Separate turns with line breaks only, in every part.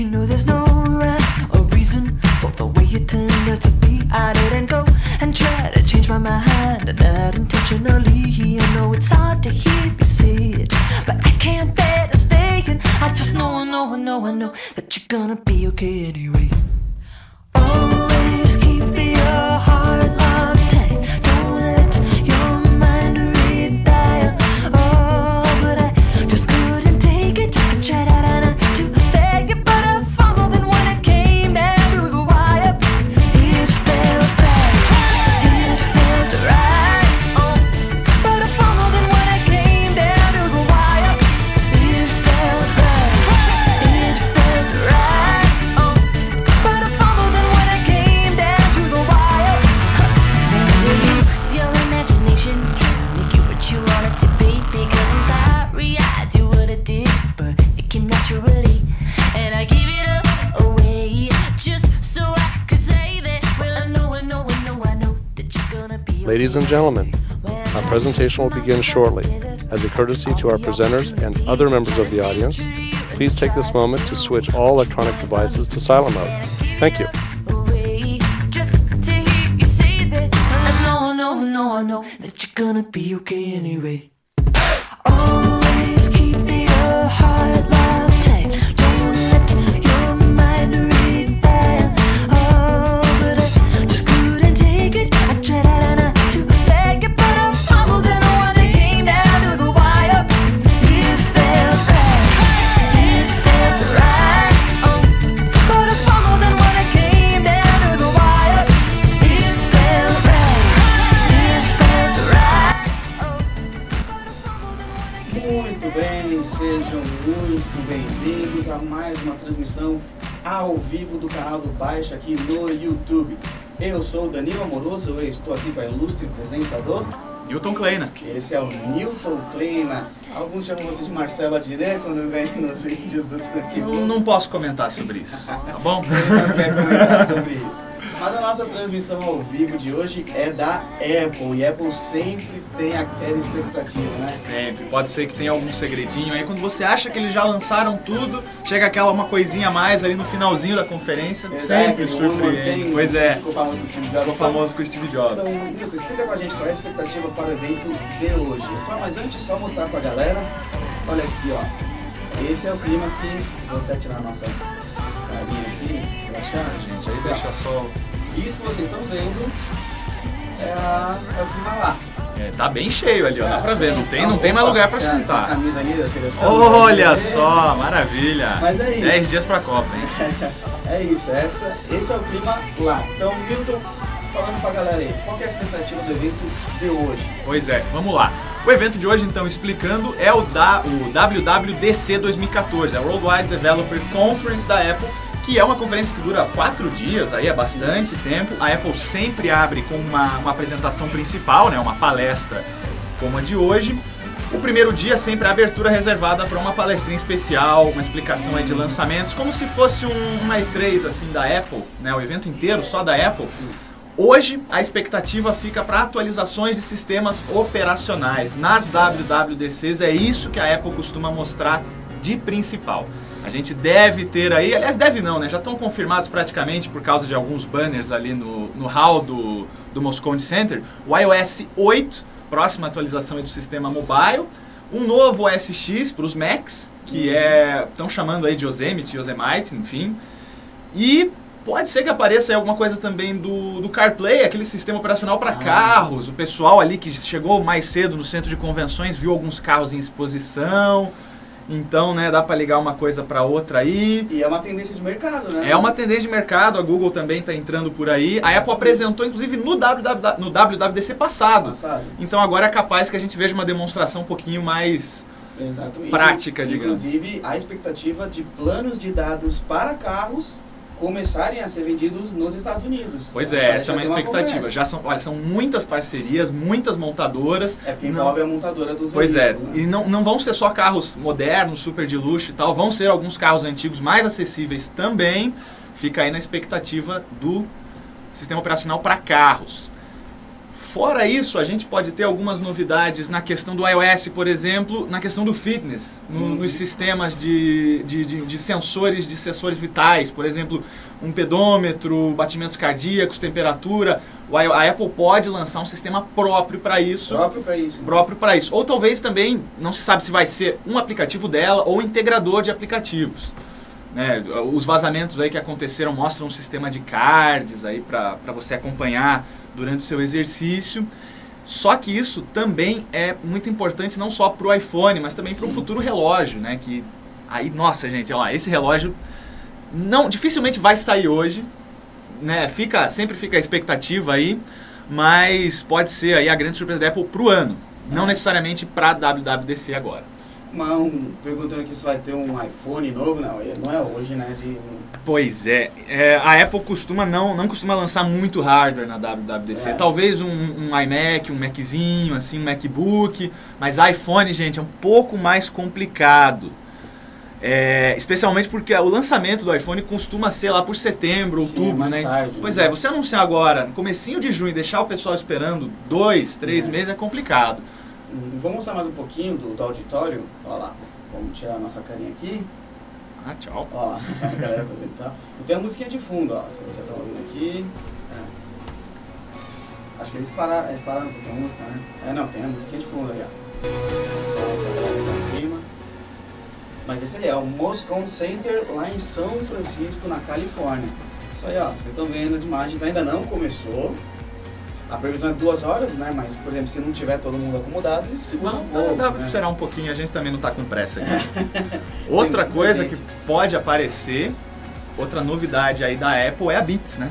you know there's no rhyme or reason for the way you turned out to be. I didn't go and try to change my mind, not intentionally. I know it's hard to hear you say it, but I can't bear to stay. And I just know that you're gonna be okay anyway. Always keep your heart locked tight. Don't let your mind retire. Oh, but I just couldn't take it. I tried out to beg it, but I fumbled, and when it came down to the wire, it felt bad. It felt right. Oh, but I fumbled, and when it came down to the wire, it felt right. It felt right. Oh, but I fumbled, and when it came down to the wire, it's your imagination trying to make you what you want it to be. Because I'm sorry I do what I did, but it came naturally, and I gave it up away just so I could say that. Well, I know that you're gonna be.
Ladies and gentlemen, our presentation will begin shortly. As a courtesy to our presenters and other members of the audience, please take this moment to switch all electronic devices to silent mode. Thank you.
Just to hear you say that. I know that you're gonna be okay anyway. Always keep your heart locked tight. Don't let your mind retire. Oh, but I just couldn't take it. I tried not to beg it, but I fumbled, and when it came down to the wire, it felt right. It felt right. Oh, but I fumbled, and when it came down to the wire, it felt right. It felt right. Oh, but I fumbled, and when it
Muito bem, sejam muito bem-vindos a mais uma transmissão ao vivo do canal do Baixo aqui no YouTube. Eu sou o Danilo Amoroso, eu estou aqui com a ilustre presença do
Newton Kleina.
Esse é o Newton Kleina. Alguns chamam você de Marcelo Adiré quando vem nos vídeos do aqui.
Não posso comentar sobre isso, tá bom?
Ele não quer comentar sobre isso. Mas a nossa transmissão ao vivo de hoje é da Apple, e Apple sempre tem aquela expectativa, né?
Sempre. Pode ser que tenha algum segredinho aí. Quando você acha que eles já lançaram tudo, chega aquela uma coisinha a mais ali no finalzinho da conferência. Sempre surpreende. Pois é.
Ficou famoso com o Steve Jobs.
Ficou famoso com o Steve Jobs.
Então, Newton, explica pra gente qual é a expectativa para o evento de hoje. Mas antes, só mostrar pra galera. Olha aqui, ó. Esse é o clima que... Vou até tirar a nossa carinha aqui, relaxar.
Gente, aí deixa só...
Isso que vocês estão vendo é o clima lá.
É, tá bem cheio ali, ó. Dá pra ver. Não tem mais lugar pra sentar.
A camisa ali da seleção.
Olha só, maravilha.
Mas é isso.
10 dias pra Copa, hein?
É isso, esse é o clima lá. Então, Newton, falando pra galera aí, qual que é a expectativa do evento de hoje?
Pois é, vamos lá. O evento de hoje, então, explicando, é o WWDC 2014, a Worldwide Developer Conference da Apple, que é uma conferência que dura 4 dias, aí é bastante tempo. A Apple sempre abre com uma apresentação principal, né, uma palestra como a de hoje. O primeiro dia sempre a abertura reservada para uma palestrinha especial, uma explicação aí de lançamentos, como se fosse uma E3 assim da Apple, né, o evento inteiro só da Apple. Hoje a expectativa fica para atualizações de sistemas operacionais. Nas WWDCs é isso que a Apple costuma mostrar de principal. A gente deve ter aí, aliás deve não, né? Já estão confirmados praticamente por causa de alguns banners ali no hall do Moscone Center, o iOS 8, próxima atualização aí do sistema mobile, um novo OS X para os Macs, que estão chamando aí de Yosemite, enfim, e pode ser que apareça aí alguma coisa também do CarPlay, aquele sistema operacional para carros. O pessoal ali que chegou mais cedo no centro de convenções viu alguns carros em exposição. Então, né, dá para ligar uma coisa para outra aí.
E é uma tendência de mercado, né?
É uma tendência de mercado, a Google também está entrando por aí. A Apple apresentou, inclusive, no WWDC passado. Então agora é capaz que a gente veja uma demonstração um pouquinho mais prática, digamos.
Inclusive, a expectativa de planos de dados para carros começarem a ser vendidos nos Estados Unidos.
Pois é, essa é uma expectativa. Já são muitas parcerias, muitas montadoras.
É porque envolve a montadora dos
Pois
veículos,
né? E não vão ser só carros modernos, super de luxo e tal, vão ser alguns carros antigos mais acessíveis também. Fica aí na expectativa do sistema operacional para carros. Fora isso, a gente pode ter algumas novidades na questão do iOS, por exemplo, na questão do fitness, nos sistemas de sensores vitais, por exemplo, um pedômetro, batimentos cardíacos, temperatura. A Apple pode lançar um sistema próprio para isso. Próprio para isso. Ou talvez também, não se sabe se vai ser um aplicativo dela ou um integrador de aplicativos. Né? Os vazamentos aí que aconteceram mostram um sistema de cards aí para você acompanhar durante o seu exercício. Só que isso também é muito importante não só para o iPhone, mas também para um futuro relógio, né? Que aí, nossa gente, ó, esse relógio dificilmente vai sair hoje, né? Sempre fica a expectativa aí, mas pode ser aí a grande surpresa da Apple para o ano, não necessariamente para a WWDC agora.
Perguntando aqui se vai ter um iPhone novo, não é hoje, né?
Pois é, a Apple não costuma lançar muito hardware na WWDC. Talvez um iMac, um Maczinho, assim, um MacBook, mas iPhone, gente, é um pouco mais complicado. Especialmente porque o lançamento do iPhone costuma ser lá por setembro, outubro, né?
Tarde,
pois é, você anunciar agora, no comecinho de junho, e deixar o pessoal esperando 2, 3 meses é complicado.
Vou mostrar mais um pouquinho do auditório. Olha lá, vamos tirar a nossa carinha aqui.
Tchau.
Ó, a galera fazendo tal. E tem a musiquinha de fundo, ó. Vocês já estão ouvindo aqui. Acho que eles pararam porque a música, né? Não, tem a musiquinha de fundo aí, ó. Mas esse aí é o Moscone Center lá em São Francisco, na Califórnia. Isso aí, ó. Vocês estão vendo as imagens, ainda não começou. A previsão é 2 horas, né? Mas, por exemplo, se não tiver todo mundo acomodado, eles seguram um pouco,
dá pra esperar um pouquinho, a gente também não tá com pressa aqui. Outra coisa que pode aparecer, outra novidade aí da Apple é a Beats, né?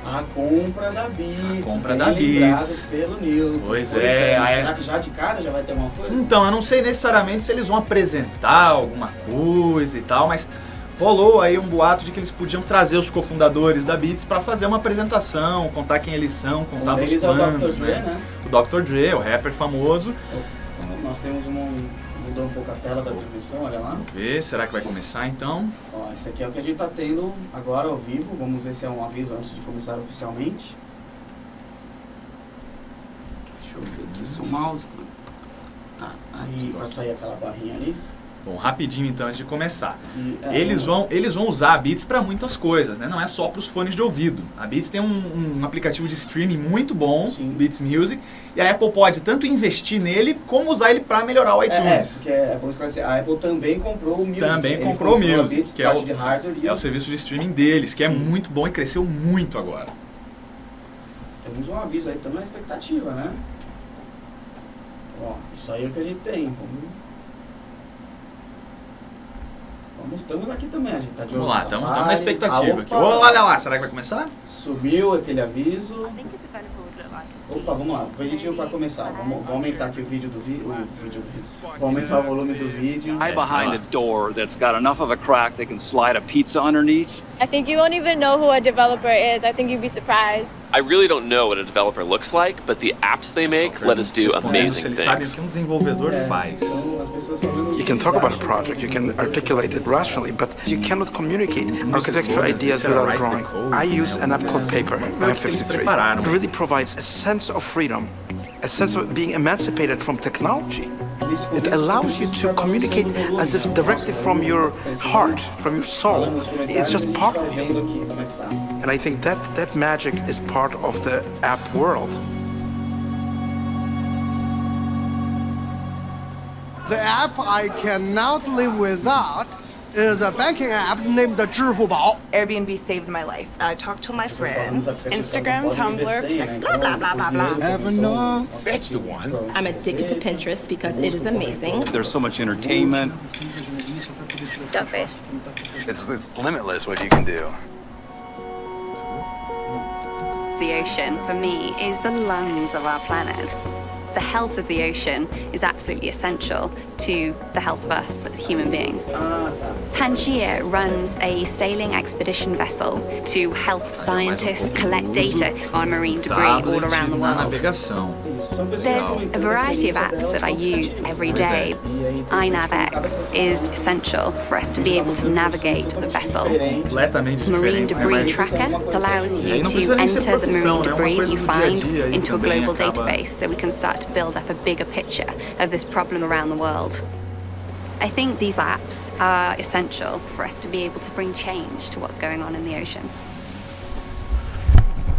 A compra da Beats.
A compra da Beats.
Pelo Newton.
Pois é.
Será que já de cara já vai ter alguma coisa?
Então, eu não sei necessariamente se eles vão apresentar alguma coisa e tal, mas rolou aí um boato de que eles podiam trazer os cofundadores da Beats para fazer uma apresentação, contar quem eles são, contar dos planos,
é o Dr. Dre, né?
O Dr. Dre, o rapper famoso.
Nós temos mudou um pouco a tela da transmissão, olha lá.
Vamos ver, será que vai começar então?
Ó, esse aqui é o que a gente tá tendo agora ao vivo, vamos ver se é um aviso antes de começar oficialmente. Deixa eu ver aqui se o mouse... Tá, aí para sair aquela barrinha ali.
Bom, rapidinho então, antes de começar. Eles vão usar a Beats para muitas coisas, né? Não é só para os fones de ouvido. A Beats tem um aplicativo de streaming muito bom, Beats Music, e a Apple pode tanto investir nele, como usar ele para melhorar o iTunes.
Porque é bom esclarecer, a Apple também comprou o Music.
Também comprou o Music,
Beats,
que é o serviço de streaming deles, que é muito bom e cresceu muito agora.
Temos um aviso aí, estamos na expectativa, né? Ó, isso aí é o que a gente tem. Estamos aqui também, a gente tá de olho.
Vamos lá, estamos na expectativa. Olha lá, será que vai começar?
Subiu aquele aviso. Opa, vamos lá, vídeo para começar. Vamos aumentar aqui o vídeo do vídeo. Vou aumentar o volume do vídeo.
Hide behind a door that's got enough of a crack they can slide a pizza underneath.
I think you won't even know who a developer is. I think you'd be surprised.
I really don't know what a developer looks like, but the apps they make let us do amazing
things. Eles sabem o que um desenvolvedor faz.
You can talk about a project, you can articulate it rationally, but you cannot communicate architecture ideas without drawing. I use an app called Paper. I'm 53. It really provides a sense of freedom, a sense of being emancipated from technology. It allows you to communicate as if directly from your heart, from your soul. It's just part of you. And I think that magic is part of the app world.
The app I cannot live without is a banking app named Zhifubao.
Airbnb saved my life. I talk to my friends.
Instagram, Tumblr,
Blah, blah, blah, blah, blah.
Evernote.
That's the one.
I'm addicted to Pinterest because it is amazing.
There's so much entertainment.
Talvez.
It's limitless what you can do.
The ocean, for me, is the lungs of our planet. The health of the ocean is absolutely essential to the health of us as human beings. Pangaea runs a sailing expedition vessel to help scientists collect data on marine debris all around the world. There's a variety of apps that I use every day. iNavX is essential for us to be able to navigate the vessel. Marine debris tracker allows you to enter the marine debris you find into a global database, so we can start to build up a bigger picture of this problem around the world. I think these apps are essential for us to be able to bring change to what's going on in the ocean.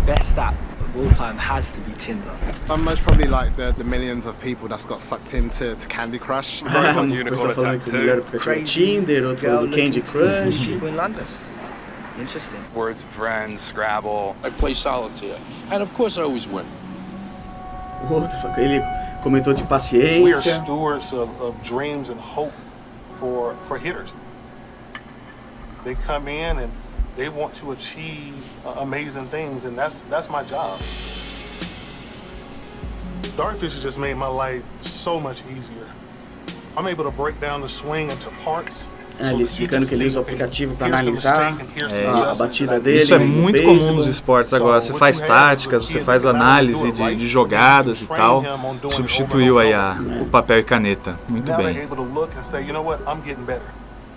Best app of all time has to be Tinder.
I'm most probably like the millions of people that's got sucked into Candy Crush.
Pessoa falando que o melhor aplicativo é Tinder, outro falando do Candy Crush.
People in London. Interesting.
Words, friends, Scrabble.
I play solitaire, and of course I always win.
O outro, ele comentou de paciência.
We are stewards of dreams and hope for hitters. They come in and they want to achieve amazing things, and that's my job. Dartfish just made my life so much easier. I'm able to break down the swing into parts.
Ele explicando que ele usa o aplicativo para analisar a batida dele.
Isso é muito comum nos esportes agora. Você faz táticas, você faz análise de jogadas e tal. Substituiu aí o papel e caneta. Muito bem.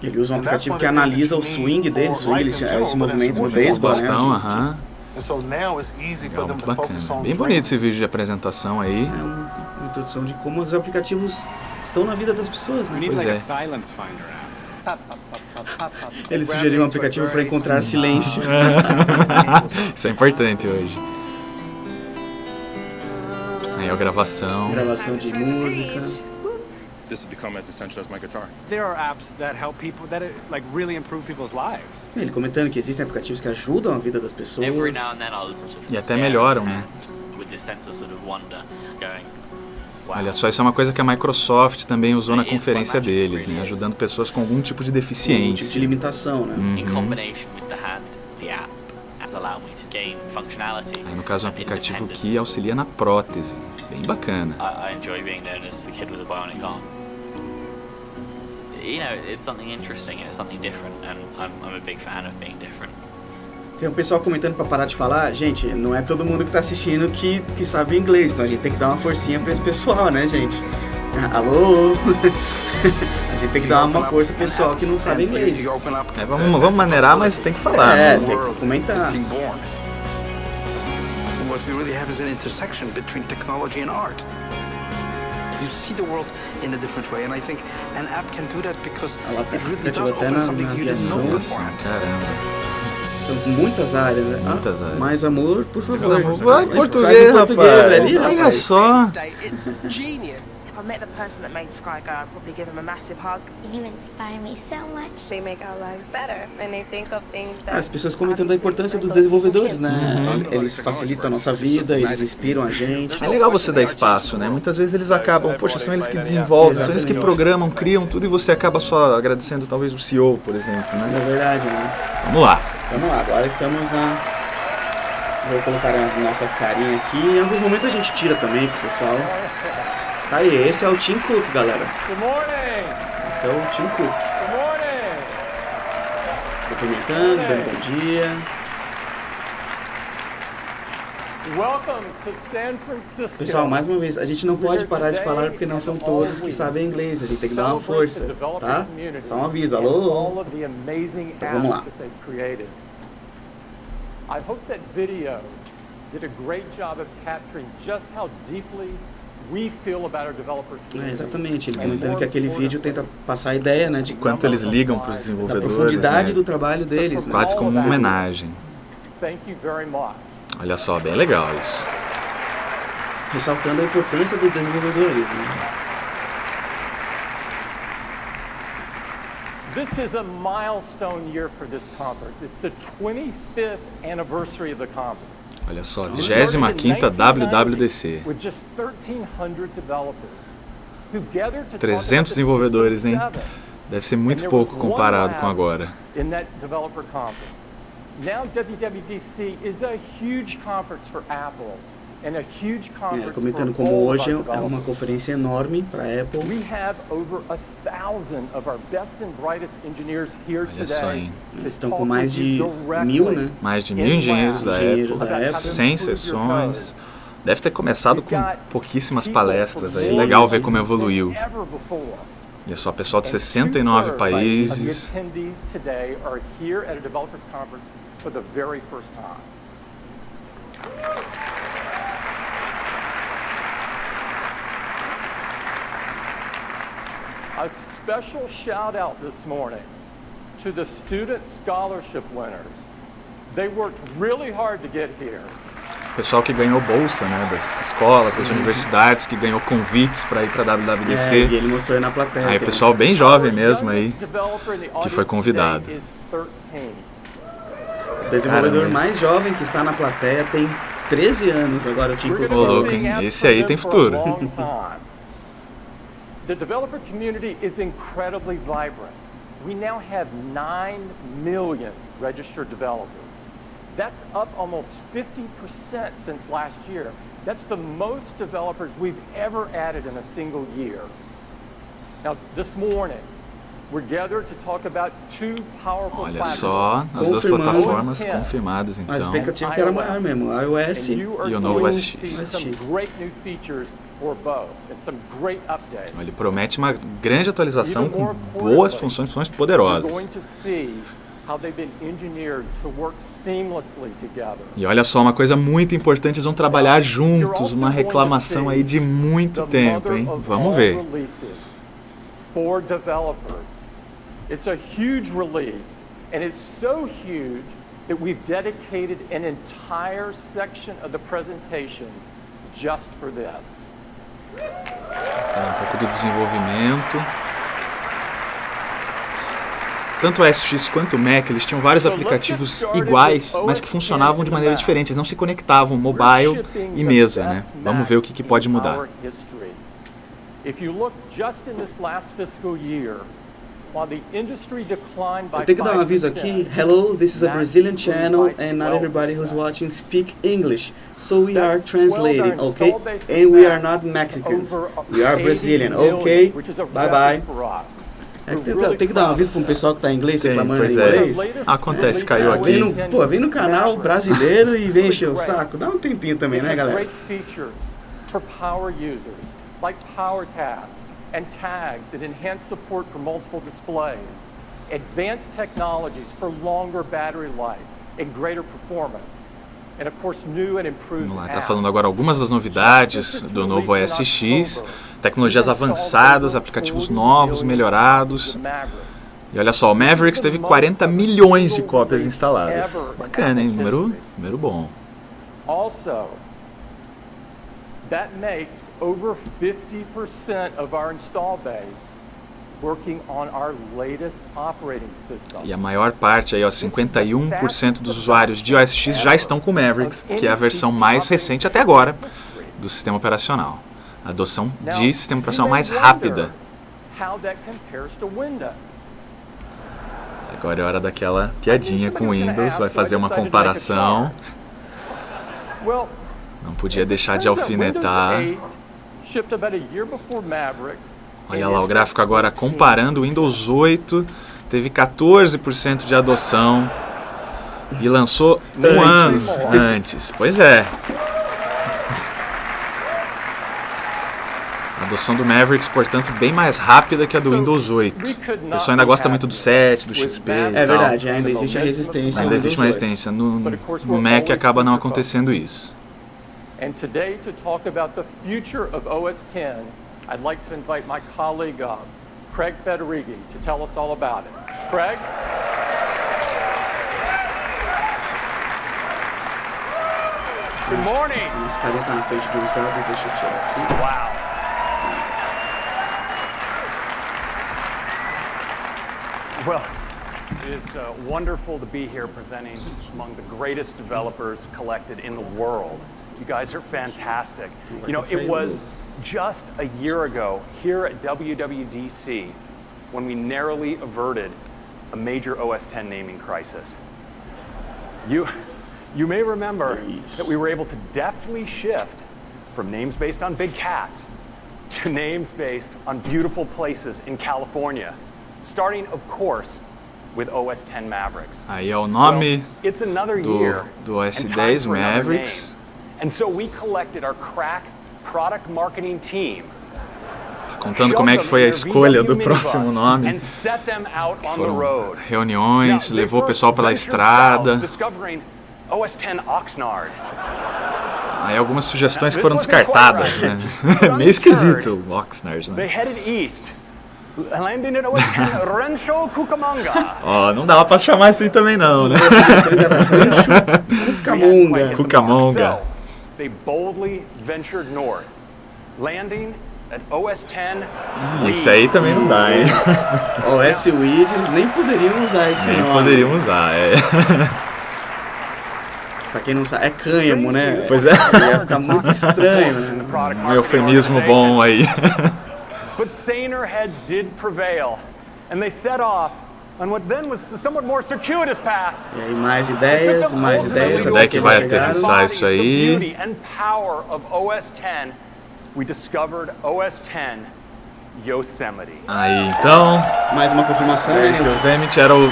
Ele usa um aplicativo que analisa o swing dele, esse movimento no beisebol, né?
Aham. Legal, muito bacana. Bem bonito esse vídeo de apresentação aí.
É uma introdução de como os aplicativos estão na vida das pessoas, né?
Pois é.
Ele sugeriu um aplicativo para encontrar silêncio.
Isso é importante hoje. Aí a gravação.
Gravação de música.
This has become as essential as my guitar.
There are apps that help people that like really improve people's lives.
Ele comentando que existem aplicativos que ajudam a vida das pessoas.
E até melhoram, né? Olha só, isso é uma coisa que a Microsoft também usou na conferência deles, né? Ajudando pessoas com algum tipo de deficiência.
Algum tipo de limitação, né?
Aí no caso, um aplicativo que auxilia na prótese. Bem bacana.
Tem um pessoal comentando para parar de falar. Gente, não é todo mundo que tá assistindo que sabe inglês, então a gente tem que dar uma forcinha para esse pessoal, né, gente? Alô? A gente tem que dar uma força pro pessoal que não sabe inglês.
Vamos maneirar, mas tem que falar.
É, tem que comentar.
What we really have is an intersection between technology and art. You see the world in a different way, and I think an app can do that because it really does open something you didn't know before.
Caramba.
São muitas áreas, né?
Muitas áreas.
Mais amor, por favor.
Vai em português, rapaz. Ali, olha só.
I met the person that made Sky Go, I'd probably give him a massive hug.
You inspire me so much. They make our lives better and they think of things that.
As pessoas comentando a importância dos desenvolvedores, né? Eles facilitam a nossa vida, eles inspiram a gente.
É legal você dar espaço, né? Muitas vezes eles acabam, poxa, são eles que desenvolvem, são eles que programam, criam tudo e você acaba só agradecendo talvez o CEO, por exemplo, né?
É verdade, né?
Vamos lá.
Vamos lá, agora estamos na... Vou colocar a nossa carinha aqui. Em alguns momentos a gente tira também pro pessoal. Tá aí, esse é o Tim Cook, galera.
Good morning.
Esse é o Tim Cook.
Good morning.
Cumprimentando, dando bom dia.
Welcome to San Francisco.
Pessoal, mais uma vez, a gente não pode parar de falar porque não são todos que sabem inglês. A gente tem que dar uma força, tá? Só um aviso, alô? Então vamos lá.
I hope that video did a great job of capturing just how deeply we feel about our developer community.
Exatamente, ele comentando que aquele vídeo tenta passar a ideia, né, de
quanto eles ligam para os desenvolvedores,
da profundidade, né,
do
trabalho deles, né?
Quase como uma homenagem.
Thank you very much.
Olha só, bem legal isso.
Ressaltando a importância dos desenvolvedores, né?
This is a milestone year for this conference. It's the 25th anniversary of the conference.
Olha só, 25ª WWDC. 300 desenvolvedores, hein? Deve ser muito pouco comparado com agora.
Now WWDC is a huge conference for Apple, and a huge conference
comentando
for
como
all of
hoje
our
é uma
developers.
conferência enorme para a Apple.
We have over 1,000 of our best and brightest engineers here
Olha só,
today.
hein?
Eles estão com mais de 1.000, né?
Mais de 1.000 engenheiros da Apple, 100 sessões. Deve ter começado com pouquíssimas palestras aí. Legal ver como evoluiu. E é só pessoal de 69 países.
A special shout out this morning to the student scholarship winners. They worked really hard to get here.
Pessoal que ganhou bolsa, né, das escolas, das universidades, que ganhou convites para ir para a WWDC.
E ele mostrou aí na plateia.
Aí pessoal bem jovem mesmo aí, que foi convidado.
O desenvolvedor mais jovem que está na plateia tem 13 anos, agora o Tico falou.
Ô, louco, hein? Esse aí tem futuro.
The developer community is incredibly vibrant. We now have 9 million registered developers. That's up almost 50% since last year. That's the most developers we've ever added in a single year. Now, this morning, we're gathered to talk about two powerful
Olha só, as duas plataformas confirmadas, então.
A expectativa que era maior mesmo, o iOS e
o novo OS X. Ele promete uma grande atualização com boas funções poderosas. E olha só, uma coisa muito importante, eles vão trabalhar juntos, uma reclamação aí de muito tempo, hein? Vamos ver.
It's a huge release, and it's so huge that we've dedicated an entire section of the presentation just for this.
Um pouco do desenvolvimento. Tanto o OS X quanto o Mac, eles tinham vários aplicativos iguais, mas que funcionavam de maneira diferente. Eles não se conectavam, mobile e mesa, né? Vamos ver o que pode mudar.
If you look just in this last fiscal year, while the industry declined by 5%,
eu tenho que dar um aviso aqui. Hello, this is a Brazilian channel and not everybody who's watching speak English. So we are translating, okay? And we are not Mexicans. We are Brazilian, okay? Bye bye. Tem que dar um aviso para um pessoal que está em inglês, reclamando em inglês.
Acontece, caiu aqui.
Vem no canal brasileiro e vem encher o saco. Dá um tempinho também, né, galera?
Like power tabs and tags that enhance support for multiple displays, advanced technologies for longer battery life and greater performance, and of course new and improved
Vamos lá, tá falando agora algumas das novidades do novo OS X, tecnologias avançadas, aplicativos novos, melhorados. E olha só, o Mavericks teve 40 milhões de cópias instaladas. Bacana, hein? Número bom.
Also, that makes over 50% of our install base working on our latest operating system.
E a maior parte, aí, ó, 51% dos usuários de OS X já estão com o Mavericks, que é a versão mais recente até agora do sistema operacional. A adoção de sistema operacional mais rápida. Agora é hora daquela piadinha com o Windows, vai fazer uma comparação. Não podia deixar de alfinetar. Olha lá o gráfico agora comparando o Windows 8, teve 14% de adoção e lançou um ano antes. Pois é. A adoção do Mavericks, portanto, bem mais rápida que a do Windows 8. O pessoal ainda gosta muito do 7, do XP e tal.
É verdade, ainda existe a resistência.
Ainda existe uma resistência. No Mac acaba não acontecendo isso.
And today, to talk about the future of OS X, I'd like to invite my colleague, Craig Federighi, to tell us all about it. Craig?
Good morning.
Esse cara tá na frente de uns dados, deixa eu tirar aqui.
Wow. Well, it is wonderful to be here presenting among the greatest developers collected in the world. You guys are fantastic. You know, it was just a year ago here at WWDC when we narrowly averted a major OS X naming crisis. You may remember that we were able to deftly shift from names based on big cats to names based on beautiful places in California, starting, of course, with OS X Mavericks.
Aí é o nome
It's another year
do OS
and time
X
for another
Mavericks.
name. And so we collected our crack product marketing team.
Tá contando como é que foi a escolha do próximo nome.
And set them out on the
Foram
road.
reuniões,
Now,
levou o
they
pessoal pela
first
estrada.
ventured south, discovering OS X Oxnard.
Aí algumas sugestões que foram descartadas, né? Meio esquisito o Oxnard,
They
né?
headed east, landing at OS X Rancho Cucamonga.
Ó, não dava pra chamar assim também não, né?
Cucamonga.
Cucamonga.
So, they boldly ventured north, landing at OS X.
Isso aí também não dá, hein?
OS Weed, eles nem poderiam usar esse nome.
Nem poderiam usar, é.
Pra quem não sabe, é cânhamo, né?
Pois é.
Ia ficar muito estranho, né?
Um eufemismo bom aí.
But saner heads did prevail, and they set off on what then was a somewhat more circuitous path.
E aí mais ideias.
Onde é que vai aterrissar isso aí?
Beauty and power of OS X, we discovered OS X Yosemite.
Aí então,
mais uma confirmação, né?
Yosemite era o...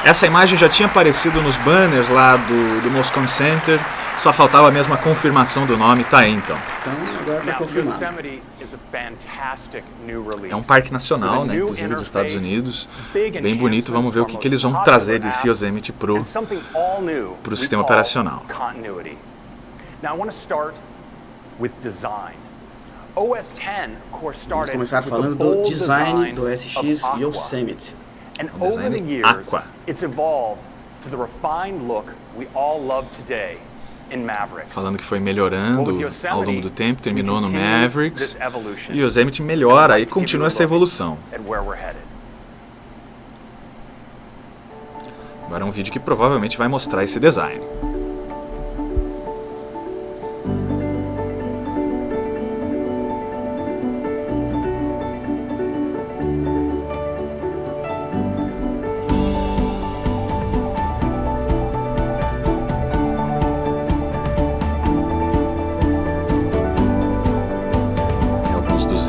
Essa imagem já tinha aparecido nos banners lá do Moscone Center, só faltava mesmo a confirmação do nome, tá aí então.
Então agora tá confirmado.
É um parque nacional, né, inclusive dos Estados Unidos, bem bonito, vamos ver o que eles vão trazer desse Yosemite pro sistema operacional.
Vamos começar falando do design do SX Yosemite.
And over the years, it's evolved to the refined look we all love today in Mavericks.
Falando que foi melhorando ao longo do tempo, terminou no Mavericks. E o Yosemite melhora e continua essa evolução. Agora é um vídeo que provavelmente vai mostrar esse design.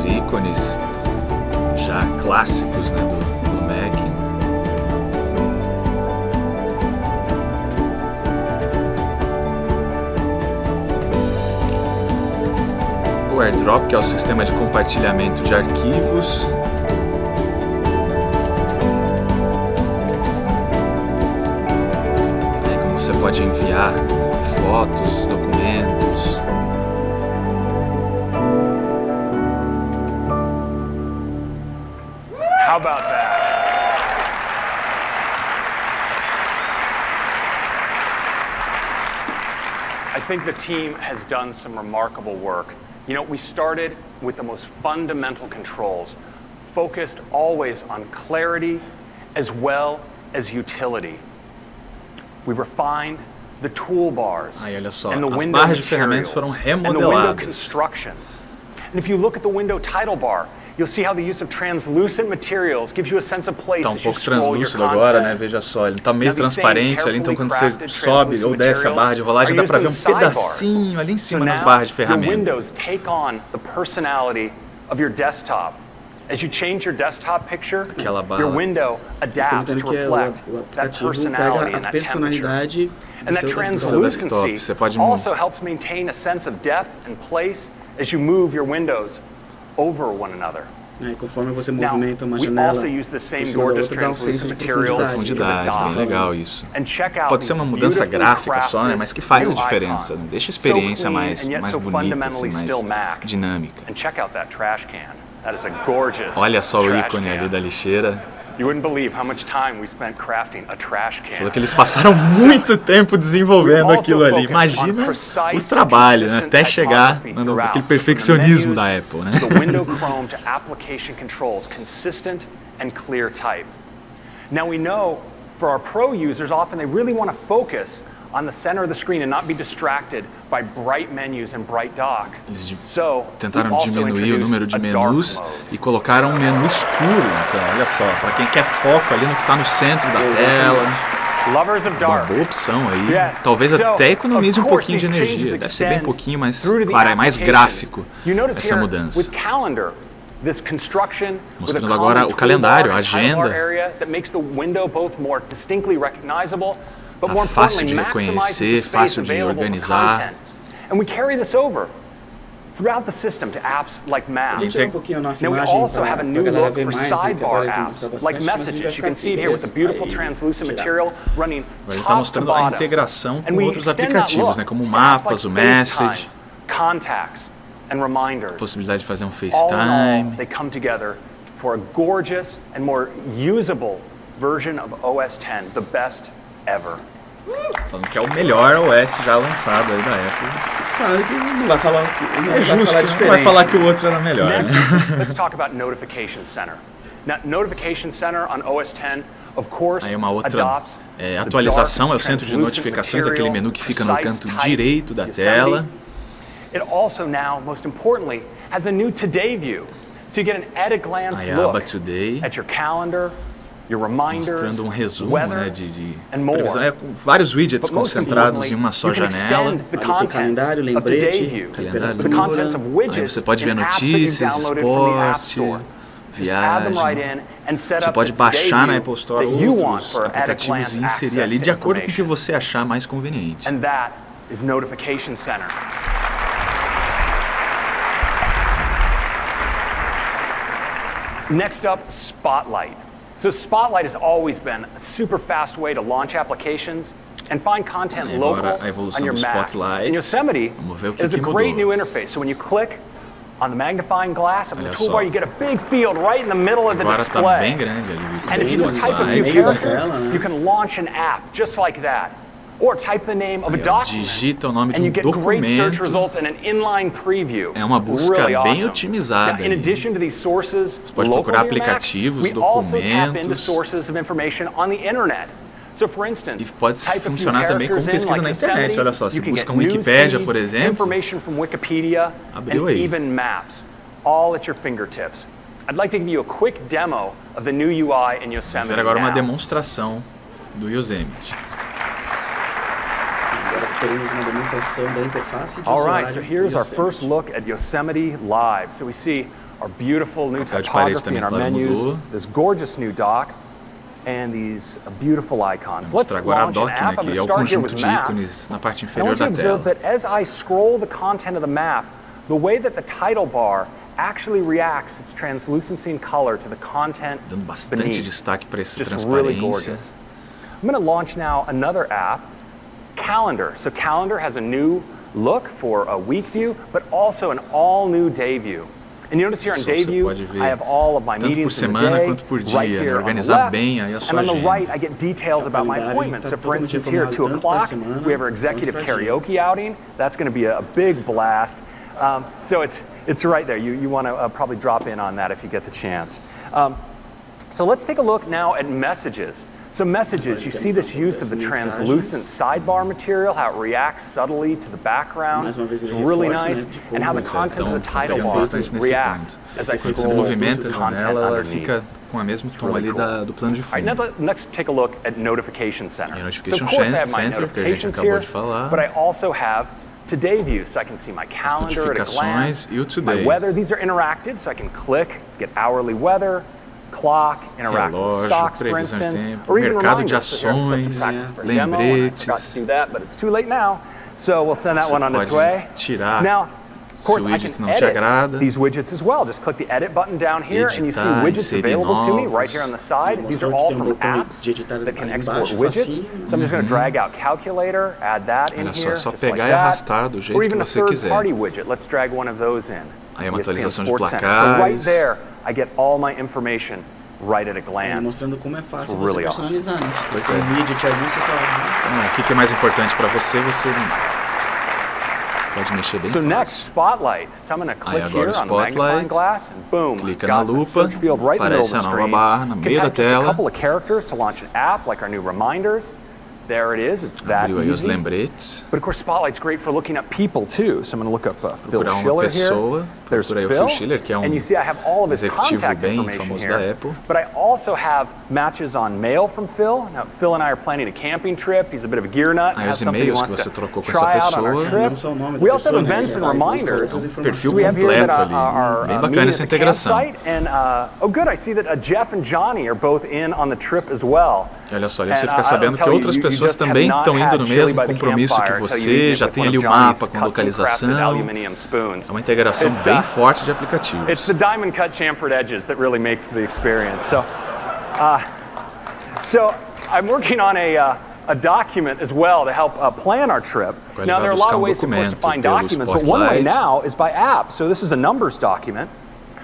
Ícones já clássicos, né, do Mac. O AirDrop, que é o sistema de compartilhamento de arquivos. Aí como você pode enviar fotos, documentos.
How about that? I think the team has done some remarkable work. You know, we started with the most fundamental controls, focused always on clarity as well as utility. We refined the toolbars
Aí, olha só,
and the
as
window
barras de ferramentas foram
and the window
remodeladas.
constructions. And if you look at the window title bar, you'll see how the use of translucent materials gives you a sense of place
Tá um
as you
pouco
scroll your
translúcido agora, né?
content.
Veja só, ele tá meio transparente ali, então quando você sobe ou desce a barra de rolagem, dá pra ver um pedacinho ali em cima nas barras de
The
ferramentas.
windows take on the personality of your desktop. As you change your desktop picture,
Aquela barra.
your window adapts to reflect that personality and that temperature. And that translucency also helps maintain a sense of depth and place as you move your windows over one another.
Conforme você movimenta uma janela por cima da outra, dá um senso de
profundidade, bem legal isso. Pode ser uma mudança gráfica só, né, mas que faz a diferença, né? Deixa a experiência mais bonita, assim, mais dinâmica. Olha só o ícone ali da lixeira. Falou que eles passaram muito tempo desenvolvendo aquilo ali. Imagina o trabalho, né, até chegar naquele perfeccionismo da Apple, né?
Now we know for our pro users, often they really want to focus on the center of the screen and not be distracted by bright menus and bright docks.
Eles tentaram diminuir o número de menus e colocaram um menu escuro. Então, olha só, para quem quer foco ali no que está no centro da tela. Uma boa opção aí. Talvez até economize um pouquinho de energia. Deve ser bem pouquinho, mas claro, é mais gráfico essa mudança. Mostrando agora o calendário, a agenda. Tá fácil de reconhecer, fácil de organizar.
Throughout the system to apps like Maps.
Um pouquinho a nossa
Now we
imagem
also have a new
galera
look
ver
for
mais, né, que
sidebar
agora
apps
eles
like
bastante, mas a gente
Messages.
vai
You can
ficar
see it here with the
aqui,
beautiful
beleza?
translucent
Tirar.
material running
Ele está
top to
mostrando a
bottom.
integração
And
com
we
outros
extend that
aplicativos,
look
né, como o
to
Mapas,
apps
o
like
Message,
Contacts and Reminders.
possibilidade de fazer um
All in all,
FaceTime.
they come together for a gorgeous and more usable version of OS X, the best ever.
Falando que é o melhor OS já lançado aí da Apple.
Claro que não vai falar que
É justo, não vai falar que o outro era melhor, né?
Let's talk about Notification Center. Now, Notification Center on OS X, of course,
Aí uma outra atualização é o centro de notificações, aquele menu que fica no canto direito da tela.
It also now, most importantly, has a new Today view. So you get an at-a-glance
Aí a aba
look
Today,
at your calendar, your reminders,
mostrando um resumo,
weather,
né, de
and more.
previsão, com vários widgets
But most
concentrados em uma
importantly,
só
you can
janela.
extend the
Ali tem
content
calendário,
of Today
lembrete,
view,
calendário,
the contents of widgets
aí você pode ver
in apps that you've
notícias,
downloaded from the App
esporte,
Store. Just add them right
viagem.
in and set
Você
up
pode
the Today
baixar na
view
Apple Store
that you want
outros
for
aplicativos
at-a-glance
e inserir
access
ali
to
de acordo com o que
information.
você achar mais conveniente.
And that is Notification Center. Next up, Spotlight. So Spotlight has always been a super fast way to launch applications and find content local
Agora a evolução
on your
do
Mac.
Spotlight.
And Yosemite
Vamos ver o que
is a great
mudou.
new interface. So when you click on the magnifying glass of the
Olha
toolbar,
só.
you get a big field right in the middle of the
Agora tá
display.
bem grande ali.
And if you just type a few characters, you can launch an app just like that. Or type the name of a document,
digita o nome de
and you
um
get great search
documento.
results and an inline preview.
É uma busca
Really
bem
awesome.
otimizada.
Now, in addition to these sources,
Você pode
local
procurar
to your Mac,
aplicativos,
we also tap into
documentos.
sources of information on the internet. So, for instance,
E pode
type a few
funcionar também como
characters in,
pesquisa
like
na internet.
Yosemite,
Olha só, você
you can
busca
get
um Wikipédia,
newsfeed,
por exemplo,
information from Wikipedia,
abriu
and
aí.
even maps, all at your fingertips. I'd like to give you a quick demo of the new UI in
Vamos
Yosemite
ver agora uma
now.
demonstração do Yosemite.
Agora teremos uma demonstração da interface de
All
usuário
right, so
do
here's our
Yosemite.
first look at Yosemite Live. So we see our beautiful new
Papel de parede
typography
também,
in our
claro,
menus,
mudou.
this gorgeous new dock, and these beautiful icons.
Vou
Let's
mostrar agora a
launch an
dock, né,
app. I'm
que
going
é
to
o
start here
conjunto
with
de
maps.
ícones na parte
And I
inferior
want you
da
to observe
tela.
that as I scroll the content of the map, the way that the title bar actually reacts its translucency and color to the content
Dando bastante
beneath.
destaque para essa
Just really
transparência.
gorgeous. I'm going to launch now another app, Calendar. So Calendar has a new look for a week view, but also an all-new day view. And you notice here on
Só
day
você
view,
pode ver
I have all of my
tanto por
meetings in the
semana
day,
quanto por
right
dia,
here
né?
on the
Organizar
left,
bem aí a sua
and on the
agenda.
right I get details about my
calendário
appointments.
tá
So for
totalmente
instance here at 2
informado tanto pra
o'clock,
semana
we have our executive
quanto pra dia.
karaoke outing. That's going to be a big blast. So it's right there. You want to probably drop in on that if you get the chance. So let's take a look now at messages. So messages, you see this use of the translucent sidebar material, how it reacts subtly to the background. It's really nice. And how the content of the title bar reacts as I
Quando você
scroll
movimenta
the
a
content
janela, ela
underneath.
fica com o mesmo tom ali do plano de
All right,
fundo.
now let's take a look at Notification Center.
E a
So
Notification
of course I have my
Center, que a gente
notifications
acabou
here,
de falar.
but I also have Today view, so I can see my calendar at a glance.
Notificações e o
My
Today.
weather, these are interactive, so I can click, get hourly weather, clock, interact with
Relógio,
stocks, for
previsão de
instance,
tempo,
or even
mercado de
reminders. So here I'm supposed to
ações,
practice for a demo, and I forgot
lembretes.
to do that, but it's too late now. So we'll send that
Você
one on its
pode
way.
tirar
Now, of course,
se o
I
widget
can
não te
edit
agrada.
these widgets as well. Just click the edit button down here, and you see
Editar,
widgets
inserir
available to me
novos.
right here on the side. These are all from apps that can export widgets. So I'm just going to drag out calculator, add that in
Olha só,
here,
é só
just like
pegar e
that.
arrastar do jeito
Or
que
even a
você quiser.
third-party widget. Let's drag one of those in.
Aí é uma
ESPN
atualização de
Sports Center. So right
placares.
there, I get all my information right at a glance.
Mostrando como é fácil
It's
você
really awesome.
personalizar, né? Se
Pois
tem
é.
um widget ali, você só arrasta.
O que é mais importante para você, você pode mexer bem
So
fácil.
next, Spotlight. So I'm going to click
Aí
here
agora o
on the magnifying
Spotlight,
glass, and boom,
clica na
got the
lupa,
search field right in the middle of
aparece
the
a nova
screen.
barra no
You
meio
can
da
type just a
tela.
couple of characters to launch an app, like our new reminders. There it is. It's that
Abriu aí os
easy.
lembretes.
But of course, Spotlight's great for looking at people too. So I'm going to look up Phil
Procurar uma
Schiller
pessoa.
here. There's
Procura aí o
Phil,
Phil Schiller, que é
and you see I have all of his
executivo
contact
bem
information
famoso da
here.
Apple.
But I also have matches on mail from Phil. Now, Phil and I are planning a camping trip. He's a bit of a gear nut.
Aí os e-mails que você trocou com essa
try out on our
pessoa.
trip. We also have events and reminders.
Perfil
So we have here
completo
that
ali. Bem bacana
meeting
essa
at the
integração.
campsite. And oh, good. I see that Jeff and Johnny are both in on the trip as well.
E olha só, ali você fica sabendo que outras pessoas também estão indo no mesmo compromisso que você, já tem ali o mapa com localização. É uma integração bem forte de aplicativos.
It's the diamond cut chamfered edges that really make the experience. So I'm working on a document as well to help plan our trip. Now there are a lot of ways, of course, to find documents, but one way now is by app. So this is a numbers document.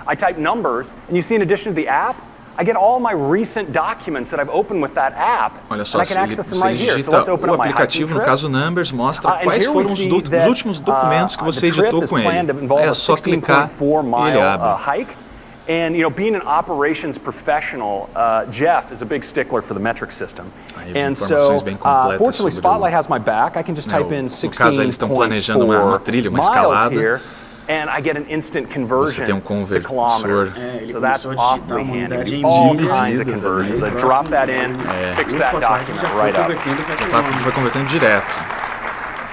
I type numbers, and you see in addition to the app, I get all my recent documents that I've opened with that app,
Olha só,
and I can access them right here. So let's open
o
up my
aplicativo, no
hiking
caso Numbers, mostra
trip.
quais foram os últimos documentos que você editou com ele. É só clicar e ele abre.
And you know, being an operations professional, Jeff is a big stickler for the metric system. And so, fortunately, Spotlight has my back. I can just type in 16.4 miles here, and I get an instant conversion to kilometers. So that's awfully handy. All kinds of conversions. I drop that in, fix that document right up.
Foi convertendo direto.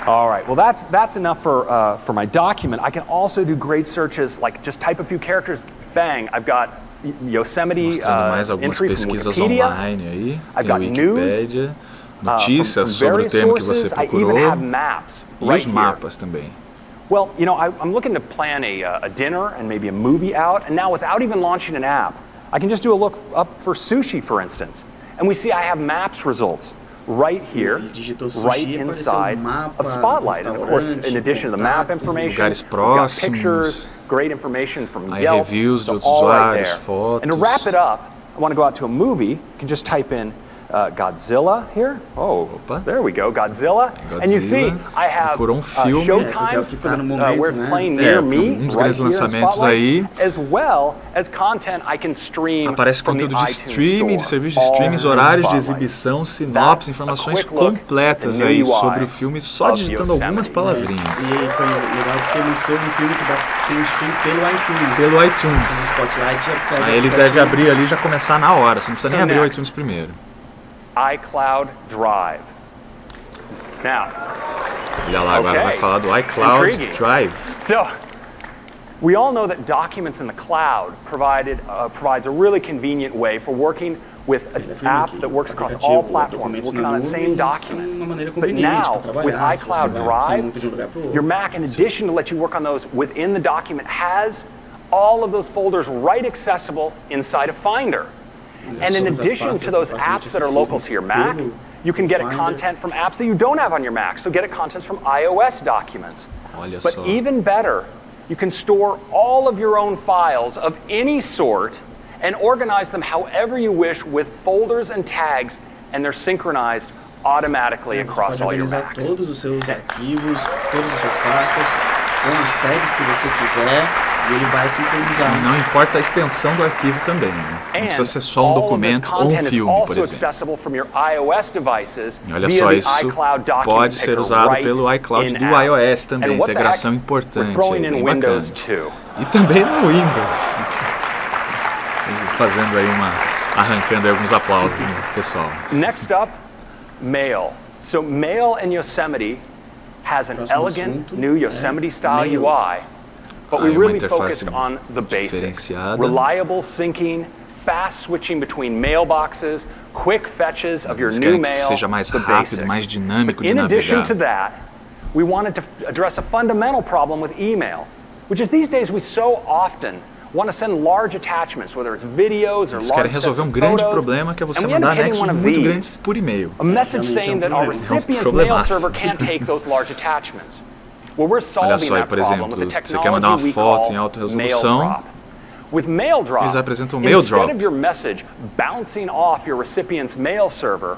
All right, well that's enough for my document. I can also do great searches, like just type a few characters, bang, I've got Yosemite
mais algumas
entry from
pesquisas online aí, tem o Wikipedia, notícias sobre o tema que você procurou e os mapas também.
Well, you know, I'm looking to plan a dinner and maybe a movie out, and now without even launching an app, I can just do a look up for sushi, for instance, and we see I have maps results right here, right inside of Spotlight. And of course, in addition to the map information, we've got pictures, great information from Yelp, so all right there. And to wrap it up, I want to go out to a movie. You can just type in Godzilla here. Oh, there we go, Godzilla. And you see, I have showtimes where it's playing near me, right here in Spotlight, as well as content I can stream.
Aparece conteúdo de streaming, de serviço de streaming, horários de exibição, sinopse, informações completas aí sobre o filme, só digitando algumas palavrinhas.
E foi legal porque mostrou um filme que tem stream pelo iTunes.
Pelo iTunes. Aí ele deve abrir ali e já começar na hora, você não precisa nem abrir o iTunes primeiro.
iCloud Drive. Now,
olha lá, agora vai falar do iCloud Drive.
So, we all know that documents in the cloud provides a really convenient way for working with an app that works across all platforms, working on the same document. But now, with iCloud Drive, your Mac, in addition to let you work on those within the document, has all of those folders right accessible inside of Finder. And in addition to those apps that are local to your Mac, you can get content from apps that you don't have on your Mac. So get it content from iOS documents. But even better, you can store all of your own files of any sort and organize them however you wish with folders and tags, and they're synchronized automatically across all your Macs.
Todos os seus arquivos, todas as suas pastas, com as tags que você quiser. E ele vai sincronizar.
Não importa a extensão do arquivo também, né? Não precisa ser só um documento ou um filme, por exemplo. E olha só, isso pode ser usado pelo iCloud do iOS também, integração importante, bem bacana. E também no Windows. Fazendo aí arrancando aí alguns aplausos do pessoal.
Next up, Mail. So Mail in Yosemite has an elegant new Yosemite-style UI. But we really focused on the basics. Reliable syncing, fast switching between mailboxes, quick fetches of your new mail,
seja mais rápido, mais dinâmico de
navegar. In addition to that, we wanted to address a fundamental problem with email, which is these days we so often want to send large attachments, whether it's videos or large sets of photos.
Eles querem resolver grande problema que é você mandar anexos muito grandes por e-mail.
A message saying that our recipient's mail server can't take those large attachments.
Olha só aí, por exemplo, você quer mandar uma foto em alta resolução, eles apresentam o Mail Drop.
Instead of your message bouncing off your recipient's mail server,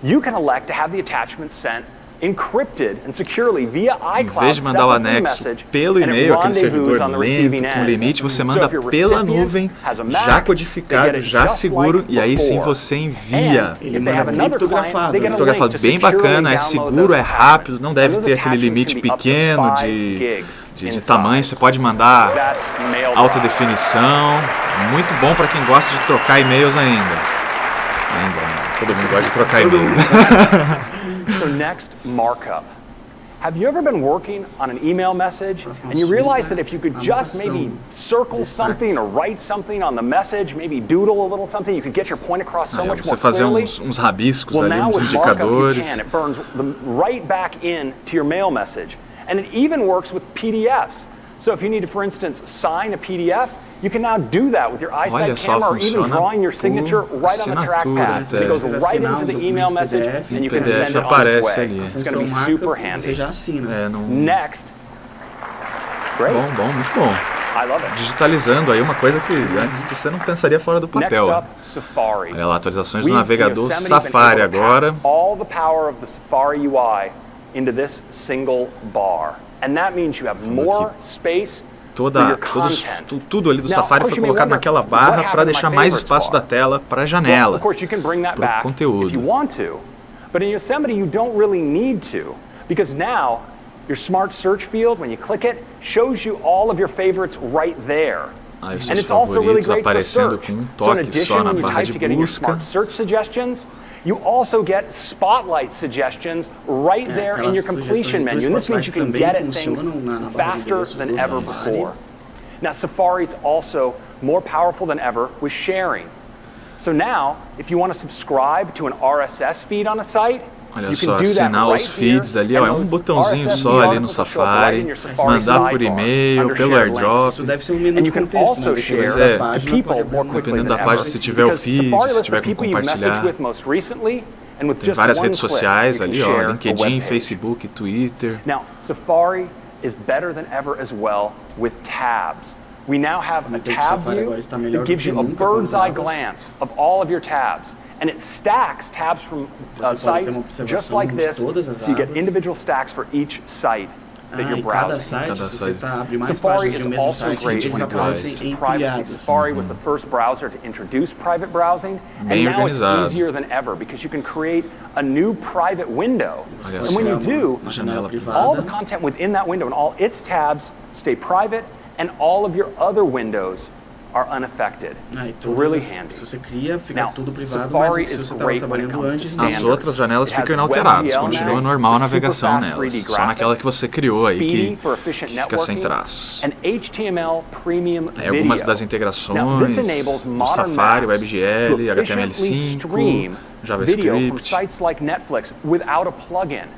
you can elect to have the attachment sent encrypted and securely via
Em vez de mandar o anexo pelo e-mail, aquele servidor lento, com limite, você manda pela nuvem, já codificado, já seguro, e aí sim você envia.
Ele manda criptografado.
Criptografado, bem bacana, é seguro, é rápido, não deve ter aquele limite pequeno de tamanho, você pode mandar alta definição, muito bom para quem gosta de trocar e-mails ainda. Todo mundo gosta de trocar e-mail.
So next, markup. Have you ever been working on an email message and you realize that if you could just maybe circle something or write something on the message, maybe doodle a little something, you could get your point across so much more clearly?
Uns rabiscos ali, uns
With
indicadores.
markup you can. It burns them right back in to your mail message. And it even works with PDFs. So if you need to, for instance, sign a PDF, you can now do that with your eyesight camera or even drawing your signature right on the trackpad. It goes right into the email message and you can send it on its way. It's going to be super handy. Next. Great.
Bom, muito bom.
I love it.
Digitalizando aí uma coisa que antes você não pensaria fora do papel.
Next up, Safari.
Olha lá, atualizações do navegador Safari agora.
All the power of the Safari UI into this single bar. And that means you have more space. Tudo ali do Safari foi colocado naquela barra para deixar mais espaço da tela para a janela, para o conteúdo. But in Yosemite you don't really need to, because now your smart search field, when you click it, shows you all of your favorites right there.
Aí os seus favoritos aparecendo com um toque só na barra de busca.
You also get spotlight suggestions right there in your completion menu. And this means you can get at things faster than ever before. Now, Safari is also more powerful than ever with sharing. So now, if you want to subscribe to an RSS feed on a site,
olha só, assinar os feeds ali, ó, é um botãozinho só ali no Safari, mandar por e-mail, pelo AirDrop.
Isso deve ser um menu de contexto, né?
Pois é, dependendo da página, se tiver o feed, se tiver como compartilhar. Tem várias redes sociais ali, ó, LinkedIn, Facebook, Twitter.
Now, Safari is better than ever as well with tabs. We now have a tab view that gives you a bird's eye glance of all of your tabs. And it stacks tabs from sites just like this, so you get individual stacks for each site that you're browsing. Safari is also great when it comes to privacy. Safari was the first browser to introduce private browsing, and now it's easier than ever because you can create a new private window. And when you do, all the content within that window and all its tabs stay private, and all of your other windows are unaffected. It's really handy. Now, Safari is great when it comes to standards.
As outras janelas ficam inalteradas, continua normal a navegação nelas, só naquela que você criou aí que fica sem traços. Aí algumas das integrações, o Safari, o WebGL, HTML5, JavaScript.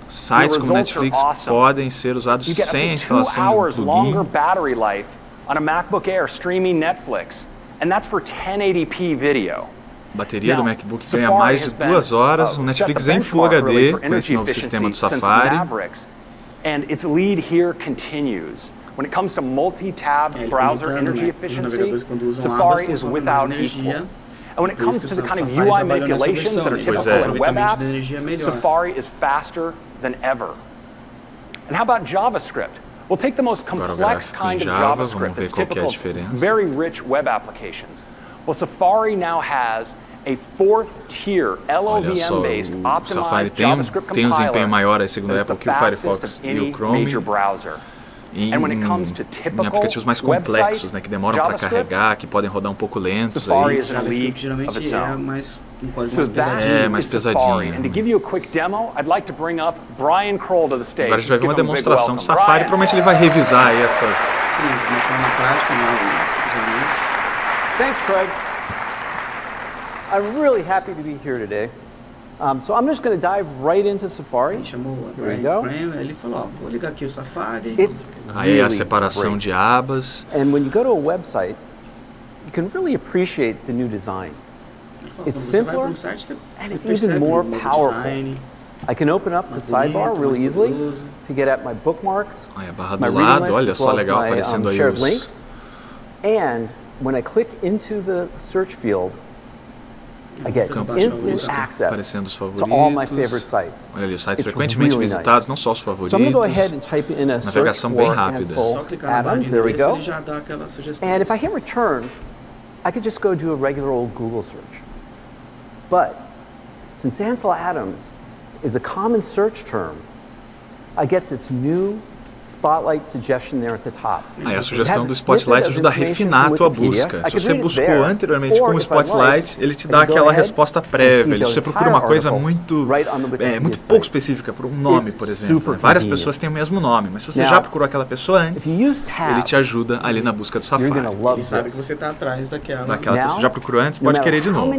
Sites como Netflix podem ser usados sem a instalação de um plugin.
On a MacBook Air streaming Netflix, and that's for 1080p video.
A bateria do MacBook ganha mais de 2 horas, o Netflix em Full HD com esse novo sistema do Safari.
And its lead here continues. When it comes to multi-tab browser energy efficiency, Safari is without equal. And when it comes to the kind of UI manipulations that are typical in web apps, Safari is faster than ever. And how about JavaScript? We'll take the most complex kind of JavaScript that's typical of very rich web applications. Well, Safari now has a fourth-tier LLVM-based optimized JavaScript
tem desempenho maior aí, segundo a Apple, que o Firefox e o Chrome. Em aplicativos mais complexos, né, que demoram para carregar, que podem rodar um pouco lentos.
JavaScript geralmente é mais um código mais pesadinho.
And to give you a quick demo, I'd like to bring up Brian Kroll to the stage.
Agora a gente vai ver uma demonstração do Safari, provavelmente ele vai revisar aí essas.
Sim, mostrar na prática,
Thanks, Craig. I'm really happy to be here today. So I'm just going to dive right into Safari. Here we go.
Ele falou, vou ligar aqui o Safari.
Aí a separação de abas.
And when you go to a website, you can really appreciate the new design. It's simpler and it's even more powerful. I can open up the sidebar really easily to get at my bookmarks,
aí a barra do lado, olha só legal aparecendo aí
shared links. And when I click into the search field, I get instant access to all my favorite sites.
Olha ali, os sites frequentemente visitados, não só os favoritos.
So I'm going to go ahead and type in a
Navegação bem rápida.
add-ons. There we go. And if I hit return, I could just go do a regular old Google search. But since Ansel Adams is a common search term, I get this new Spotlight suggestion there at the top.
A sugestão do Spotlight ajuda a refinar a tua busca. Se você buscou anteriormente com o Spotlight, ele te dá aquela resposta prévia. Se você procura uma coisa muito pouco específica, por um nome, por exemplo. Várias pessoas têm o mesmo nome, mas se você já procurou aquela pessoa antes, ele te ajuda ali na busca do Safari.
Ele sabe que você está atrás daquela
pessoa. Já procurou antes, pode querer de novo.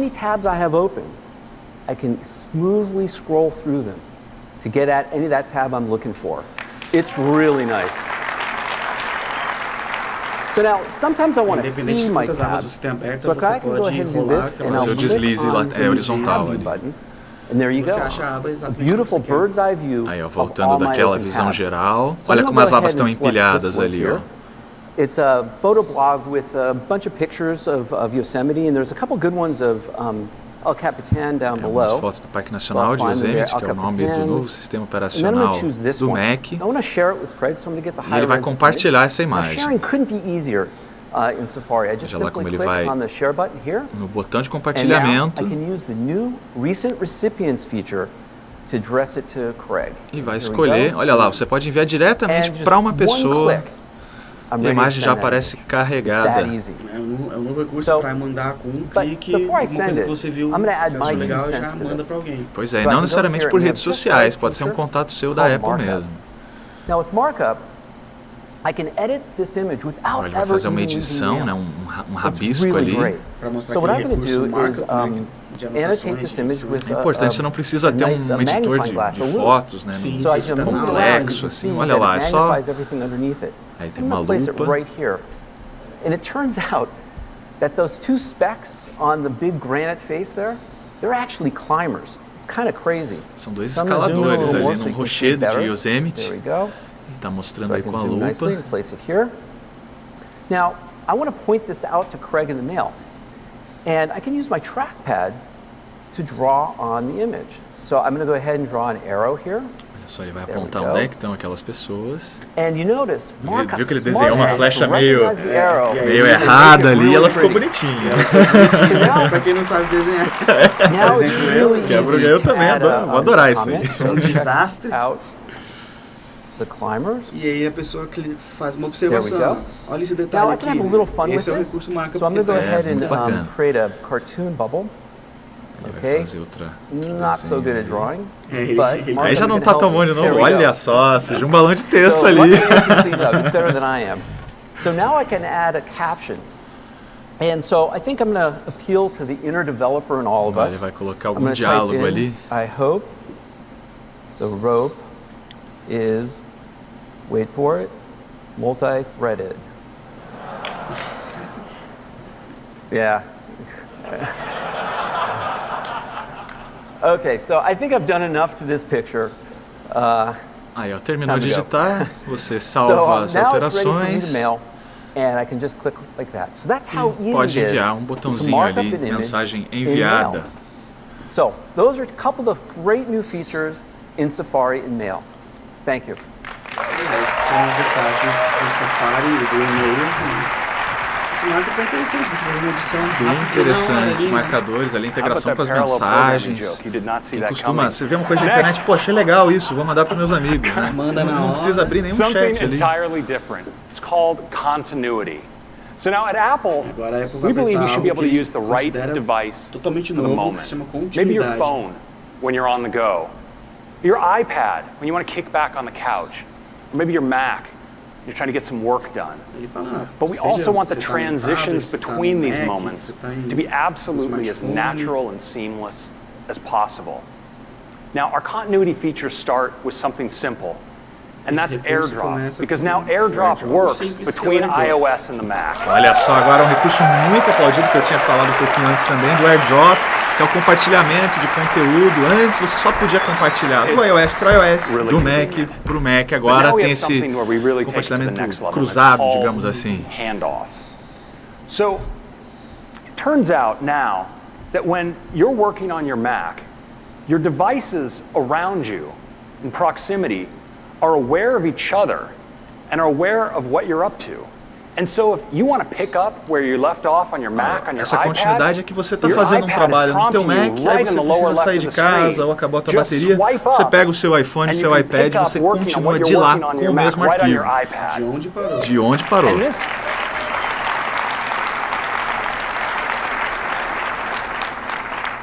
I can smoothly scroll through them to get at any of that tab I'm looking for. It's really nice. So now, sometimes I want to see my tabs. So I can go ahead and do this, and I'll click on the button. And there you go. A beautiful bird's eye view.
Aí, ó, voltando daquela visão geral. Olha como as abas estão empilhadas ali, ó.
It's a photo blog with a bunch of pictures of Yosemite, and there's a couple good ones of El Capitan down below.
Algumas fotos do Parque Nacional de Yosemite, que é o nome do novo sistema operacional do Mac. E ele vai compartilhar essa imagem. Veja lá como ele vai no botão de compartilhamento e vai escolher. Olha lá, você pode enviar diretamente para uma pessoa. A imagem já aparece carregada.
É um novo recurso para mandar com um clique uma coisa que você viu que achou legal e já manda para alguém.
Pois é, e não necessariamente por redes sociais, pode ser um contato seu da Apple mesmo. Ele vai fazer uma edição, né, um rabisco ali.
Para mostrar aquele recurso markup,
é importante, você não precisa ter um editor de fotos, né, complexo, assim. Olha lá, é só... Aí tem uma lupa.
And it turns out that those two specks on the big granite face there, they're actually climbers. It's kind of crazy.
São dois escaladores ali no rochedo de Yosemite. Ele está mostrando aí com a lupa.
Now, I want to point this out to Craig in the mail. And I can use my trackpad to draw on the image. So I'm going to go ahead and draw an arrow here.
Só ele vai apontar onde é que estão aquelas pessoas.
Viu
que ele desenhou uma flecha meio errada ali e ela ficou bonitinha.
Pra quem não sabe desenhar.
Eu também vou adorar isso aí.
É um desastre. E aí a pessoa faz uma observação. Olha esse detalhe aqui. Esse é o recurso markup.
So I'm going to go ahead and create a cartoon bubble.
Vai fazer outra
not so good at drawing.
Aí já não tá tão bom de novo. Olha só, surgiu um balão de texto ali.
It's better than I am. So now I can add a caption. And so I think I'm going to appeal to the inner developer in all of us.
Ele vai colocar algum diálogo ali.
I hope the rope is, wait for it, multi-threaded. Yeah. Okay, so I think I've done enough to this picture.
Aí, ó, terminou de digitar, você salva as alterações.
And I can just click like that. So that's how easy
pode enviar botãozinho ali, mensagem enviada.
So those are a couple of great new features in Safari and Mail. Thank you.
Esses foram os destaques do Safari e do e-mail. Esse markup é interessante, você fazer uma edição
bem interessante, marcadores ali, integração com as mensagens. Quem costuma, você vê uma coisa na internet, pô, achei legal isso, vou mandar para meus amigos, né? Não precisa abrir nenhum chat ali.
It's called continuity. So now at Apple, we believe you should be able to use the right device for the moment. Maybe your phone when you're on the go, your iPad when you want to kick back on the couch, or maybe your Mac. You're trying to get some work done. But we also want the transitions between these moments to be absolutely as natural and seamless as possible. Now, our continuity features start with something simple, and that's AirDrop, because now AirDrop works between iOS and the Mac.
Olha só, agora um recurso muito aplaudido que eu tinha falado um pouquinho antes também, do AirDrop, que é o compartilhamento de conteúdo. Antes você só podia compartilhar do iOS para iOS, do Mac para o Mac. Agora tem esse compartilhamento cruzado, digamos assim.
So, it turns out now that when you're working on your Mac, your devices around you in proximity are aware of each other and are aware of what you're up to. And so if you want to pick up where you left off on your Mac, on your
Essa
iPad,
continuidade é que você está fazendo um trabalho no teu Mac, aí você precisa sair de casa ou acabou a tua bateria, você pega o seu iPhone, seu iPad e você continua de lá com o mesmo arquivo.
De onde parou.
De onde parou.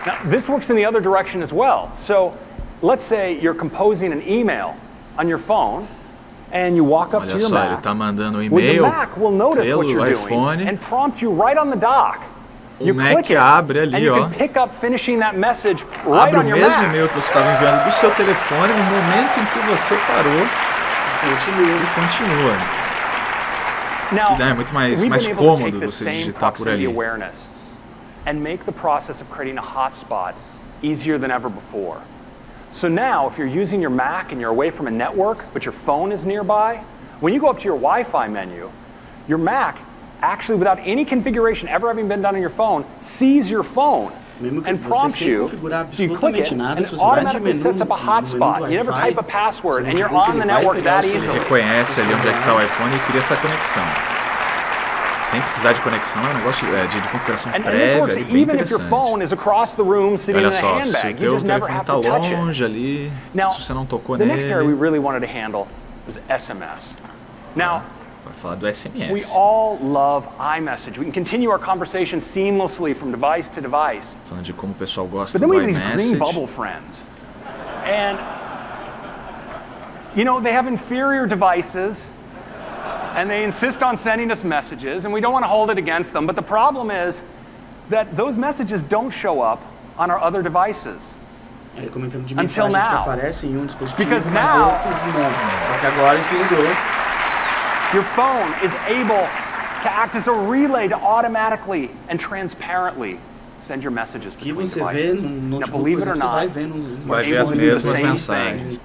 Now, this works in the other direction as well. So let's say you're composing an email on your phone, and you walk up to your Mac.
Ele está mandando um e-mail pelo iPhone.
And prompt you right on the dock.
O Mac abre ali, ó.
Pick up finishing that message
Abre o mesmo e-mail que você estava enviando do seu telefone no momento em que você parou e continua.
Now,
é muito mais cômodo você digitar por ali.
And make the process of creating a hotspot easier than ever before. So now, if you're using your Mac and you're away from a network, but your phone is nearby, when you go up to your Wi-Fi menu, your Mac, actually without any configuration ever having been done on your phone, sees your phone and prompts you. So you click it, and it automatically sets up a hotspot. You never type a password, and you're on the network that easily.
Reconhece ali onde é que está o iPhone e cria essa conexão. Sem precisar de conexão, é um negócio de configuração prévia, ali, bem interessante. Olha só, se o teu telefone está longe ali, se você não tocou nele... Vai falar do SMS.
We all love iMessage. We can continue our conversation seamlessly from device to device.
Falando de como o pessoal gosta do iMessage.
But then we have these green bubble friends. And, you know, they have inferior devices. And they insist on sending us messages, and we don't want to hold it against them. But the problem is that those messages don't show up on our other devices.
Ele comentando de mensagens que aparecem em dispositivo, mas outros não. Só que agora isso mudou.
Your phone is able to act as a relay to automatically and transparently send your messages between devices.
Que você vê no notebook, você vai ver
vai ver as mesmas mensagens.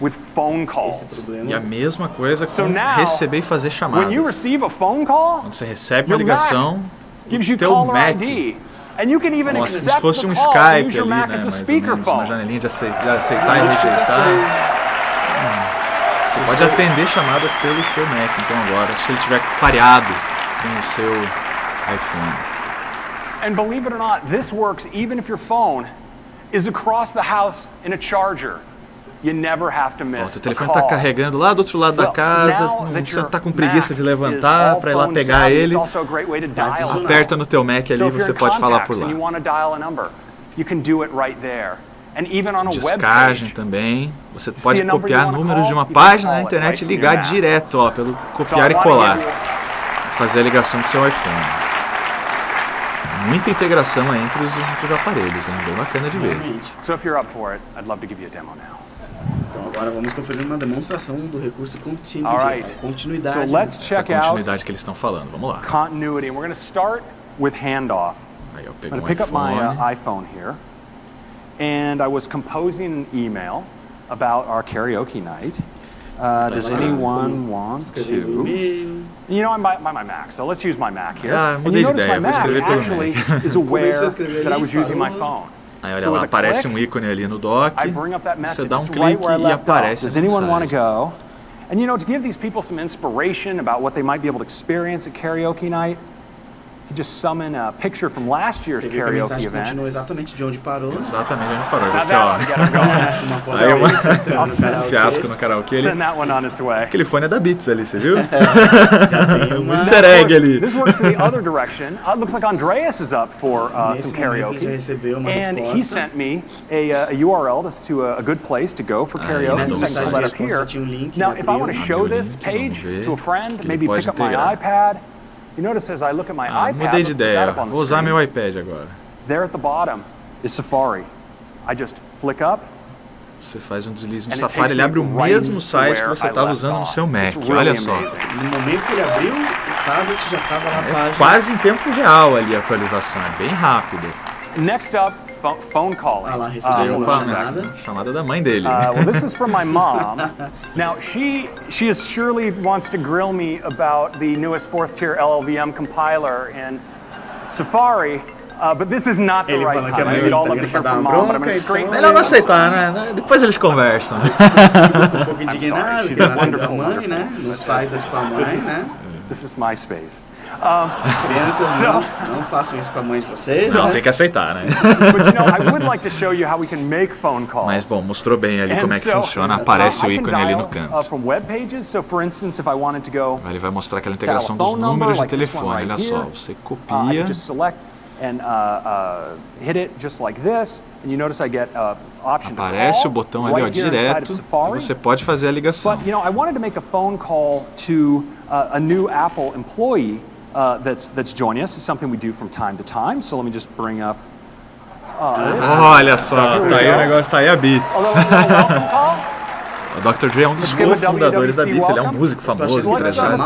With phone calls.
E a mesma coisa com receber e fazer chamadas.
When you receive a phone call,
quando você recebe uma ligação, o teu Mac, como se fosse um Skype ali, né, mais ou menos, uma janelinha de aceitar e rejeitar. Você pode atender chamadas pelo seu Mac, então agora, se ele estiver pareado com o seu iPhone.
And believe it or not, this works even if your phone is across the house in a charger. You never have to miss.
O teu telefone está carregando lá do outro lado da casa, você está com preguiça de levantar para ir lá pegar ele. Aperta no teu Mac ali e você pode falar por lá. Descagem também. Você pode copiar números de uma página na internet e ligar direto, ó, pelo copiar e colar. Fazer a ligação do seu iPhone. Muita integração aí entre os aparelhos, hein? Bem bacana de ver.
Então agora vamos conferir uma demonstração do recurso continuidade.
Essa continuidade que eles estão falando. Vamos lá.
Continuity. And we're going to start with handoff.
Aí eu
I'm going to pick up my iPhone here, and I was composing an email about our karaoke night. Does anyone want to? You know, I'm by my Mac, so let's use my Mac here. And you notice my Mac actually is aware that I was using my phone.
Aí olha lá, aparece um ícone ali no dock, você dá um clique e aparece a
Does anyone want to go? And you know, to give these people some inspiration about what they might be able to experience at karaoke night, you just summon a picture from last year's karaoke event.
Continua exatamente de onde parou.
Exatamente de onde parou. Você, ó. Aí um fiasco no karaokê ali. Aquele fone é da Beats ali, você viu? Um easter egg ali.
This works in the other direction. It looks like Andreas is up for some karaoke. And he sent me a URL to a good place to go for karaoke. So let up here. Now, if I want to show this page to a friend, maybe pick up my iPad. You notice as I look at my iPad,
mudei de ideia. Vou usar meu iPad agora.
There at the bottom is Safari. I just flick up.
Você faz um deslize no Safari, ele abre o mesmo site que você estava usando no seu Mac. Olha só.
No momento que ele abriu, o tablet já estava na página.
Quase em tempo real ali a atualização, é bem rápido.
Next up, phone calling.
Ah lá, recebeu uma
chamada da mãe dele.
Well, this is from my mom. Now, she surely wants to grill me about the newest 4th tier LLVM compiler in Safari. But this is not the right time. I would all love to hear from Mom, but I'm going to screen.
Melhor não aceitar, né? Depois eles conversam.
Um pouco indignado, que ela da mãe, né? Nos faz isso com a mãe, né?
This is my space.
Crianças, não façam isso com a mãe de vocês.
Não, tem que aceitar, né? Mas bom, mostrou bem ali como é que funciona. Aparece o ícone ali no canto. Ele vai mostrar aquela integração dos números de telefone. Olha só, você copia. Aparece o botão ali, ó, direto, e você pode fazer a ligação.
But, I wanted to make a phone call to a new Apple employee that's joining us. It's something we do from time to time. So let me just bring up.
Olha só, tá aí o negócio, tá aí a Beats. O Dr. Dre é um dos cofundadores da Beats, ele é um músico famoso, empresário.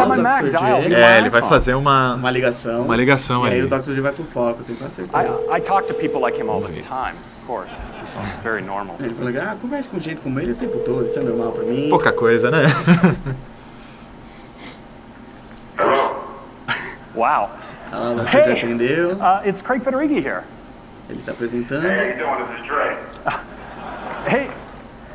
Ele vai fazer uma ligação. Uma ligação
e
ali.
E aí o Dr. Dre vai pro palco, eu tenho quase certeza.
I talk to people like him all the time, of course. It's very normal.
Ele falou, conversa com gente como ele o tempo todo, isso é normal pra mim.
Pouca coisa, né?
Wow.
O Dr. Dre atendeu.
It's Craig Federighi here.
Ele se apresentando.
Hey, how you doing? This is Dre.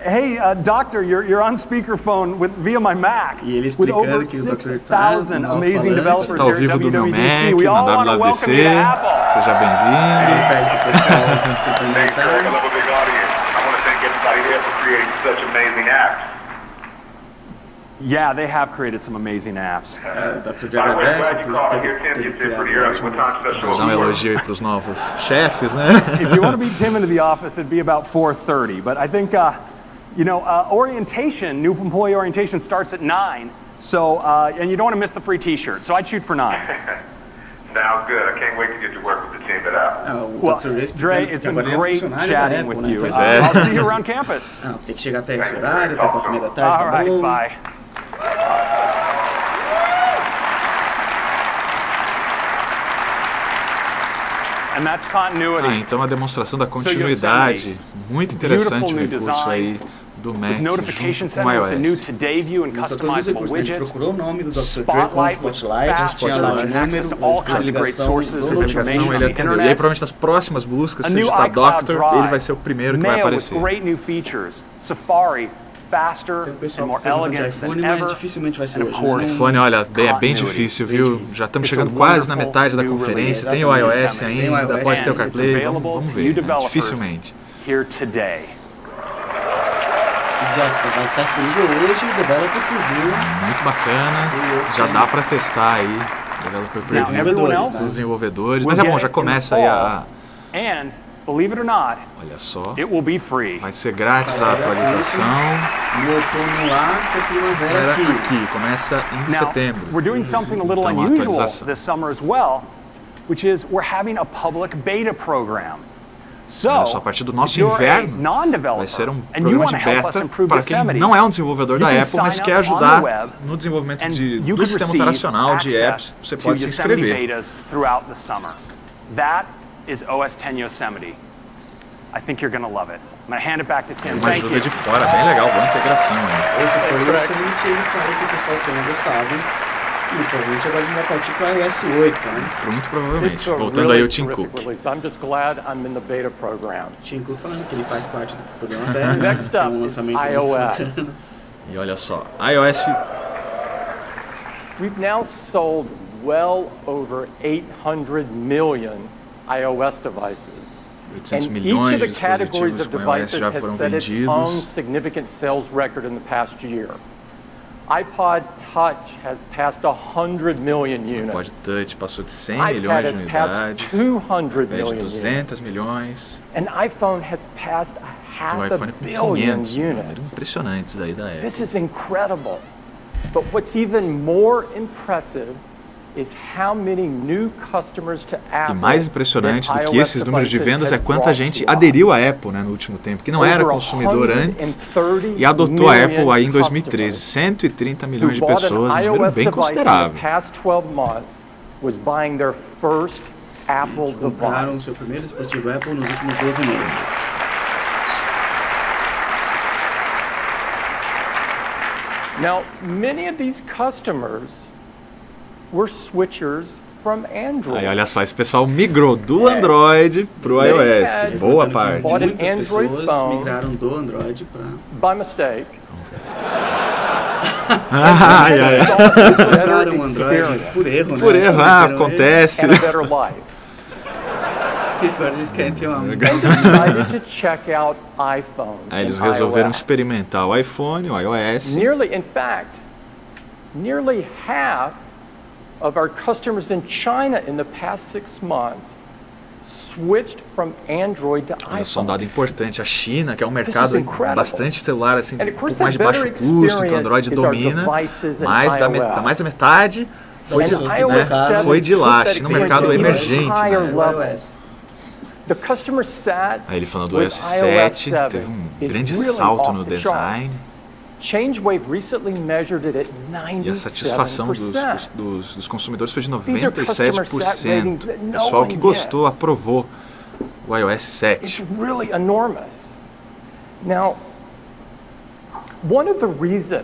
Hey, doctor, you're on speakerphone via my Mac.
E ele
with over
explicando que o Dr.
6,000 amazing developers
tá ao
here at
vivo do meu
WWDC.
Mac,
We all
na
want to welcome
WWDC.
you to Apple.
Seja bem-vindo.
Ele pede pro pessoal cumprimentar.
I love a big audience. I want to thank everybody here for creating such amazing apps.
Yeah, they have created some amazing apps.
Dr. Dre agradece por ter criado
Vou dar um elogio aí pros novos chefes, né?
If you want to beat Tim into the office, it'd be about 4:30. But I think, orientation, new employee orientation starts at 9. So, and you don't want to miss the free T-shirt. So I'd shoot for 9.
Sounds good. I can't wait to get to work with the team at Apple.
Well, Dre, it's been great chatting with you. I'll see you around campus.
Tem que chegar até esse horário, até 4:30 da tarde.
All right, bye. And that's continuity.
Então a demonstração da continuidade, muito interessante o recurso aí do Mac junto com o iOS.
Ele procurou o nome do Dr. Dre com o Spotlight, tinha lá o número, fez a ligação,
ele atendeu. E aí provavelmente nas próximas buscas, se digitar Doctor, ele vai ser o primeiro que vai aparecer.
Tem o pessoal que pergunta de iPhone, mas dificilmente vai ser hoje, né?
iPhone, olha, é bem difícil, viu? Já estamos chegando quase na metade da conferência, tem o iOS ainda, pode ter o CarPlay, vamos ver, né? Dificilmente.
Já está disponível hoje o Developer Preview.
Muito bacana, já dá para testar aí, Developer Preview dos desenvolvedores, mas é bom, já começa aí a...
Believe it or not,
olha só,
it will be free.
Vai ser grátis a atualização.
No outono lá, que a primavera
aqui. Começa em setembro.
We're doing something a little unusual this summer as well, which is we're having a public beta program.
Olha só, a partir do nosso inverno, vai ser um programa de beta para quem não é um desenvolvedor da Apple, mas quer ajudar no desenvolvimento do sistema operacional de apps. Você pode se inscrever.
Is OS 10 Yosemite. I think you're going to love it. I'm going to hand it back to Tim.
Uma ajuda de fora, bem legal, boa integração.
Esse foi o Yosemite e eles pararam que o pessoal tenha gostado. E provavelmente agora a gente vai partir para o iOS 8, né?
Muito provavelmente. Voltando aí o Tim Cook.
I'm just glad I'm in the beta program.
Tim Cook falando que ele faz parte do programa beta, que é um lançamento muito bacana.
E olha só, iOS...
We've now sold well over 800 million iOS devices.
800 milhões de dispositivos com iOS já foram vendidos.
Significant sales record in the past year. iPod Touch has passed 100 million units.
O iPod Touch passou de 100 milhões de unidades.
200
million 200 milhões.
And iPhone has passed half
o iPhone
a
com
billion
500
units.
Impressionantes aí da Apple.
This is incredible. But what's even more impressive is how many new customers to Apple.
E mais impressionante do que esses números de vendas é quanta gente aderiu à Apple, né, no último tempo, que não era consumidor antes e adotou a Apple aí em 2013. 130 milhões de pessoas, um número bem considerável.
Compraram o seu primeiro dispositivo Apple nos últimos 12 meses.
Now, many of these customers were switchers from Android.
Aí olha só, esse pessoal migrou do Android pro iOS. Boa parte.
Muitas pessoas migraram do Android para...
By mistake.
Eles compraram o Android por erro, né?
Por erro, acontece.
Agora eles querem ter uma...
Aí eles resolveram experimentar o iPhone, o iOS.
In fact, nearly half of our customers in China in the past 6 months switched from Android to iPhone.
Olha só um dado importante, a China, que é um mercado bastante celular, assim, um pouco mais de baixo custo, que o Android domina, mais da metade foi de lá, no mercado emergente. Aí ele falando do iOS 7, teve um grande salto no design. E a satisfação dos consumidores foi de 97%. O pessoal que gostou aprovou o iOS 7.
It's really enormous. Now, one of the reasons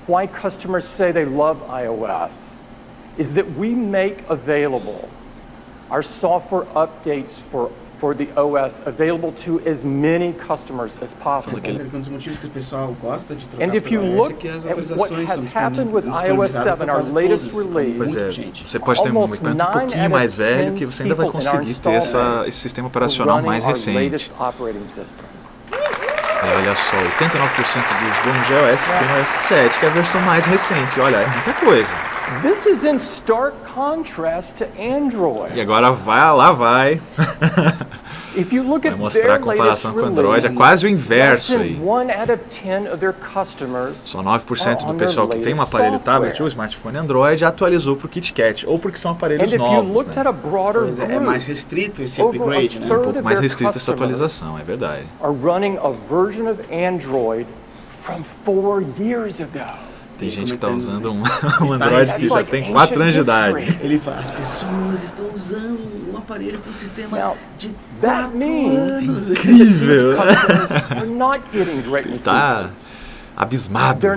why customers say they love iOS is that we make available our software updates for the OS available to as many customers as possible.
Um dos motivos que o pessoal gosta de trocar
And if you look at what has happened with iOS 7, our latest release,
pois é, você pode ter um equipamento um pouquinho mais velho que você ainda vai conseguir ter esse sistema operacional mais recente. Aí, olha só, 89% dos donos de iOS tem o iOS 7, que é a versão mais recente. Olha, é muita coisa.
This is in stark contrast to Android.
E agora vai mostrar a comparação com o Android, é quase o inverso aí. Só 9% do pessoal que tem um aparelho tablet ou smartphone Android atualizou para o KitKat, ou porque são aparelhos novos. Né?
Pois é mais restrito esse upgrade, né?
Um pouco mais restrita essa atualização, é verdade. Tem gente que está usando um Android que já tem 4 anos de idade.
Ele fala, as pessoas estão usando um aparelho com um sistema de 4 anos.
Incrível! Ele está abismado.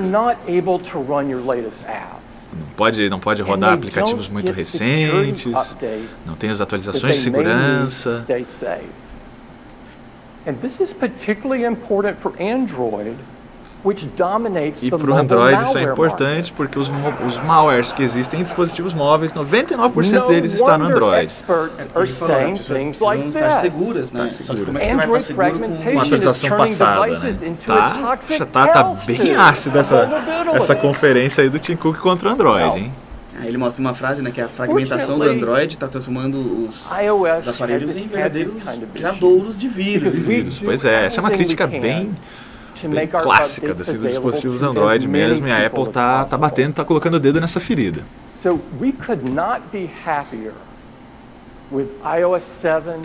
Não pode rodar aplicativos muito recentes, não tem as atualizações de segurança.
And this is particularly important for Android.
E para o Android isso é importante porque os malwares que existem em dispositivos móveis, 99% deles está no Android.
As pessoas precisam estar seguras, né? Só que como é que você vai estar seguro com
uma atualização passada, né? Tá bem ácida essa conferência aí do Tim Cook contra o Android, hein?
Ele mostra uma frase, né, que a fragmentação do Android está transformando os aparelhos em verdadeiros criadouros de vírus.
Pois é, essa é uma crítica bem clássica dos dispositivos Android mesmo, e a Apple tá batendo, tá colocando o dedo nessa ferida.
So we could not be happier with iOS 7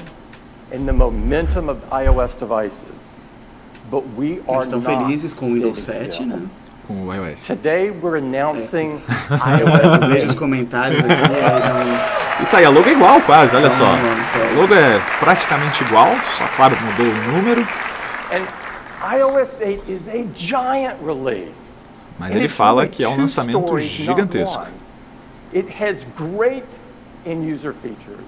and the momentum of iOS devices. But we are
estão felizes com o Windows 7, né?
Com o iOS.
Today we're announcing iOS.
Eu vejo os comentários aqui.
E tá aí, a logo é igual quase, olha só. A logo é praticamente igual, só claro mudou o número.
iOS 8 is a giant release.
Mas ele fala que é um lançamento gigantesco.
It has great end-user features,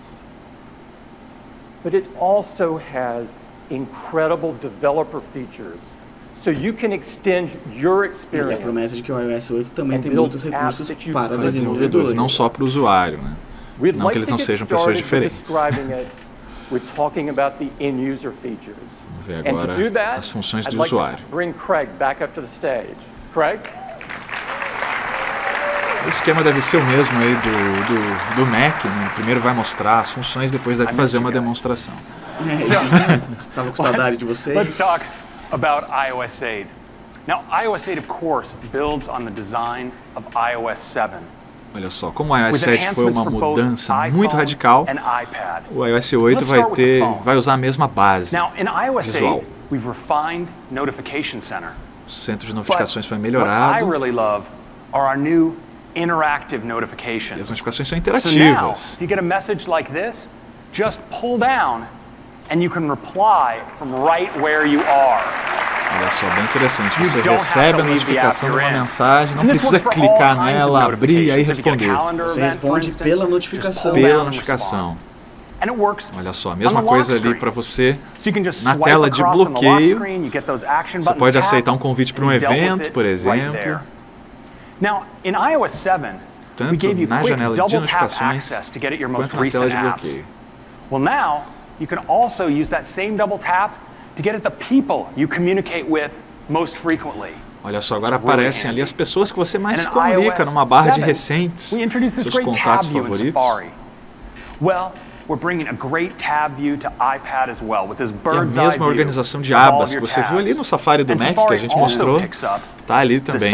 but it also has incredible developer features. So you can extend your experience.
E a promessa de que o iOS 8 também tem muitos recursos para desenvolvedores,
não só para o usuário, né? Não que eles não sejam pessoas diferentes.
We're talking about the end-user features.
Vamos ver agora as funções do usuário.
Bring Craig back up to the stage. Craig?
O esquema deve ser o mesmo aí do Mac, né? Primeiro vai mostrar as funções, depois deve fazer uma demonstração.
Estava com saudade de vocês.
Let's talk about iOS 8. Now, iOS 8, of course, builds on the design of iOS 7.
Olha só, como o iOS 7 foi uma mudança muito radical, o iOS 8 vai usar a mesma base visual. O centro de notificações foi melhorado. E as notificações são interativas. Olha só, bem interessante. Você recebe a notificação de uma mensagem, não precisa clicar nela, abrir e aí responder.
Você responde pela notificação.
Pela notificação. Olha só, a mesma coisa ali para você na tela de bloqueio. Você pode aceitar um convite para um evento, por exemplo. Tanto na janela de notificações quanto na tela de bloqueio.
Well, now you can also use that same double tap to get at the people you communicate with most frequently.
Olha só, agora aparecem ali as pessoas que você mais se comunica numa barra de recentes, seus contatos favoritos.
Well, we're bringing a great tab view to iPad as well with this bird's
eye view. E a mesma organização de abas que você viu ali no Safari do Mac que a gente mostrou, tá ali também.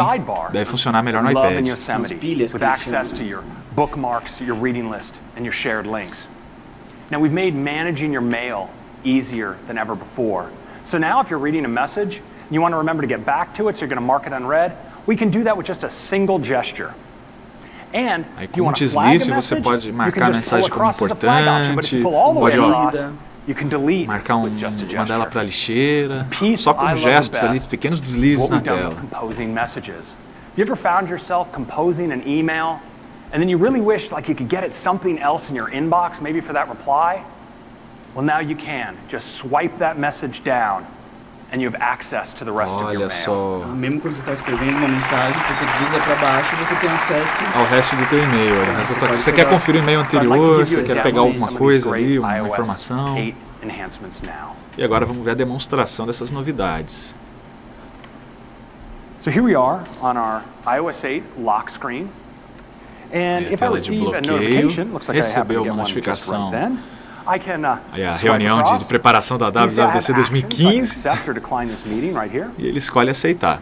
Deve funcionar melhor no iPad.
With access to your bookmarks, your reading list, and your shared links. Now we've made managing your mail easier than ever before. So now if you're reading a message and you want to remember to get back to it, so you're going to mark it unread, we can do that with just a single gesture. And
aí com um deslize você pode marcar a mensagem como importante, pode marcar mandar ela para a lixeira, só com gestos ali, pequenos deslizes na tela.
You ever found yourself composing an email and then you really wished like you could get at something else in your inbox, maybe for that reply? Well, now you can. Just swipe that message down and you have access to the rest of your mail.
Mesmo quando você está escrevendo uma mensagem, se você desliza para baixo, você tem acesso
ao resto do teu e-mail. Você quer conferir o e-mail anterior, você quer pegar alguma coisa ali, uma informação. E agora vamos ver a demonstração dessas novidades.
So here we are on our iOS 8 lock screen. And if I receive a notification, looks like I happen to get one just right then.
Aí a reunião de preparação da WWDC 2015 e ele escolhe aceitar.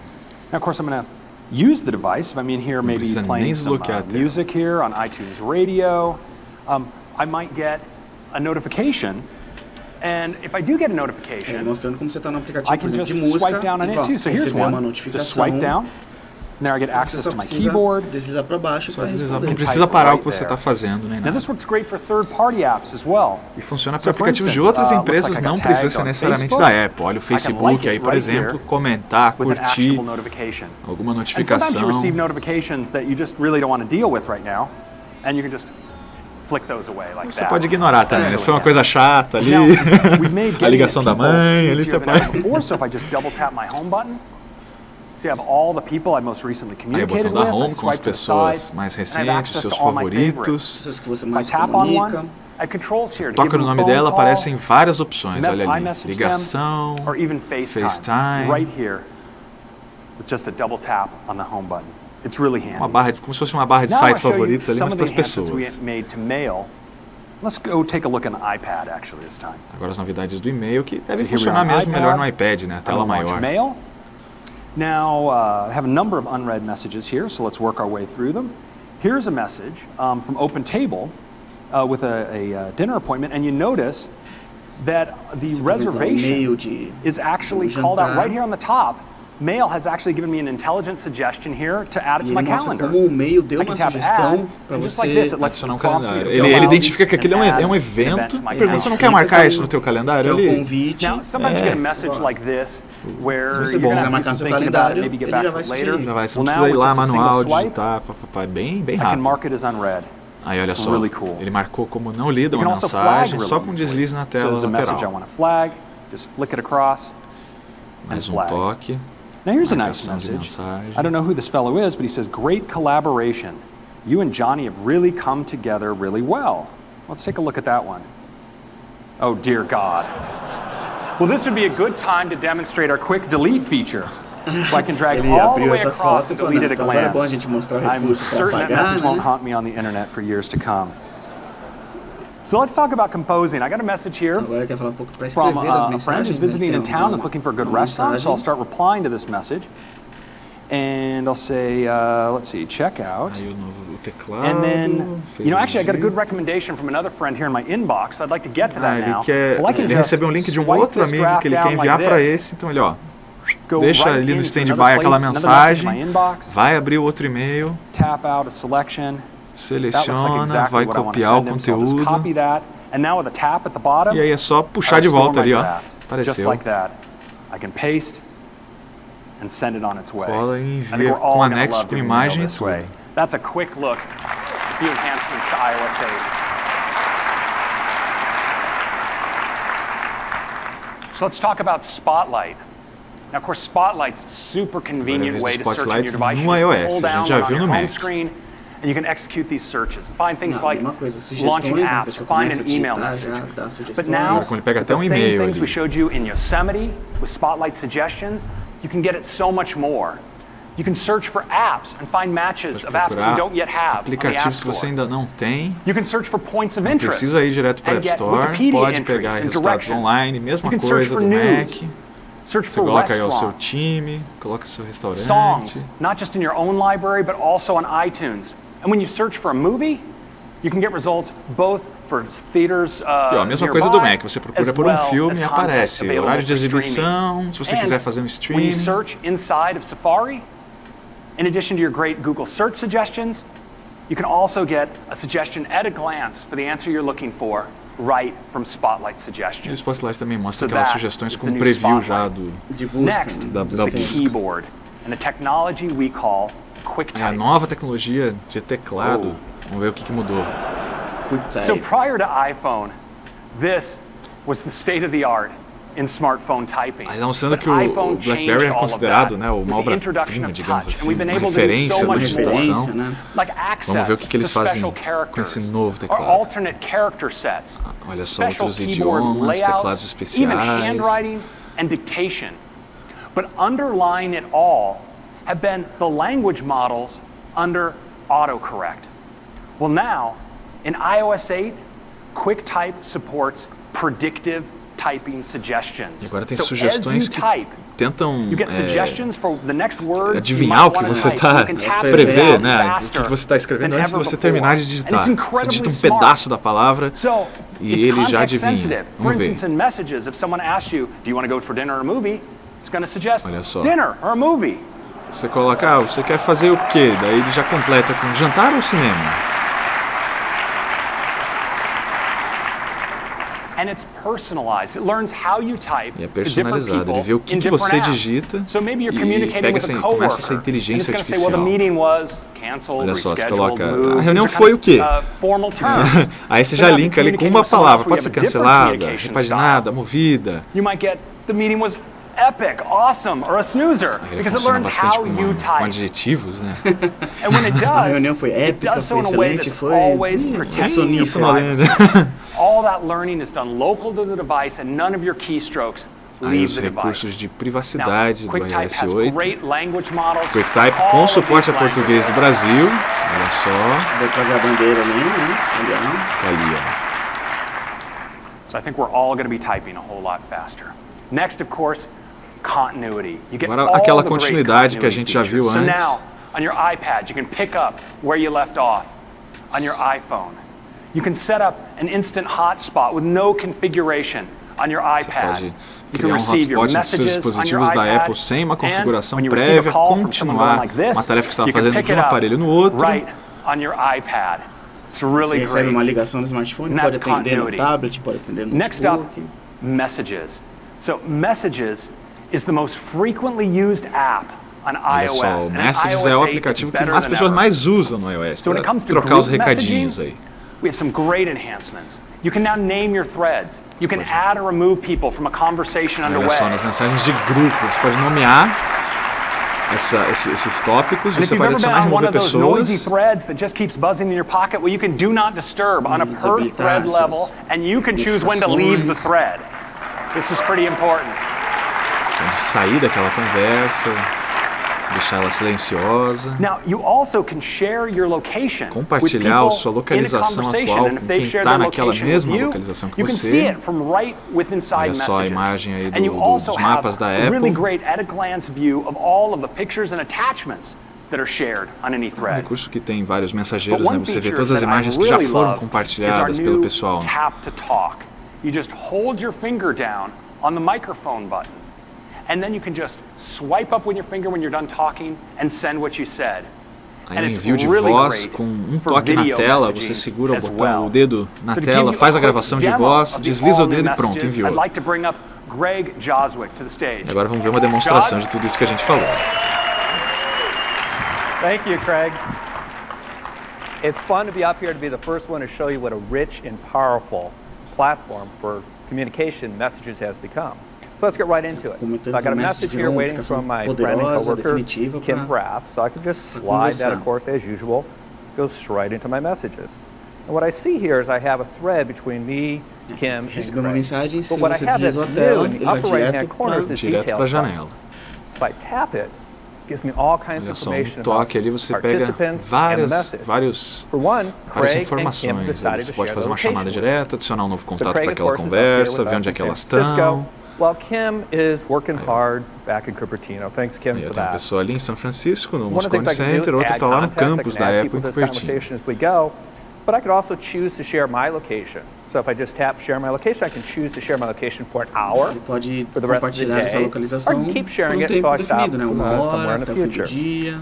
Now, of course, I'm going to use the device. If I'm in here, maybe playing some music here on iTunes Radio, I might get a notification. And if I do get a notification,
mostrando como você está no aplicativo,
I can just swipe down on it too. So here's one. Just swipe down. Now I get access to my keyboard.
Deslizar para baixo para responder.
Não precisa parar o que você está fazendo, nem nada.
Now this works great for third-party apps as well.
E funciona para aplicativos de outras empresas, não precisa ser necessariamente da Apple. Olha o Facebook aí, por exemplo, comentar, curtir alguma notificação.
Sometimes you receive notifications that you just really don't want to deal with right now, and you can just flick those away like that.
Você pode ignorar também, se foi uma coisa chata ali, a ligação da mãe, ali você pode.
So if I just double tap my home button, you have all the people I most recently communicated with.
Aí o botão da home com as pessoas mais recentes, seus favoritos.
Pessoas que você mais comunica.
Toca no nome dela, aparecem várias opções. Olha ali, ligação, FaceTime.
Right here, with just a double tap on the home button. It's really handy.
Uma barra, como se fosse uma barra de sites favoritos ali, mas para as pessoas.
Let's go take a look on the iPad actually this time.
Agora as novidades do e-mail que devem funcionar mesmo melhor no iPad, né? A tela maior.
Now, I have a number of unread messages here, so let's work our way through them. Here's a message from Open Table with a dinner appointment, and you notice that the reservation is actually called out right here on the top. Mail has actually given me an intelligent suggestion here to add it to my calendar.
Como o mail deu uma sugestão para você
adicionar um calendário. Ele identifica que aquilo é um evento. Pergunta, você não quer marcar isso no teu calendário ali?
É um convite.
Now, sometimes you get a message like this.
Se você quiser marcar no seu calendário, ele já vai sugerir.
Já vai, você não precisa ir lá manual, digitar, bem rápido. Aí olha só, ele marcou como não lida uma mensagem, só com um deslize na tela lateral. Mais um toque.
Now here's a nice message. I don't know who this fellow is, but he says, "Great collaboration. You and Johnny have really come together really well." Let's take a look at that one. Oh dear God. Well, this would be a good time to demonstrate our quick delete feature. So I can drag all the way across and delete at a glance. I'm certain that message won't haunt me on the internet for years to come. So let's talk about composing. I got a message here from a friend who's visiting in town that's looking for a good restaurant. So I'll start replying to this message. And I'll say, let's see, check out. And then, you know, actually I got a good recommendation from another friend here in my inbox. I'd like to get to that now.
Ele recebeu um link de um outro amigo que ele quer enviar para esse. Então ele, ó, deixa ali no standby aquela mensagem, vai abrir o outro e-mail, seleciona, vai copiar o conteúdo, e aí é só puxar de volta ali, ó, apareceu.
and send it on its way.
Cola e
I think
envia
we're all
com
gonna
anexo
love
com
doing
imagem
mail
e
this way.
tudo.
That's a quick look at a few enhancements to iOS 8. So let's talk about Spotlight. Now, of course, Spotlight's a super convenient way to search on your device. You just pull down on your home screen, and you can execute these searches. Find things like launching apps, find an email message. But now, with the same things we showed you in Yosemite with Spotlight suggestions, you can get it so much more. You can search for apps and find matches of apps that you don't yet have on the App
aplicativos que você
Store.
ainda não tem.
You can search for points of
Não
interest.
precisa ir direto para a
and
App
get
Store,
Wikipedia
pode
entries
pegar
and
resultados
directions.
online,
You
mesma
can search
coisa
for
do
news.
Mac.
Search
Você
for
coloca aí o seu
restaurants,
time, coloca seu restaurante.
songs, not just in your own library, but also on iTunes. And when you search for a movie, you can get results both for theaters
E ó, a mesma coisa do Mac, você procura por um filme e aparece horário de exibição, se você quiser fazer um
When you
stream.
search inside of Safari, in addition to your great Google search suggestions, you can also get a suggestion at a glance for the answer you're looking for right from Spotlight
E o
suggestions.
Spotlight também mostra
So
aquelas
that
sugestões
is
com
the new
preview
Spotlight.
já
Next
da
is the
busca.
keyboard and a technology we call
É a
QuickType.
nova tecnologia de teclado. Vamos ver o que mudou.
So prior to iPhone, this was the state of the art in smartphone typing.
Aí mostrando
But
que o
iPhone
BlackBerry
changed
é
all of
considerado,
that
né, uma
with the introduction
obra-prima,
of
digamos
touch.
assim,
And we've been
uma
able to do
referência
so
da
much
digitação.
more, like access
Vamos ver o que eles
to
fazem
special
com
characters,
esse novo
or
teclado.
alternate character sets,
Olha só,
special
outros
keyboard
idiomas, teclados
layouts,
especiais.
even handwriting and dictation. But underlying it all have been the language models under autocorrect. Well, now, in iOS 8, QuickType supports predictive typing suggestions.
E agora tem
So
sugestões
as you
que
type,
tentam
you get suggestions for the next words
adivinhar o que você está prever, né? O que você está escrevendo
than
antes de
ever
você
before.
terminar de
And
digitar.
it's
Você
incredibly
digita um
smart.
pedaço da palavra
So,
e
it's
ele já
context
adivinha.
sensitive. For
Vamos ver.
instance, in messages, if someone asks you, do you want to go for dinner or a movie? It's going to suggest
Olha só.
dinner or a movie.
Você coloca, você quer fazer o quê? Daí ele já completa com jantar ou cinema.
And it's personalized. It learns how you type
E é
to different
personalizado. Ele vê o
people
que
in
você
different apps.
digita
So maybe you're
e
communicating
pega
with
essa,
a
começa essa
coworker.
inteligência
And it's gonna say, well, the
artificial.
meeting was canceled,
Olha só, você
rescheduled,
coloca,
moved.
a reunião
These are
foi o quê?
formal terms.
Aí você
So
já
now
linka ali com
communicating
uma
with someone
palavra,
else,
pode
we
ser
have a different
cancelada,
communication
repaginada, movida.
You might get the meeting was epic, awesome, or a snoozer,
Ele
because it
funciona
learns
bastante
how you
com
type.
adjetivos, né?
And when it
A
does,
reunião foi
it
épica,
does so
foi
in a way
excelente,
that's
foi
always protecting
sonífera.
privacy. All that learning is done local to the device, and none of your keystrokes
Aí
leave
os
the
recursos
device.
de privacidade do
QuickType
iOS
has
8.
great language models.
QuickType
All
com
of
suporte a
these
português do
languages.
Brasil. Olha só.
Deu pra ver a bandeira ali, né? Legal.
Tá ali, ó.
So I think we're all going to be typing a whole lot faster. Next, of course, continuity. You get
Agora
all
aquela
the great
continuidade que a
continuity
gente já viu
features.
antes.
So now, on your iPad, you can pick up where you left off. On your iPhone, you can set up an instant hotspot with no configuration on your
Você
iPad.
pode
You can
criar um
receive your
hotspot nos seus
messages on your
dispositivos da
iPad,
Apple sem uma configuração
and when you receive a
prévia,
call from someone going
continuar
like this,
uma tarefa que você estava
you can
fazendo
pick
de
it
um
up
aparelho no outro.
right on your iPad. It's really
Você recebe
great.
uma ligação no smartphone,
And
pode
that's
atender no
continuity.
tablet, pode atender no
Next up,
notebook.
Messages. So Messages is the most frequently used app on
Olha
iOS.
só, o
And
Messages
iOS
é o
8
aplicativo
is
que
better
mais
than
pessoas
ever.
mais usam no iOS
So when it
para
comes to
trocar os
group
recadinhos
messaging,
aí.
we have some great enhancements. You can now name your threads. You can add or remove people from a conversation
Olha
underway.
só, nas mensagens de grupo, você pode nomear esses tópicos,
And if
você
you've
pode
ever been
adicionar e
on one
remover
of those noisy
pessoas.
threads that just keeps buzzing in your pocket, well, you can do not disturb on a per
Desabilitar
thread
essas
level, and you can choose when to leave the thread. This is pretty important.
Pode sair daquela conversa, deixar ela silenciosa.
Now, you also can share your location
Compartilhar
with
a sua
people
localização
in a conversation,
atual
and if
com
they
quem
share
está
their
naquela
location with
mesma
you,
localização que
you can
você.
see it from right within
Olha
inside
só a
Messages.
imagem aí
And you also
dos
have
mapas da
a really
Apple.
great at-a-glance view of all of the pictures and attachments that are shared on any
Um
thread.
recurso que tem vários
But
mensageiros, né?
one
Você vê
feature
todas as
that I
imagens que já
really
foram
love
compartilhadas
is our
pelo
new
pessoal.
Tap to talk. You just hold your finger down on the microphone button, and then you can just swipe up with your finger when you're done talking and send what you said.
Aí o envio de voz, com um toque na tela, você segura o botão, o dedo na tela, faz a gravação de voz, desliza o dedo e pronto, enviou.
Greg Joswick to the stage.
E agora vamos ver uma demonstração de tudo isso que a gente falou.
Thank you, Craig. It's fun to be up here to be the first one to show you what a rich and powerful platform for communication messages has become. So let's get right into it. So I got a message here waiting from my friend and coworker, Kim Raff. So I can just slide that, of course, as usual. Goes straight into my messages. And what I see here is I have a thread between me, Kim, and Craig. But what I have that's new in the upper right-hand corner is this detail button. If I tap it, it gives me all kinds of information about
toque ali você pega várias informações. Você pode fazer uma chamada direta, adicionar um novo contato para aquela conversa, ver onde é que elas estão.
Well, Kim is working hard back in Cupertino. Thanks, Kim, for
tem uma
that.
pessoa ali em São Francisco, no Moscone Center, outra está lá no campus da Apple em Cupertino.
But I could also choose to share my location. So if I just tap share my location, I can choose to share my location for an hour, for the rest of the day, or I can keep sharing it so I stop somewhere in the future.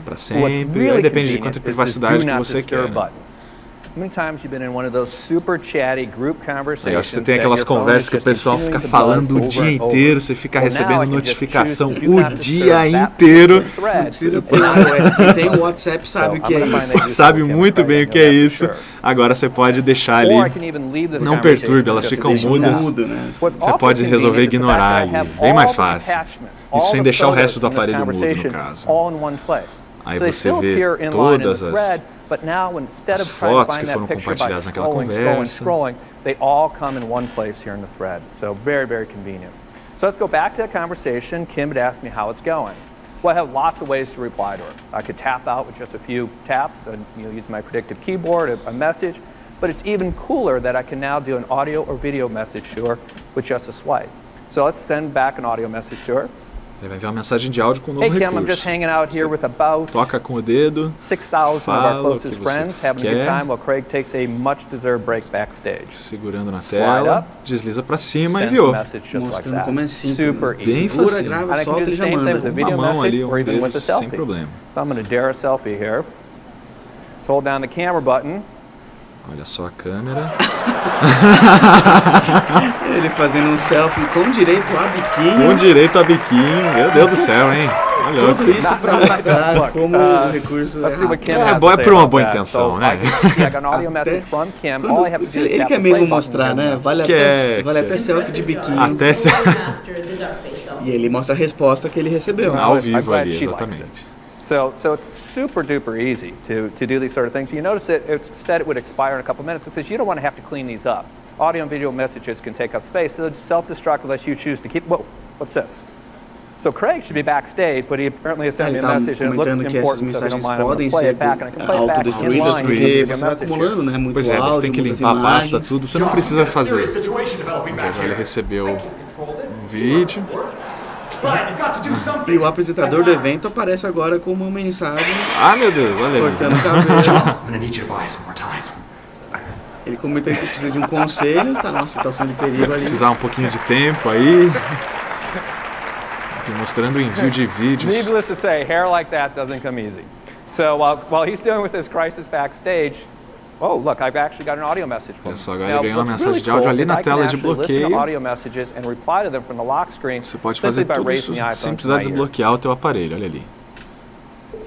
Para sempre, aí depende de quanta privacidade que você quer.
Many times you've been in one of those super chatty group conversations.
Você tem aquelas conversas que o pessoal fica falando o dia inteiro, você fica recebendo notificação o dia inteiro.
Não precisa ter iOS, quem tem o WhatsApp sabe o que é isso.
Sabe muito bem o que é isso. Agora você pode deixar ali, não perturbe, elas ficam mudas. Você pode resolver ignorar ali, bem mais fácil. Isso sem deixar o resto do aparelho mudo, no caso. Aí você vê todas as fotos que foram compartilhadas naquela conversa.
They all come in one place here in the thread. So very, very convenient. So let's go back to that conversation. Kim had asked me how it's going. Well, I have lots of ways to reply to her. I could tap out with just a few taps and use my predictive keyboard, a message. But it's even cooler that I can now do an audio or video message to her with just a swipe. So let's send back an audio message to her.
Ele vai enviar uma mensagem de áudio com um novo recurso.
I'm just hanging out here with about
toca com o dedo,
6,000 of our closest friends, having a good time while Craig takes a much-deserved break backstage.
Segurando na tela, desliza para cima e enviou.
Mostrando como é simples.
Super
bem
fácil. Grava, solta e já manda.
Uma mão ali, dedo, sem problema.
So I'm going to dare a selfie here. So hold down the camera button.
Olha só a câmera.
Ele fazendo um selfie com direito a biquinho.
Com direito a biquinho. Meu Deus do céu, hein? Olha.
Tudo isso para mostrar como o recurso
é bom, é por uma boa intenção, né?
Ele quer mesmo mostrar, né? Vale até selfie de biquinho.
Até
E ele mostra a resposta que ele recebeu.
Ao vivo ali, exatamente.
So it's super duper easy to do these sort of things. You notice that it said it would expire in a couple minutes because you don't want to have to clean these up. Audio and video messages can take up space. They'll self-destruct unless you choose to keep. Whoa, what's this? So Craig should be backstage, but he apparently has sent me a message and it looks important, so if you don't mind, I'm going to play it back and I can play it back online.
Porque você vai acumulando, né? Muito
pois é, você tem que limpar a pasta, tudo. Você não precisa fazer. Agora ele recebeu um vídeo.
E o apresentador do evento aparece agora com uma mensagem.
Ah, meu Deus, olha aí.
Cortando o cabelo. Ele comenta que precisa de um conselho, tá numa situação de perigo ali.
Vai precisar um pouquinho de tempo aí. Mostrando o envio de vídeos.
Needless to say, hair like that doesn't come easy. So while he's dealing with this crisis backstage, oh, look, I've actually got an audio message from him.
Só agora ele ganhou uma mensagem de áudio ali na tela de bloqueio. Você pode fazer tudo isso sem precisar desbloquear o teu aparelho, olha ali.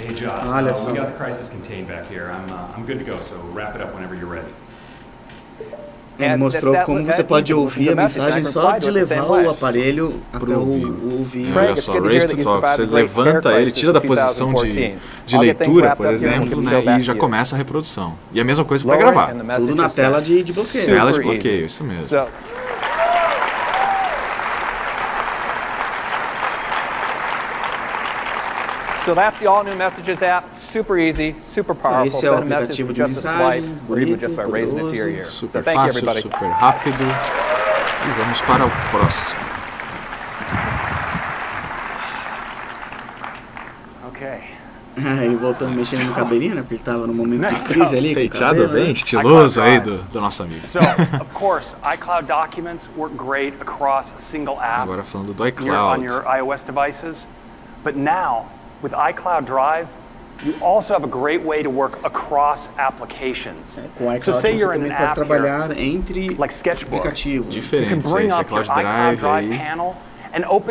Hey Josh,
olha só.
We got the crisis contained back here. I'm good to go, so wrap it up whenever you're ready.
Ele mostrou como você pode ouvir a mensagem só de levar o aparelho até o ouvido.
Olha só, Race to Talk, você levanta ele, tira da posição de leitura, por exemplo, né, e já começa a reprodução. E a mesma coisa para gravar.
Tudo na tela de bloqueio.
Tela de bloqueio, isso mesmo.
So that's the all-new Messages app. Super easy, super powerful.
Esse é o aplicativo de mensagens, bonito, poderoso,
super fácil, super rápido. E vamos para o próximo.
Ele voltando mexendo no cabelinho, né? Porque ele estava no momento de crise ali.
Penteado bem estiloso aí do nosso amigo.
So, of course, iCloud documents work great across a single app.
Agora falando do iCloud.
On your iOS devices, but now with iCloud Drive, you also have a great way to work across applications.
Com o iCloud você também pode trabalhar entre aplicativos.
Diferente, esse iCloud Drive aí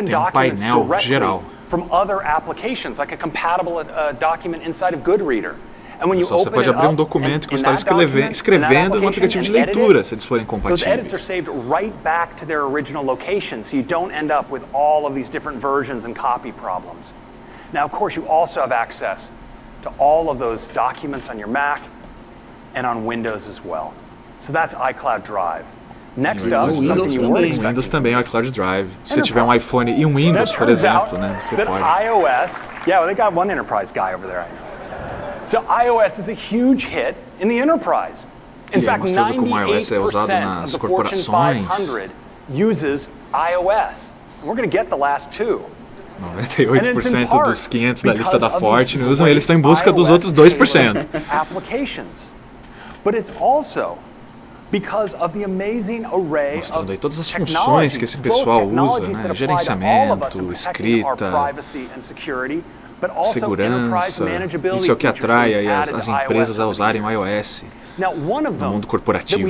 tem um painel geral.
From other applications, like a compatible document inside of Goodreader. And when you
Você pode abrir documento que você estava escrevendo no aplicativo de leitura, se eles forem compatíveis.
Those edits are saved right back to their original location, so you don't end up with all of these different versions and copy problems. Now, of course, you also have access to all of those documents on your Mac and on Windows as well. So that's iCloud Drive. Next up, something you weren't expecting.
Windows também é o iCloud Drive. Se tiver um iPhone e um Windows, por exemplo, né, você pode.
iOS, yeah, well, they got one enterprise guy over there. So iOS is a huge hit in the enterprise. In fact, 98% of the Fortune 500 uses iOS. And we're going to get the last two.
98% dos 500 da lista da Fortune usam, eles estão em busca dos outros 2%.
Applications. But it's also because of the amazing array
mostrando aí todas as funções que esse pessoal usa, né? Gerenciamento, escrita, segurança. Isso é o que atrai aí as empresas a usarem o iOS no mundo corporativo.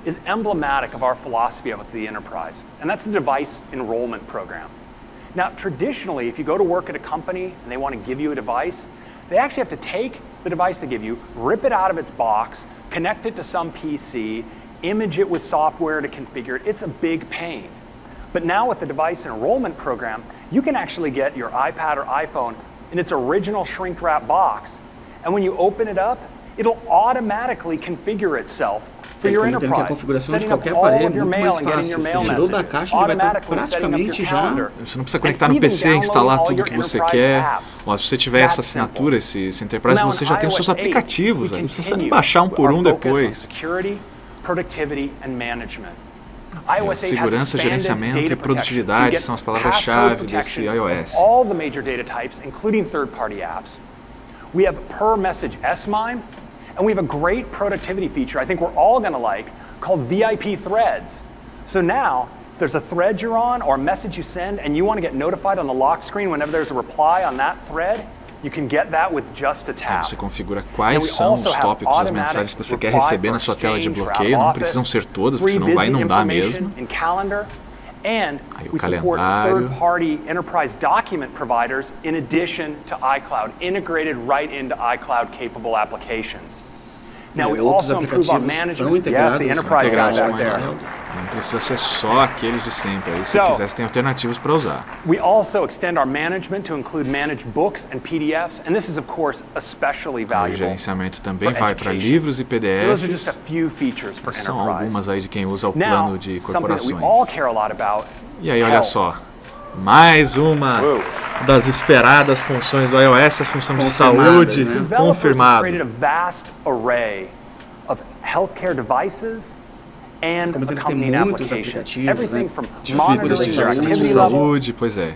Is emblematic of our philosophy of the enterprise, and that's the device enrollment program. Now, traditionally, if you go to work at a company and they want to give you a device, they actually have to take the device they give you, rip it out of its box, connect it to some PC, image it with software to configure it. It's a big pain. But now with the device enrollment program, you can actually get your iPad or iPhone in its original shrink wrap box, and when you open it up, it'll automatically configure itself.
Entendendo que a configuração de qualquer aparelho é muito mais fácil. Você tirou da caixa e vai estar praticamente já.
Você não precisa conectar no PC, instalar tudo o que você quer. Mas se você tiver essa assinatura, esse Enterprise, você já tem os seus aplicativos. Aí você não precisa nem baixar um por um depois. Segurança, gerenciamento e produtividade são as palavras-chave desse iOS.
All the major data types, including third-party apps. We have per message S-MIME. And we have a great productivity feature I think we're all going to like called VIP threads. So now, if there's a thread you're on or a message you send and you want to get notified on the lock screen whenever there's a reply on that thread, you can get that with just a tap.
Você configura quais são os tópicos das mensagens que você quer receber na sua tela de bloqueio. Não precisam ser todas, porque senão vai inundar mesmo.
And we support third-party enterprise document providers in addition to iCloud, integrated right into iCloud-capable applications. Now we also improve on management. Yes, the enterprise guys out there.
Não precisa ser só aqueles de sempre. Aí, se quiser, você tem alternativas para usar.
We also extend our management to include managed books and PDFs, and this is of course especially valuable.
O gerenciamento também vai para livros e PDFs.
So those are just a few features for enterprise.
São algumas aí de quem usa o plano de corporações.
Something that we all care a lot about.
E aí, olha só. Mais uma das esperadas funções do iOS, a função de saúde, confirmada.
Tem muitos aplicativos, né?
De saúde, pois é.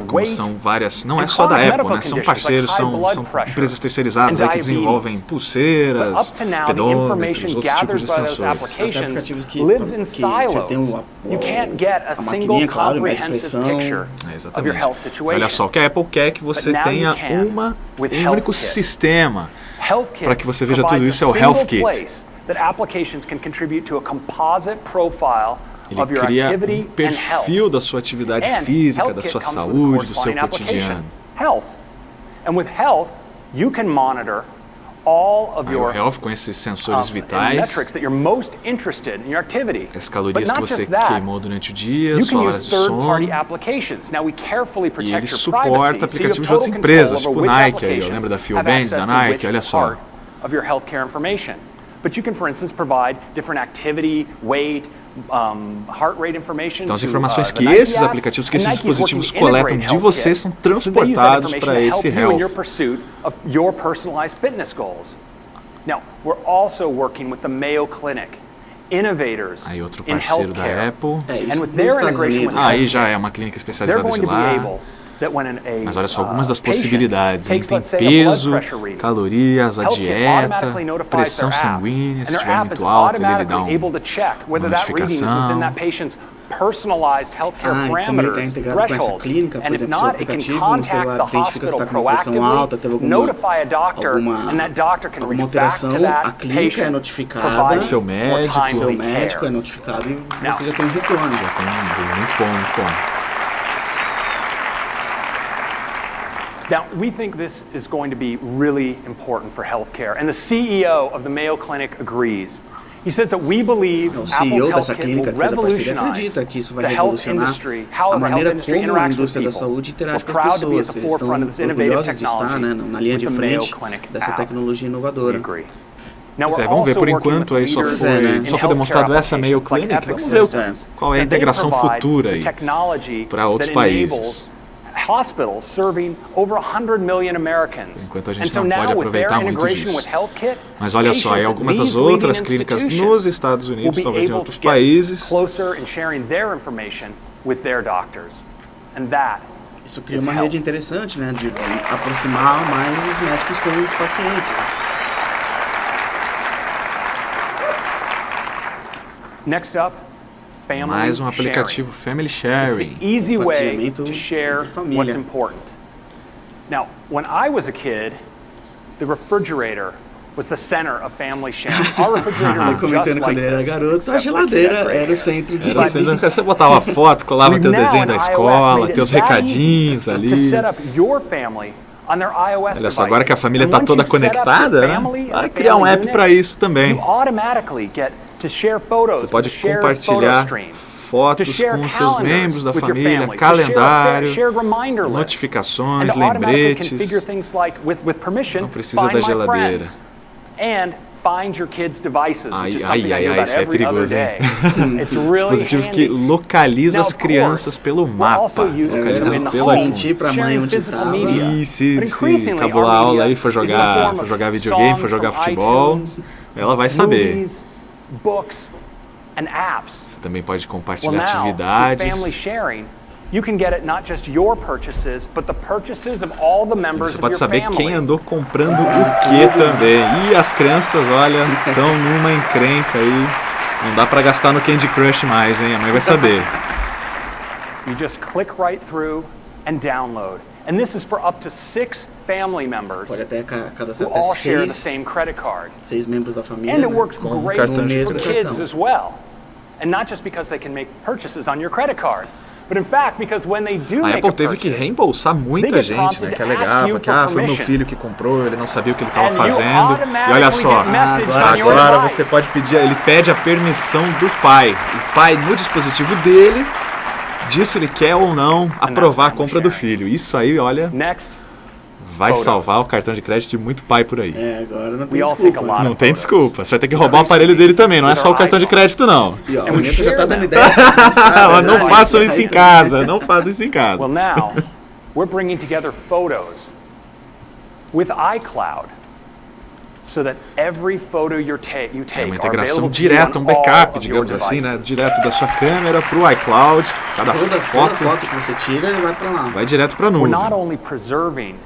Como são várias, não é só da Apple, né? São parceiros, são empresas terceirizadas aí que desenvolvem pulseiras, pedômetros, outros tipos de sensores.
Até aplicativos que você tem a maquininha, claro, mede pressão.
Exatamente. Olha só, o que a Apple quer é que você tenha um único sistema para que você veja tudo isso, é o Health Kit. Ele cria um perfil da sua atividade física, da sua saúde, do seu cotidiano. O Health, com esses sensores vitais, as calorias que você queimou durante o dia, suas horas de sono, e ele suporta aplicativos de outras empresas, tipo Nike, aí, lembra da Feel Bands da Nike? Olha só.
But you can, for instance, provide different activity, weight, heart rate information.
Então as informações que esses aplicativos, que esses dispositivos coletam de você são transportados para esse Health.
Your personalized fitness goals. Now, we're also working with the Mayo Clinic, innovators
aí outro parceiro da Apple.
And with their integration with
aí já é uma clínica especializada de lá. Mas olha só algumas das possibilidades. Tem peso, calorias, a dieta, pressão sanguínea, se estiver muito alta, ele dá uma notificação.
personalized healthcare parameters, thresholds, and if not, it can contact the hospital proactively, notify a doctor, and that doctor can reach back to that patient, providing
seu médico,
seu médico é notificado e você já tem um retorno.
Muito bom, muito bom.
Now, we think this is going to be really important for healthcare, and the CEO of the Mayo Clinic agrees. He says that we believe Apple's HealthKit will revolutionize the health industry, how the health industry interacts with people. We're proud to be at the forefront of this innovative technology with the Mayo Clinic app. We agree. Now, we're
Vamos ver,
also
por
working
enquanto
with
aí só
leaders
foi demonstrado essa Mayo Clinic. Vamos ver qual é a integração futura aí para outros países.
Hospitals serving over 100 million Americans.
Enquanto a gente não pode aproveitar muito disso. Mas olha só, aí algumas das outras clínicas nos Estados Unidos, talvez em outros países.
Isso cria uma rede interessante, né, de aproximar mais os médicos com os pacientes.
Next up,
mais um aplicativo Family Sharing.
Easy way to share what's important. Now, when I was a kid, the refrigerator was the center of family sharing. Our refrigerator was just like
quando ele era garoto, a geladeira era o centro de
Você botava foto, colava teu desenho da escola, teus recadinhos ali. Olha só, agora que a família está toda conectada, né? Vai criar um app para isso também. Você pode compartilhar fotos com os seus membros da família, calendário, notificações, lembretes. Não precisa da geladeira. Isso é perigoso, hein? Dispositivo que localiza as crianças pelo mapa. Localiza pela
mentir pra mãe onde estava.
Se acabou a aula aí, for jogar videogame, for jogar futebol, ela vai saber. Você também pode compartilhar atividades. Você pode saber quem andou comprando o que também. E as crianças, olha, estão numa encrenca aí. Não dá pra gastar no Candy Crush mais, hein? A mãe vai saber.
You just click right through and download. And this is for up to 6 family members who all share the same credit card.
6 membros da família.
And it works great for kids as well. And not just because they can make purchases on your credit card. But in fact, because when they do
a Apple teve que reembolsar muita gente, né, que alegava que foi meu filho que comprou, ele não sabia o que ele estava fazendo. E olha só, agora você pode pedir, ele pede a permissão do pai. O pai no dispositivo dele diz se ele quer ou não aprovar a compra do filho. Isso aí, olha, vai salvar o cartão de crédito de muito pai por aí.
Agora não tem desculpa.
Não tem desculpa. Você vai ter que roubar o aparelho dele também, não é só o cartão de crédito, não.
E ó, o Neto já tá dando ideia.
Não façam isso em casa, não façam isso em casa.
Well, now, we're bringing together photos with iCloud. So that every photo you take
é uma integração direta, um backup, digamos assim, né? Direto da sua câmera para o iCloud. Cada foto
que você tira vai para lá.
Vai direto para a nuvem.
We're not only preserving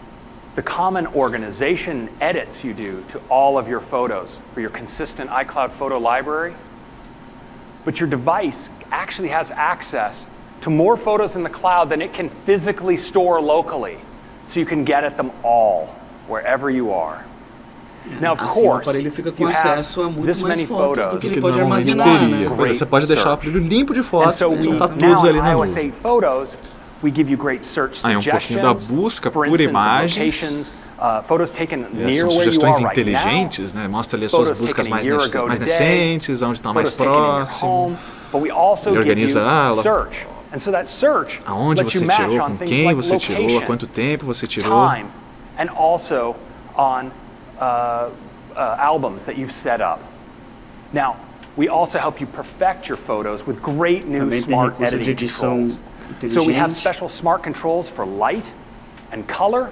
the common organization edits you do to all of your photos for your consistent iCloud photo library, but your device actually has access to more photos in the cloud than it can physically store locally, so you can get at them all wherever you are. Now, of course,
o aparelho fica com acesso a muito mais fotos do que ele pode armazenar, né?
Você pode deixar o aparelho limpo de fotos, então tá todos ali na nuvem. Aí um pouquinho da busca por imagens. São sugestões inteligentes, né? Mostra ali as suas buscas mais recentes, onde está mais próximo. Ele organiza aonde você tirou, com quem você tirou, há quanto tempo você tirou.
Albums that you've set up. Now, we also help you perfect your photos with great new smart editing controls. So we have special smart controls for light and color,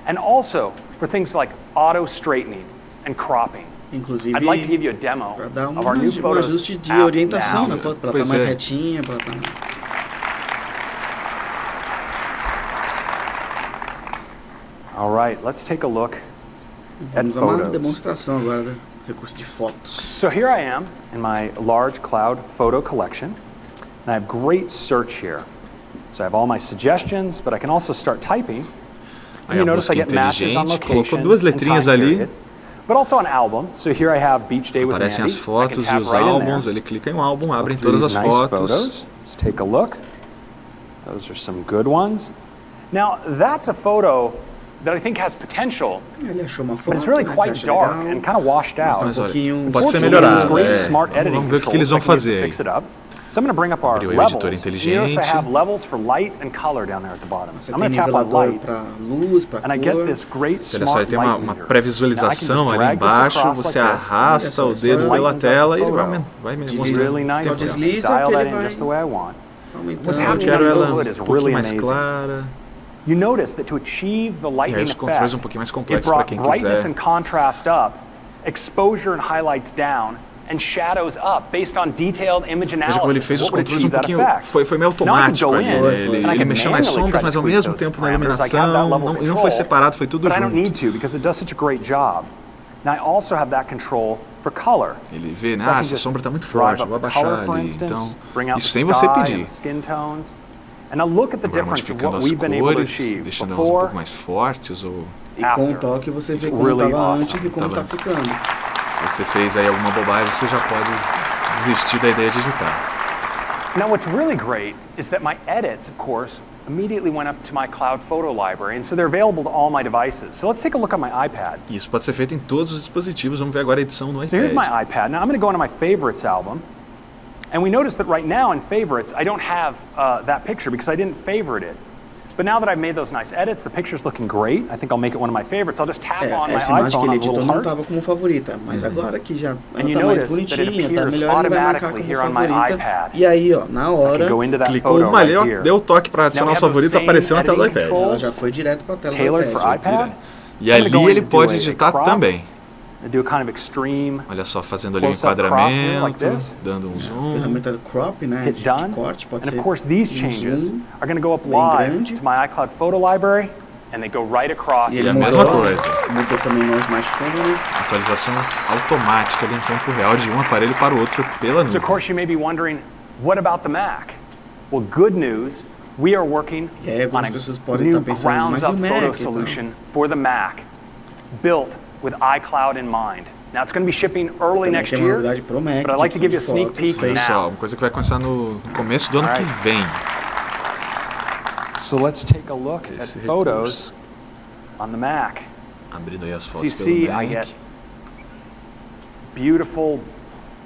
and also for things like auto straightening and cropping.
Inclusive,
I'd like to give you a demo of our new photos
ajuste de orientação na foto, para ela estar mais retinha, para estar...
All right, let's take a look.
Vamos a uma demonstração agora do recurso de fotos.
So here I am in my large cloud photo collection. And I have great search here. So I have all my suggestions, but I can also start typing.
Aí a busca inteligente colocou duas letrinhas ali.
But also an album. So here I have Beach Day with
Aparecem
Mandy.
as fotos e os álbuns. Ele clica em um álbum, abre todas as fotos.
Let's take a look. Those are some good ones. Now that's a photo that I think has potential.
Ele achou uma
But
foto,
it's really
né,
quite dark and kind of washed out.
Mas olha, pode ser melhorado. Vamos ver o que eles vão fazer aí.
So I'm going to bring up our
Abriu aí o
levels.
editor
You
inteligente.
notice I have levels for light and color down there at the bottom.
Você
I'm
tem
going to tap on
nivelador
light,
para luz, para
and I get this great
Olha só,
smart
ele tem uma
light meter.
pré-visualização ali embaixo, você arrasta o dedo pela tela e ele vai me mostrando.
Really nice.
Só desliza
Dial
que
that
ele
in
vai
just the way I want. What's
Eu
happening
quero
under the
ela
hood is
um pouquinho
really
mais
amazing.
clara.
You notice that to achieve the
E aí
lightning
os controles um
effect,
pouquinho mais
it
complexos para
brought
quem
brightness
quiser.
and contrast up, exposure and highlights down, and shadows up based on detailed image analysis.
Veja como ele fez os
What would
controles um
achieve that
pouquinho,
effect?
foi meio
Now I can
automático
go
ali,
in
né?
and I
Ele
can
mexeu nas
manually
sombras,
try
mas
to
ao
tweak
mesmo
those
tempo na
parameters. I have that
iluminação,
level of
e não foi
control,
separado, foi tudo
but I don't need
junto.
to because it does such a great job. Now I also have that control for color.
Ele vê, né,
So I can
essa
just
sombra está muito
drive
forte,
up
vou
the
abaixar
color, for
ali.
instance,
Então,
bring out
isso
the
sem você
sky
pedir.
and the skin tones. And now look at the
Agora
difference of
modificando
what
as
we've been able to
cores,
achieve
deixando elas um
before,
pouco mais fortes ou...
E com o toque você vê como
really
estava
awesome.
antes e como está ficando.
Se você fez aí alguma bobagem, você já pode desistir da ideia de digitar.
Now what's really great is that my edits, of course, immediately went up to my cloud photo library, and so they're available to all my devices. So let's take a look at my iPad.
Isso pode ser feito em todos os dispositivos. Vamos ver agora a edição no
So here's my
iPad.
iPad. Now I'm going to go into my favorites album. And we notice that right now in favorites, I don't have that picture because I didn't favorite it. But now that I've made those nice edits, the picture's looking great. I think I'll make it one of my favorites. I'll just tap on my
Essa imagem que
iPhone
ele
on a
editou
little
não
heart.
estava como favorita, mas agora que já
And you
está mais
notice that it
bonitinha, está
appears
melhor, ele vai marcar
automatically
como
here on my
favorita.
iPad.
E aí, ó, na hora,
go into that
Clicou
photo
uma ali, ó,
right here.
deu o toque para adicionar os favoritos, apareceu na tela do iPad.
ela já foi direto para a tela do
Tailored for
iPad.
iPad.
E ali ele pode digitar também.
Do a kind of extreme
Olha só, fazendo ali um
close-up crop here, like
enquadramento,
this.
dando um
A
zoom.
ferramenta do crop, né,
Hit
de
done.
corte, pode
And
ser
of course these changes are going to go up live
grande.
to my iCloud photo library, and they go right across.
E ele
a
mudou,
mesma coisa.
mudou também no smartphone.
Atualização automática ali em tempo real de um aparelho para o outro pela
So
nuvem.
of course you may be wondering, what about the Mac? Well, good news, we are working
E aí,
on
algumas
a
pessoas podem
new
estar pensando, mas e o
grounds-up
Mac?
photo solution for the Mac, built with iCloud in mind. Now it's going to be shipping early
Também
next
tem uma
year,
novidade pro Mac,
but I'd like to give you a
edição de
sneak
fotos,
peek
Olha só,
now.
uma coisa que vai começar no começo do ano que vem.
So let's take a look at
Esse
photos on the Mac.
Abrindo aí as
So you
fotos
see,
pelo
I
Mac.
get beautiful,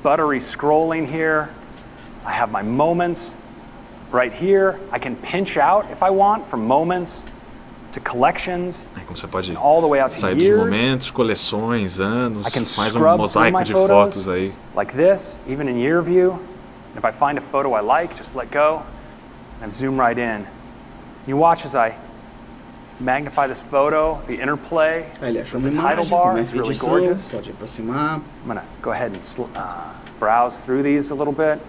buttery scrolling here. I have my moments right here. I can pinch out if I want from moments to collections,
Aí como você pode
all the way out to
sair dos
years.
momentos, coleções, anos,
I can
faz
scrub
mosaico
through
de
my photos
fotos aí.
like this, even in year view. And if I find a photo I like, just let go and zoom right in. You watch as I magnify this photo, the interplay.
Aí ele achou
with
uma
the title
imagem,
bar
começa
is
a
really
edição,
gorgeous.
pode aproximar,
I'm gonna go ahead and browse through these a little bit.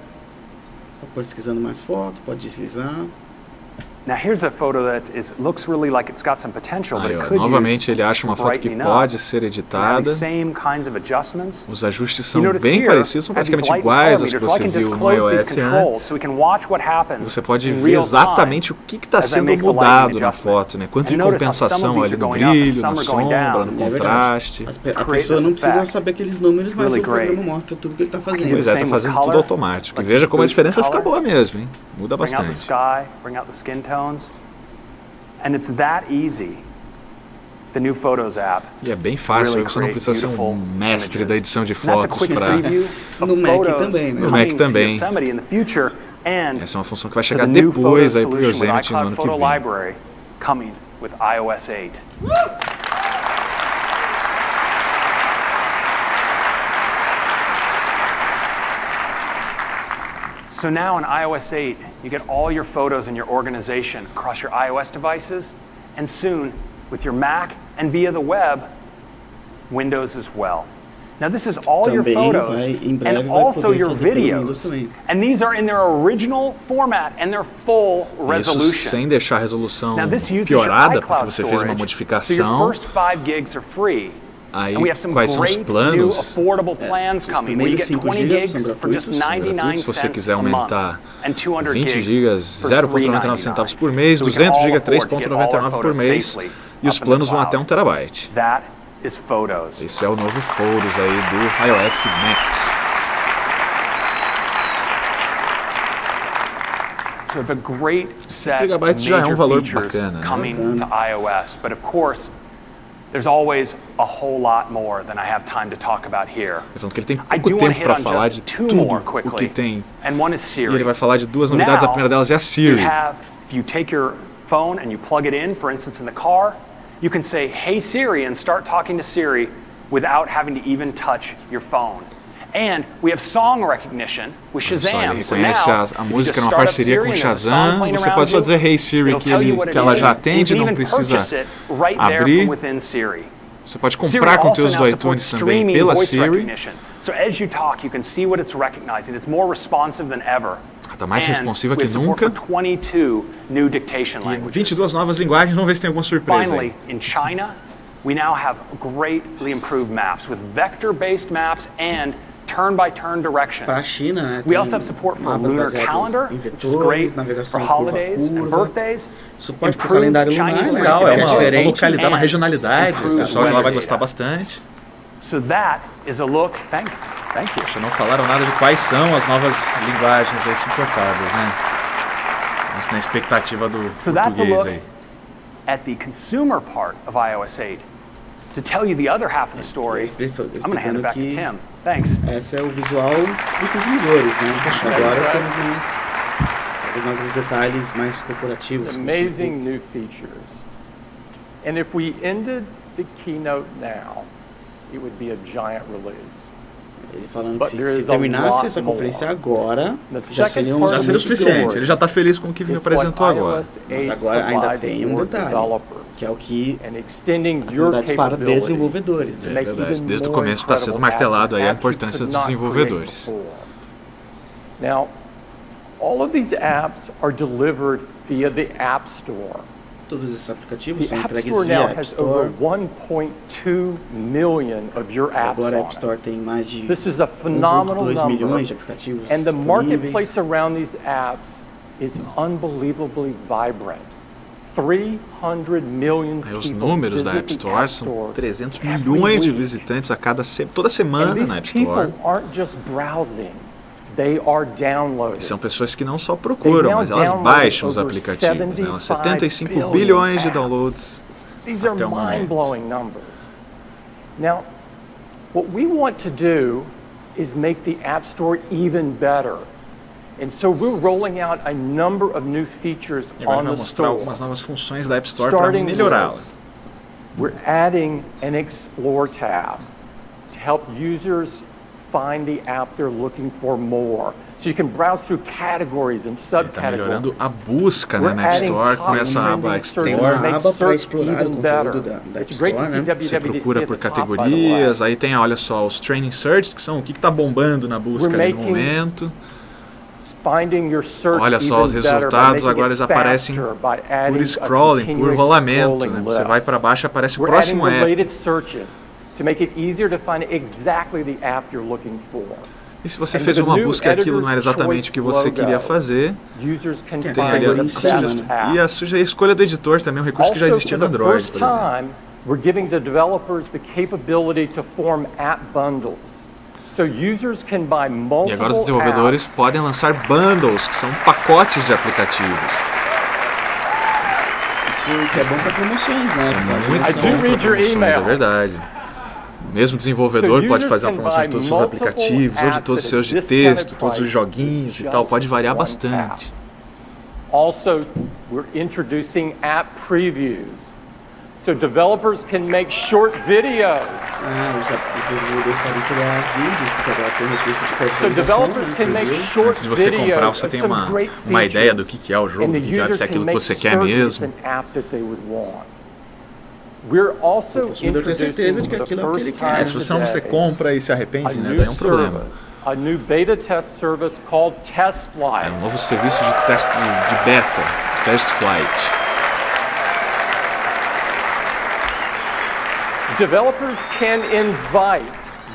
tá pesquisando mais foto, pode deslizar.
Now here's a photo that looks really like it's got some potential, but
Aí,
it
ó,
could
novamente
use
ele acha uma
some
foto que
brightening
pode
up.
ser
And have
editada.
these same kinds of adjustments.
Os ajustes
You
são
notice
bem
here,
parecidos, são
I have these
praticamente
light and
iguais
color
aos que
meters, so I
você
can
viu
just
no
close these
iOS
controls
antes.
so we can watch what happens
Você pode
in
ver
real
exatamente o
time
que está
as I
sendo
make the lighting
mudado na
adjustment.
foto, né? Quanto de
And notice how some
compensação
of these
ali
are
no
going up and
brilho, na
some are going
sombra,
down.
no
É
contraste.
verdade. A
Create
pessoa
this
não precisa
effect.
saber aqueles números, mas
Really
o programa
great.
mostra tudo que ele está fazendo.
Pois é,
Same
tá
with
fazendo
color.
tudo automático. E
Let's
veja como a
boost
diferença fica
color.
boa mesmo, hein? Muda
Bring out the
bastante.
sky, bring out the skin tones. And it's that easy. The new Photos app.
E é bem fácil,
really
você não precisa ser um mestre da edição de
And that's a
fotos
quick
para...
preview of
No Mac
photos
também, né?
No Mac
coming to
também.
Yosemite in the future, and
Essa é uma função que vai
to
chegar
the new
depois
photo
aí pro
solution with
Yosemite no
iCloud
ano que
Photo
vem.
Library coming with iOS 8. So now in iOS 8, you get all your photos in your organization across your iOS devices, and soon with your Mac and via the web, Windows as well. Now this is all your
Também
photos
vai, em breve,
and
vai
also
poder
your
fazer pelo Windows
videos.
também.
And these are in their original format and their full
Isso
resolution.
sem deixar a resolução
Now this uses your
piorada, porque
iCloud
você fez uma
storage, so your
modificação.
first 5 gigs are free.
Aí, quais são os planos?
Os primeiros 5 GB são gratuitos.
Se você quiser aumentar 20 GB, 0,99 centavos por mês, 200 GB, 3,99 por mês, e os planos vão até 1 terabyte. Esse é o novo Photos aí do iOS Max.
5
GB já é um valor bacana, né?
There's always a whole lot more than I have time to talk about here.
Ele tem pouco tempo para falar de tudo o que tem. E ele vai falar de 2 novidades. A primeira delas é a Siri.
If you take your phone and you plug it in, for instance, in the car, you can say, "Hey Siri," and start talking to Siri without having to even touch your phone. And we have song recognition with Shazam.
Ele reconhece a música numa parceria com o Shazam. Você pode só dizer Hey Siri que ela já atende, não precisa abrir. Você pode comprar conteúdos do iTunes também pela Siri. Está mais responsiva que nunca. E 22 novas linguagens. Vamos ver se tem alguma surpresa aí.
We now have greatly improved maps with vector-based maps and turn-by-turn directions.
Para a China, né,
we also have support for a lunar calendar, which is great for holidays and birthdays.
Suporte para o calendário lunar,
legal, é uma localidade, uma regionalidade. O pessoal de lá vai gostar bastante.
So that is a look. Thank you.
Poxa, não falaram nada de quais são as novas linguagens aí suportadas, né? Vamos na expectativa do português aí.
At the consumer part of iOS 8. To tell you the other half of the story, I'm going to hand it back to Tim. Thanks.
Esse é o visual dos consumidores, né? Agora temos mais os detalhes mais corporativos.
Amazing new features. And if we ended the keynote now, it would be a giant release.
Ele falando que se terminasse essa conferência agora, já seria
o suficiente. Ele já está feliz com o que apresentou agora.
Mas agora ainda tem um detalhe, que é o que as novidades para desenvolvedores.
É verdade. Desde o começo está sendo martelado aí a importância dos desenvolvedores.
Now, all of these apps are delivered via the App Store.
Todos esses aplicativos são
The App
entregues
Store
via
now
App
has
Store.
over 1.2 million of your apps
Agora a
on
App Store tem mais de
This is a phenomenal
1.2
number,
milhões de aplicativos
and the
disponíveis.
marketplace around these apps is unbelievably vibrant. 300 million
Aí os
people
números da
visit
App
the
Store
App
são
Store
300
every
milhões de
week.
visitantes toda semana
And these
na App Store.
people aren't just browsing, they are downloading.
São pessoas que não só procuram, mas elas baixam os aplicativos. Né? 75 bilhões de downloads
These are
até o momento.
mind-blowing numbers. Now, what we want to do is make the App Store even better. And so we're rolling out a number of new features
E agora
on
vai
the
mostrar
store.
algumas novas funções da App Store para
Starting
melhorá-la.
We're adding an Explore tab to help users find the app they're looking for more. So you can browse through categories and
Está
subcategories.
melhorando a busca, né, na App Store com essa aba Explore.
Tem uma aba para explorar o conteúdo da App Store, né?
Você procura por categorias, aí tem, olha só, os training search, que são o que está bombando na busca ali no momento. Olha só, os resultados agora eles aparecem por scrolling, por rolamento, né? Você vai para baixo e aparece o próximo app. E se você fez uma busca e aquilo não era exatamente o que você queria fazer, tem a escolha do editor também, um recurso que já existia no Android, por exemplo.
We're giving the developers the capability to form app bundles. So users can buy multiple
E agora os desenvolvedores podem lançar bundles, que são pacotes de aplicativos.
Isso que é bom para promoções, né?
É muito bom para promoções, é verdade. O mesmo desenvolvedor pode fazer uma promoção de todos os seus aplicativos, ou de todos os seus de texto, todos os joguinhos e tal, pode variar bastante.
Also, we're introducing app previews. So developers can make short videos.
Os desenvolvedores podem criar vídeos, porque agora tem recurso de
So developers can make short
Antes de você comprar,
videos
você
of
tem
some great
uma ideia
features.
do que é o jogo,
And the
do que é,
users
se é aquilo
can
que
make
você quer
certain
mesmo.
it's an app that they would want. We're also
O consumidor tem certeza de que
introducing
aquilo é o que ele quer.
É, se você não compra e se arrepende, né, daí é um problema.
A new beta test service called Test Flight.
É um novo serviço de teste de beta, Test Flight.
Developers can invite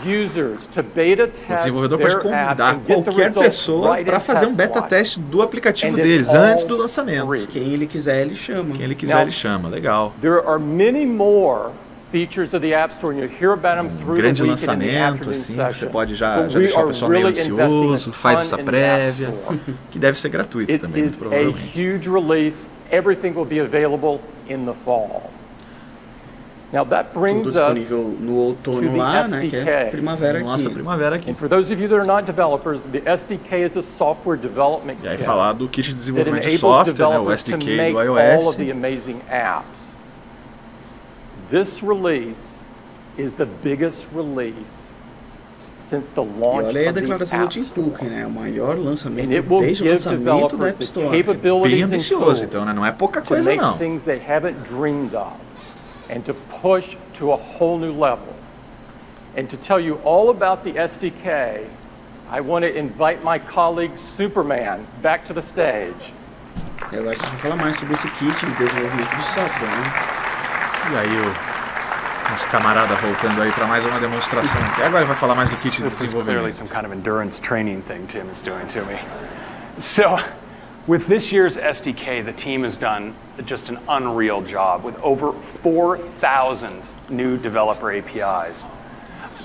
users to beta
O
test
desenvolvedor pode
their app
convidar
and get the
qualquer
results
pessoa
right
para
in
fazer um
test
beta
flight.
teste do aplicativo
And
deles
it's all
antes do lançamento.
free.
Quem ele quiser, ele chama.
Quem ele quiser,
Now,
ele chama. Legal.
There are many more features of the App Store, and you'll hear about them through the
Grande
week and in the
lançamento,
afternoon
assim, você
session.
pode já
But we
deixar o
are
pessoal meio
really
ansioso,
investing a
faz
ton
essa
in the
prévia,
App Store.
que deve ser gratuito
It
também, muito
is a
provavelmente.
huge release. Everything will be available in the fall. Now that brings
Tudo
us
disponível no
to
outono
the
lá, né? Que é
SDK.
primavera
Nossa,
aqui.
primavera aqui.
And for those of you that are not developers, the SDK is a software development
E aí
kit
falar do kit de
that
desenvolvimento de
enables
software, né, o
developers to
SDK
make
do
all
iOS.
of the amazing apps. This release is the biggest release since the
E
launch
olha aí a
of the
declaração do
App
Tim
Store.
Cook, né? O maior
And
lançamento
it will
desde o
give
lançamento da
developers
App
the
Store.
Bem
capabilities and
ambicioso,
tools
então, né? Não é pouca
to
coisa,
make
não.
things they haven't dreamed of and to push to a whole new level. And to tell you all about the SDK, I want to invite my colleague Superman back to the stage.
E agora a gente vai falar mais sobre esse kit de desenvolvimento de software, né?
E aí o nosso camarada voltando aí para mais uma demonstração. E agora ele vai falar mais do kit de
This is clearly some
desenvolvimento.
kind of endurance training thing Tim is doing to me. So, with this year's SDK, the team has done just an unreal job with over 4,000 new developer APIs.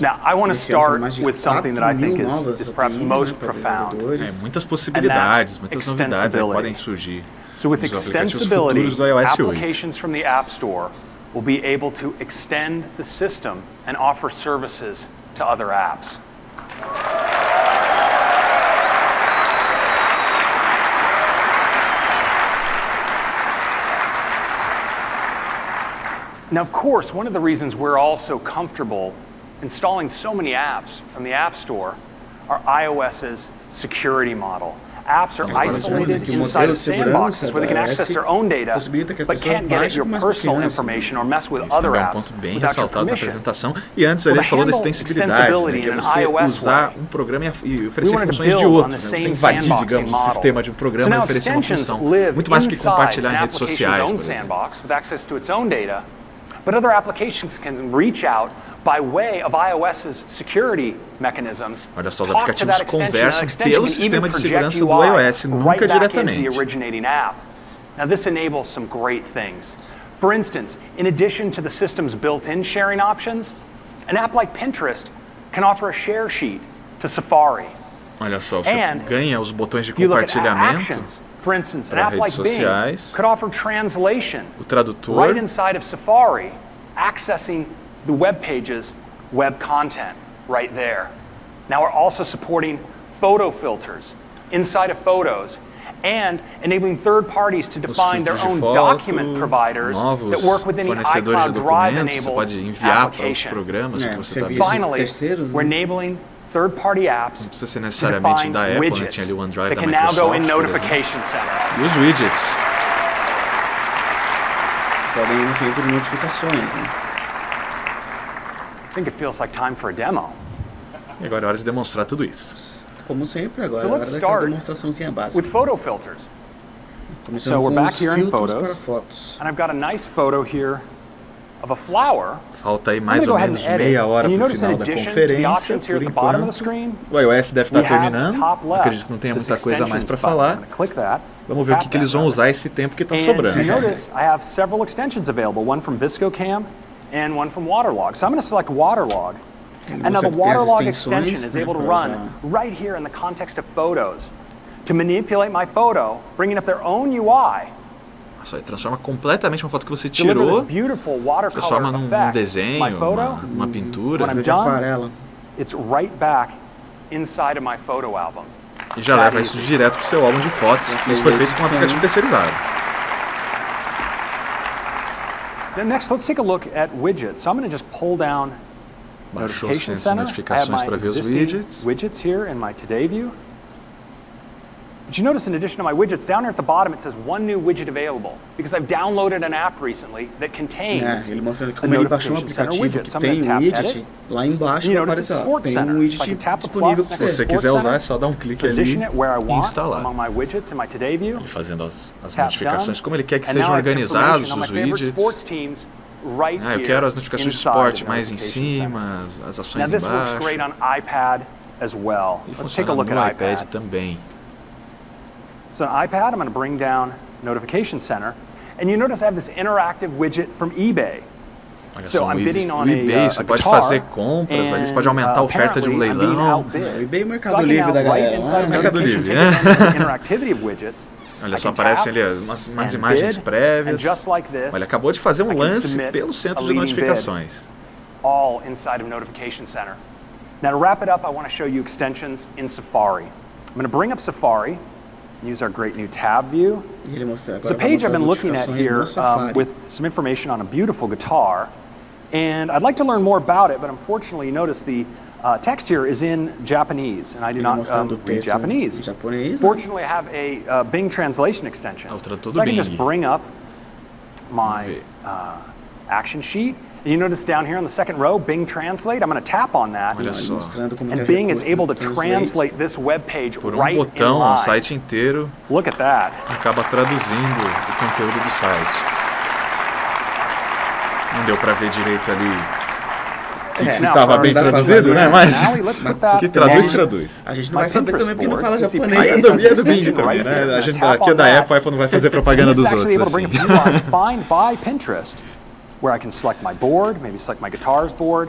Now, I want to start with something that I think is perhaps most profound.
Muitas possibilidades, muitas novidades aí podem surgir.
So with
nos aplicativos
extensibility,
futuros do iOS 8.
applications from the App Store will be able to extend the system and offer services to other apps. Now, of course, one of the reasons we're all so comfortable installing so many apps from the App Store are iOS's security model. Apps are isolated inside of sandboxes where they can access their own data, but can't get at your personal information or mess with other
Também é um
apps
ponto bem
without your
ressaltado na
permission.
apresentação. E antes ele falou da extensibilidade, né, que é você usar um programa e oferecer funções de outro, né, você invadir, digamos, o sistema de um programa e oferecer uma função. Muito mais que compartilhar em redes sociais, por exemplo.
With access to its own data, but other applications can reach out by way of iOS's security mechanisms.
Olha só, os aplicativos conversam pelo sistema de segurança do iOS, nunca diretamente.
The originating app. Now this enables some great things. For instance, in addition to the system's built-in sharing options, an app like Pinterest can offer a share sheet to Safari.
Olha só, você ganha os botões de compartilhamento para redes sociais,
could offer translation
o tradutor,
right inside of Safari, accessing the web page's web content right there. Now we're also supporting photo filters inside of Photos and enabling third parties to define their own document providers that work within the iCloud Drive-enabled application. Finally, we're enabling third-party apps
não precisa ser necessariamente da Apple, né? Tinha ali o OneDrive da
can now go in
Microsoft,
Notification Center.
E os widgets.
Podem ir no centro de notificações, né?
I think it feels like time for a demo.
E agora é hora de demonstrar tudo isso.
Como sempre, agora é hora daquela demonstraçãozinha básica.
With photo filters.
Começando com os filtros para fotos.
And I've got a nice photo here of a flower.
Falta aí mais ou menos meia hora para o final da conferência, por enquanto. O iOS deve estar terminando, acredito que não tenha muita coisa mais para falar. Vamos ver o que eles vão usar esse tempo que está sobrando.
You notice I have several extensions available, one from ViscoCam and one from Waterlog. So I'm going to select Waterlog. And now the Waterlog extension is able to run right here in the context of Photos to manipulate my photo, bringing up their own UI.
Isso aí transforma completamente uma foto que você tirou, transforma num desenho, uma pintura.
It's right back inside of my photo album.
E já leva isso direto para o seu álbum de fotos. Isso foi feito com um aplicativo terceirizado.
Now next, let's take a look at widgets. So I'm going to just pull down Notification Center. I have my existing widgets here in my Today view. But you notice in addition to my widgets, down here at the bottom it says one new widget available because I've downloaded an app recently that contains
ele mostra como ele baixou um aplicativo que tem um widget lá embaixo para aparecer lá. Tem um widget disponível para
você. Se você quiser usar, é só dar um clique ali e instalar. Ele fazendo as modificações como ele quer que sejam organizados os widgets.
right
eu quero as
here
notificações de
inside
esporte
the
mais em
notification
cima,
center.
as
Now
ações
this works
embaixo.
great on iPad as well.
E
Let's take a
funciona
look
no
at
iPad
iPad.
também.
So on iPad, I'm going to bring down Notification Center, and you notice I have this interactive widget from eBay.
Olha
So
só,
I'm bidding on
eBay,
a
você pode
guitar,
fazer compras, ali você pode
and,
aumentar a oferta de um
apparently, I'm being
leilão.
outbid.
eBay e Mercado
So I can
Livre
now,
da
right
galera.
inside of
Mercado
Notification,
Livre,
take advantage of the interactivity of widgets.
Olha
I
só,
can
aparecem
tap
ali umas
and
imagens
bid,
prévias.
and just like this,
Olha, acabou de fazer
I
um
can
lance
submit
pelo centro
a
de
leading
notificações.
all inside of Notification Center. Now to wrap it up, I want to show you extensions in Safari. I'm going to bring up Safari, use our great new tab view. It's a page I've been looking at here with some information on a beautiful guitar. And I'd like to learn more about it, but unfortunately, you notice the text here is in Japanese, and I do not read Japanese. Fortunately, I have a Bing translation extension. So I can just bring up my action sheet. And you notice down here on the second row, Bing Translate. I'm going to tap on that, and Bing is able to translate this web page right in
botão,
line.
site inteiro.
Look at that.
Acaba traduzindo o conteúdo do site. Não deu para ver direito ali se estava bem traduzido, né? Mas que traduz.
A gente não vai saber também porque não fala japonês.
Aí é do Bing também, né? A gente aqui é da Apple, a Apple não vai fazer propaganda dos outros assim.
Find by Pinterest, where I can select my board, maybe select my guitar's board.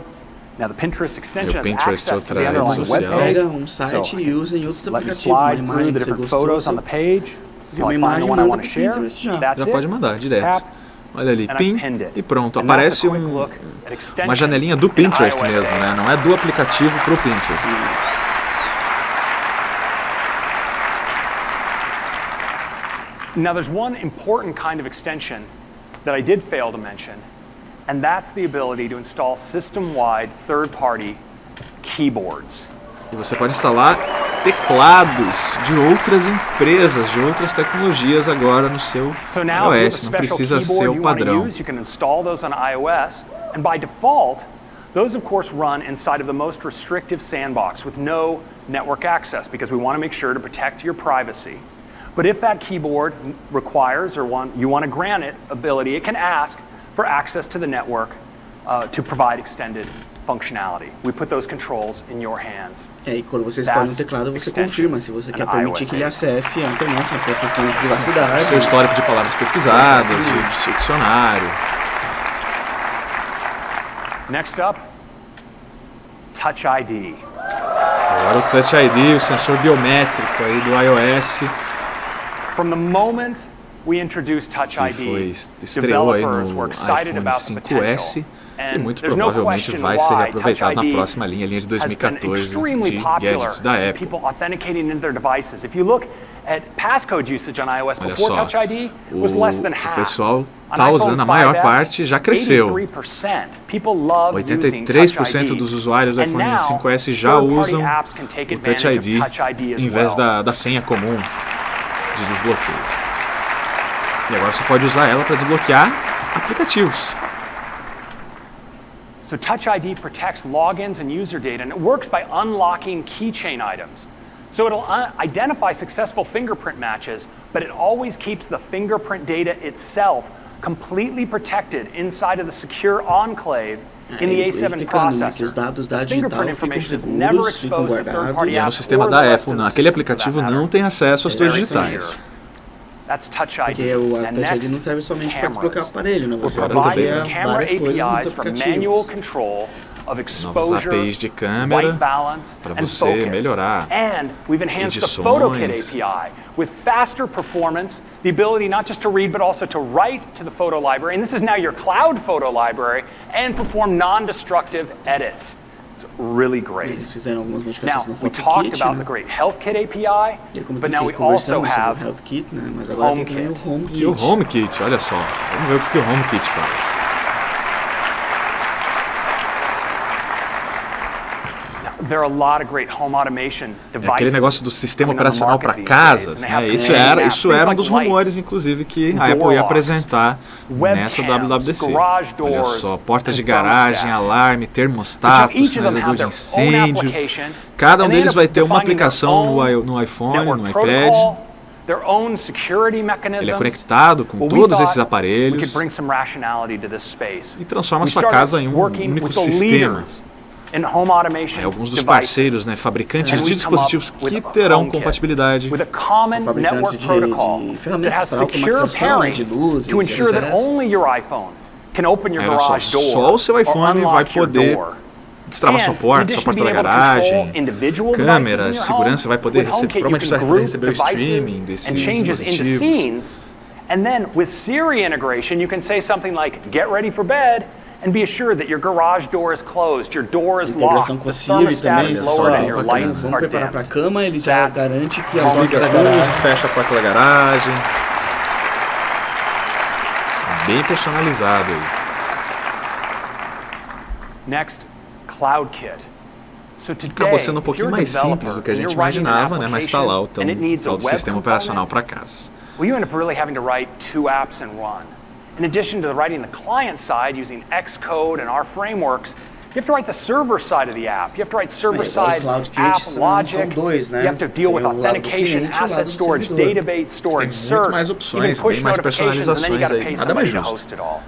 Now the Pinterest extension has access to the underlying web page.
Pega site e usa em outros aplicativos.
Slide through the different photos on the page.
Uma imagem manda para Pinterest
já pode mandar direto. Olha ali, pin, e pronto, aparece uma janelinha do Pinterest mesmo, né? Não é do aplicativo pro Pinterest.
Now there's one important kind of extension that I did fail to mention, and that's the ability to install system-wide third-party keyboards.
E você pode instalar teclados de outras empresas, de outras tecnologias agora no seu iOS, não precisa ser o padrão.
You can install those on iOS, and by default, those of course run inside of the most restrictive sandbox with no network access because we want to make sure to protect your privacy. But if that keyboard requires or you want to grant it ability, it can ask for access to the network to provide extended functionality. We put those controls in your hands.
E quando você escolhe um teclado, você confirma se você quer permitir que ele acesse a internet, a proteção de privacidade.
Seu histórico de palavras pesquisadas, de seu dicionário.
Next up, Touch ID.
Agora o Touch ID, o sensor biométrico aí do iOS.
From the moment we introduced Touch ID,
estreou aí no iPhone 5S. E muito provavelmente vai ser reaproveitado na próxima linha de 2014 de gadgets da Apple. Olha só, o pessoal está usando a maior parte, já cresceu. 83% dos usuários do iPhone 5S já usam o Touch ID em vez da senha comum de desbloqueio. E agora você pode usar ela para desbloquear aplicativos.
So Touch ID protects logins and user data, and it works by unlocking keychain items. So it'll identify successful fingerprint matches, but it always keeps the fingerprint data itself completely protected inside of the secure enclave in the A7 processor. Fingerprint information is never exposed to third-party apps.
No sistema da Apple, naquele aplicativo não tem acesso às suas digitais.
That's Touch ID.
Porque o Touch ID não serve somente para desbloquear o aparelho, né? Você pode várias coisas nos aplicativos.
Novos APIs de câmera para você melhorar edições.
With faster performance, the ability not just to read but also to write to the photo library, and this is now your cloud photo library, and perform non-destructive edits. It's really great. Now, we talked about the great HealthKit API, but now we also have HomeKit.
E o HomeKit, olha só. Vamos ver o que o HomeKit faz.
There are a lot of great home automation devices.
Aquele negócio do sistema operacional para casas, né? Isso era um dos rumores, inclusive, que a Apple ia apresentar nessa WWDC. Olha só, portas de garagem, alarme, termostato, sinalizador de incêndio. Cada um deles vai ter uma aplicação no iPhone, no iPad.
their own security mechanisms.
Ele é conectado com todos esses aparelhos
we could bring some rationality to this space.
E transforma a sua casa em um único sistema. Alguns dos parceiros, né, fabricantes de dispositivos que terão compatibilidade.
Fabricantes de ferramentas para automatização, né, de luzes, etc.
Olha só o seu iPhone vai poder destravar sua porta da garagem, câmeras, segurança, vai poder provavelmente receber o streaming desses dispositivos.
And then with Siri integration, you can say something like, "Get ready for bed," and be assured that your garage door is closed, your door is locked, the thermostat is lowered, and your lights are
dim. Para a cama, ele já garante que
desliga as luzes, fecha a porta da garagem. Bem personalizado aí.
Next, CloudKit.
Acabou sendo um pouquinho mais simples do que a gente imaginava, né? Mas está lá o tal do sistema operacional para casas.
Well, you end up really having to write 2 apps in one. In addition to writing the client side using Xcode and our frameworks, you have to write the server side of the app. You have to write server-side app logic. You have to deal with authentication, asset storage, database storage, search, even push notifications, and then you got to pay somebody to host it all.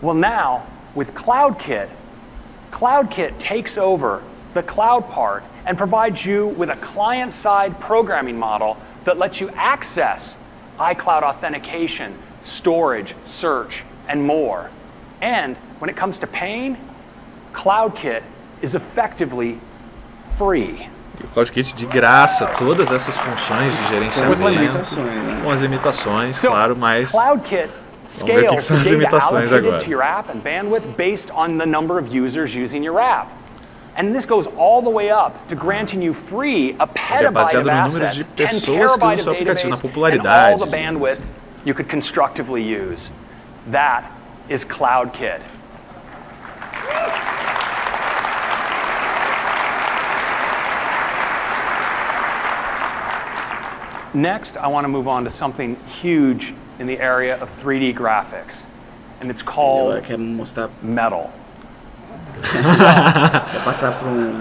Well, now with CloudKit, CloudKit takes over the cloud part and provides you with a client-side programming model that lets you access iCloud authentication, storage, search, and more. And when it comes to paying, CloudKit is effectively free.
O CloudKit de graça, todas essas funções de gerenciamento, com as limitações, claro, mas
CloudKit scales the data allocated to your app and bandwidth based on the number of users using your app. And this goes all the way up to granting you free a petabyte of assets, 10 terabyte of database, and all the bandwidth you could constructively use. That is CloudKit. Next, I want to move on to something huge in the area of 3D graphics, and it's called metal.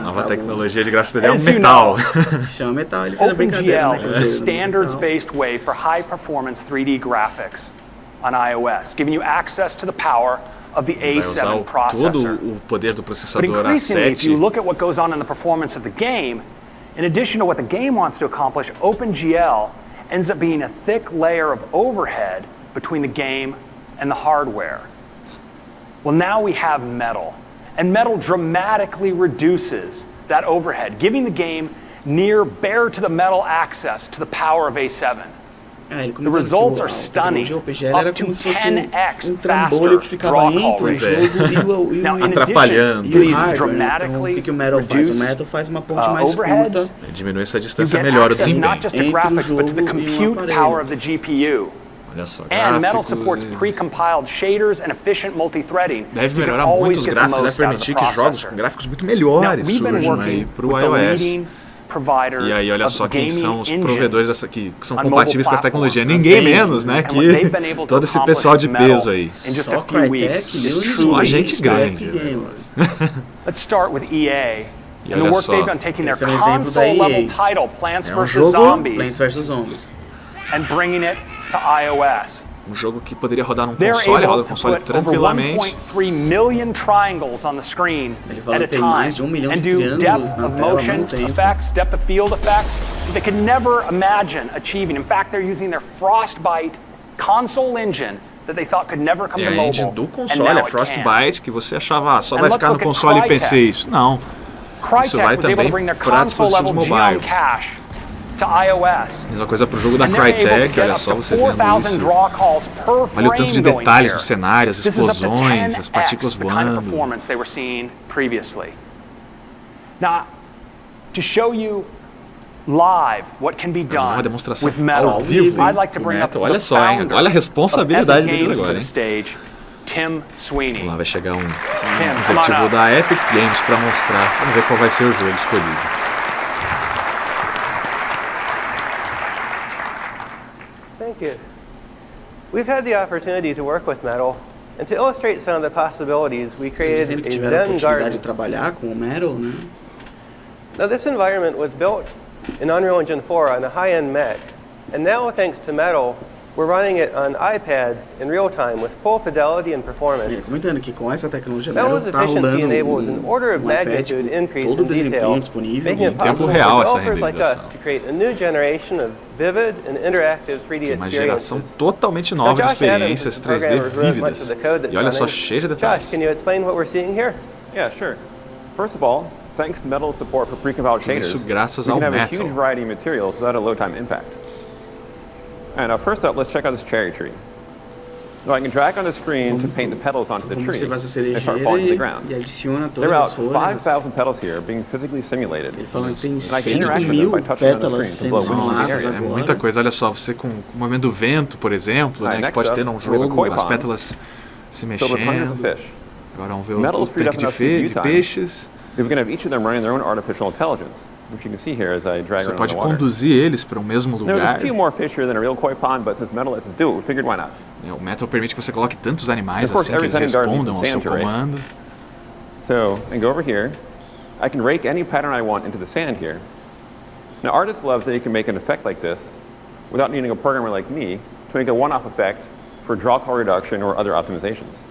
Nova tecnologia de gráfico 3D é um metal.
Chama metal, ele fez a brincadeira, né?
OpenGL is a standards-based way for high-performance 3D graphics on iOS, giving you access to the power of the A7 processor.
Todo o poder do processador
A7. But increasingly, if you
A7.
look at what goes on in the performance of the game, in addition to what the game wants to accomplish, OpenGL ends up being a thick layer of overhead between the game and the hardware. Well, now we have metal. And metal dramatically reduces that overhead, giving the game near bare-to-the-metal access to the power of A7. The results are stunning, up to 10x faster draw call ratio. Now, in addition, these dramatically reduced overhead.
Diminui essa distância, melhora o desempenho.
Not just to graphics, but to the compute power of the GPU. And Metal supports pre-compiled shaders and efficient multi-threading.
Deve melhorar muito os gráficos, deve permitir que jogos com gráficos muito melhores surjam aí para o iOS. E aí, olha só quem são os provedores dessa aqui, que são compatíveis com essa tecnologia. Ninguém menos, né, que todo esse pessoal de peso aí. Só gente grande.
Let's start with EA.
E olha só,
esse é um exemplo da EA. É um jogo Plants vs Zombies.
And bringing it to iOS.
Um jogo que poderia rodar num console, roda no console tranquilamente.
Ele fala que tem mais de 1 milhão de triângulos na tela ao mesmo tempo.
Depth of field effects they could never imagine achieving. In fact, they're using their Frostbite console engine that they thought could never come to mobile.
A engine do console, a Frostbite, que você achava só vai ficar no console e PC isso. Não. Isso vai também para dispositivos mobile. Mesma coisa pro jogo da Crytek, olha só você vendo isso. Olha o tanto de detalhes dos cenários, as explosões, as partículas voando.
Now, to show you live what can be done
uma demonstração
with metal,
ao vivo
I'd like to bring up
olha só, hein? Olha a responsabilidade deles agora, hein?
Tim Sweeney.
Lá vai chegar um executivo da Epic Games para mostrar. Vamos ver qual vai ser o jogo escolhido.
Thank you. We've had the opportunity to work with Metal, and to illustrate some of the possibilities, we created a Zen garden.
De trabalhar com o Metal, né?
Now this environment was built in Unreal Engine 4 on a high-end Mac, And now, thanks to Metal, we're running it on iPad in real time with full fidelity and performance.
Comentando que com essa tecnologia
Metal's efficiency enables an order of magnitude increase in detail, making it possible for developers like us to create a new generation of vivid and interactive 3D experiences.
Uma geração totalmente nova de experiências 3D vívidas. E olha só, cheia de detalhes.
Josh, can you explain what we're seeing here?
Yeah, sure. First of all, thanks to Metal's support for precompiled shaders,
isso graças
we
ao
can have
Metal.
a huge variety of materials without a load time impact. And first up, let's check out this cherry tree. Now I can drag on the screen to paint the petals onto the tree and start falling to the ground. There are about 5,000 petals here being physically simulated. And I can interact with them by touching on the screen to blow wind in the area.
É muita coisa, olha só, você com o movimento do vento, por exemplo, né, que pode ter num jogo, as pétalas se mexendo. Agora vamos ver o tanque de peixes.
We can have each of them running their own artificial intelligence, which you can see here as I drag around the water.
Você pode conduzir eles para o mesmo lugar.
There's a few more fish here than a real koi pond, but since Metal lets us do it, we figured why not.
O Metal permite que você coloque tantos animais assim que eles respondam ao seu comando.
So, I go over here. I can rake any pattern I want into the sand here. Now, artists love that you can make an effect like this without needing a programmer like me to make a one-off effect for draw color reduction or other optimizations.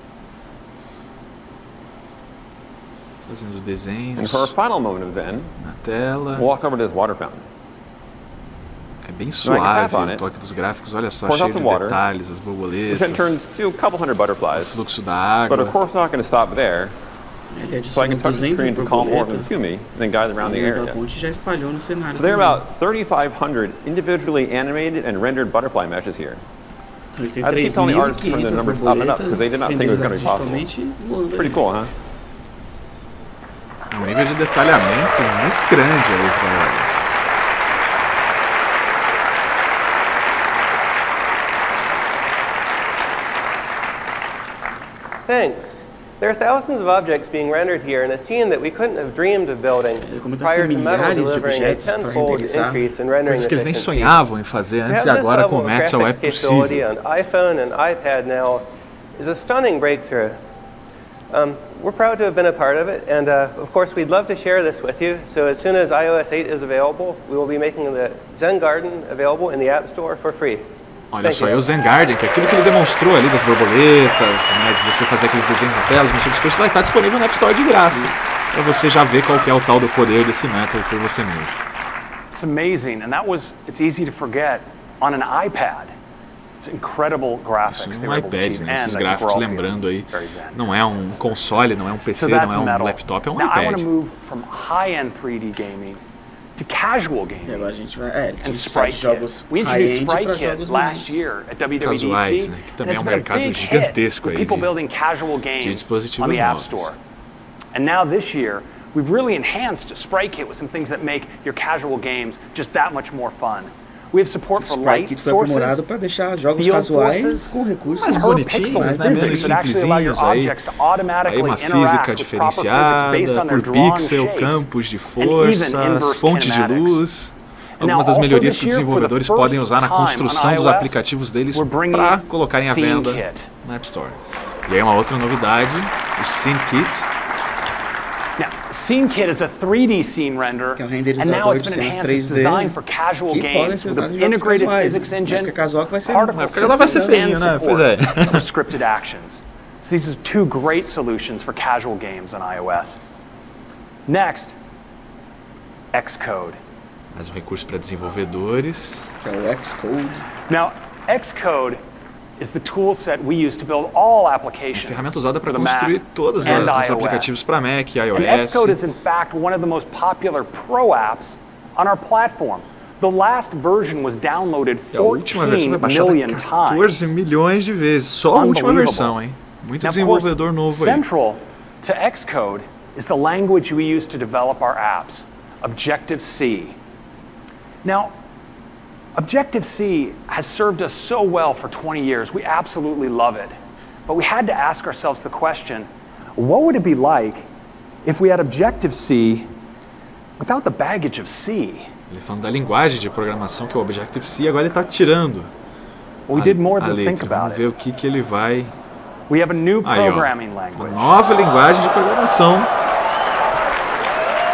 Fazendo desenhos.
And for our final moment of zen,
na tela.
We'll walk over to this water fountain.
É bem suave o toque dos gráficos, olha só, cheio de detalhes, as borboletas, o fluxo da água.
But of course not going to stop there. So I can touch the screen to call more of them to me and then guide them around the area. So there are about 3,500 individually animated and rendered butterfly meshes here. I have to keep telling the artists to turn the numbers up and up because they did not think it was going to be possible. Pretty cool, huh?
Um nível de detalhamento muito grande aí para eles.
Thanks. There are thousands of objects being rendered here in a scene that we couldn't have dreamed of building prior to Metal delivering a tenfold increase in rendering
coisas que eles nem sonhavam em fazer antes e agora com o Metal é possível.
On iPhone and iPad now is a stunning breakthrough. We're proud to have been a part of it, and of course we'd love to share this with you. So as soon as iOS 8 is available, we will be making the Zen Garden available in the App Store for free.
Olha só, e o Zen Garden, que é aquilo que ele demonstrou ali das borboletas, né, de você fazer aqueles desenhos na tela, mexer com os peixes, vai estar disponível na App Store de graça, para você já ver qual que é o tal do poder desse Metal por você mesmo.
It's amazing, and it's easy to forget on an iPad. It's incredible graphics.
Isso no iPad, né? Esses gráficos, lembrando aí, não é um console, não é um PC, não é um laptop, é um iPad.
I want to move from high-end 3D gaming to casual gaming.
E agora a gente vai,
and Sprite Kit. We introduced Sprite Kit last year at WWDC.
Casuais, né? Que também é um mercado gigantesco aí
de
dispositivos
on the App
novos.
Store. And now this year, we've really enhanced Sprite Kit with some things that make your casual games just that much more fun. We have support for light sources,
para deixar jogos casuais com recursos
mais bonitinhos, né? Menos simplesinhos aí. Aí uma física diferenciada, por pixel, campos de força, fontes de luz. Algumas das melhorias que desenvolvedores podem usar na construção dos aplicativos deles para colocar em venda na App Store. E aí uma outra novidade, o Scene Kit.
Now, Scene Kit is a 3D scene render, and now it's been enhanced. It's designed for casual games with an integrated physics engine, particle systems, and support for scripted actions. So these are two great solutions for casual games on iOS. Next, Xcode.
Mais um recurso para desenvolvedores.
Que é o Xcode.
Now, Xcode is the tool set we use to build all applications.
Ferramenta usada para construir todos os aplicativos para Mac e iOS.
And Xcode is in fact one of the most popular pro apps on our platform. The last version was downloaded 14 million times.
14 milhões de vezes, só a última versão, hein? Muito desenvolvedor novo aí.
Central to Xcode is the language we use to develop our apps, Objective-C. Now, Objective-C has served us so well for 20 years. We absolutely love it. But we had to ask ourselves the question, what would it be like if we had Objective-C without the baggage of C?
Ele falando da linguagem de programação que é o Objective-C, agora ele está tirando
we did more than
letra.
Think about
Vamos ver o que ele vai...
We have a new programming language.
Uma nova linguagem de programação.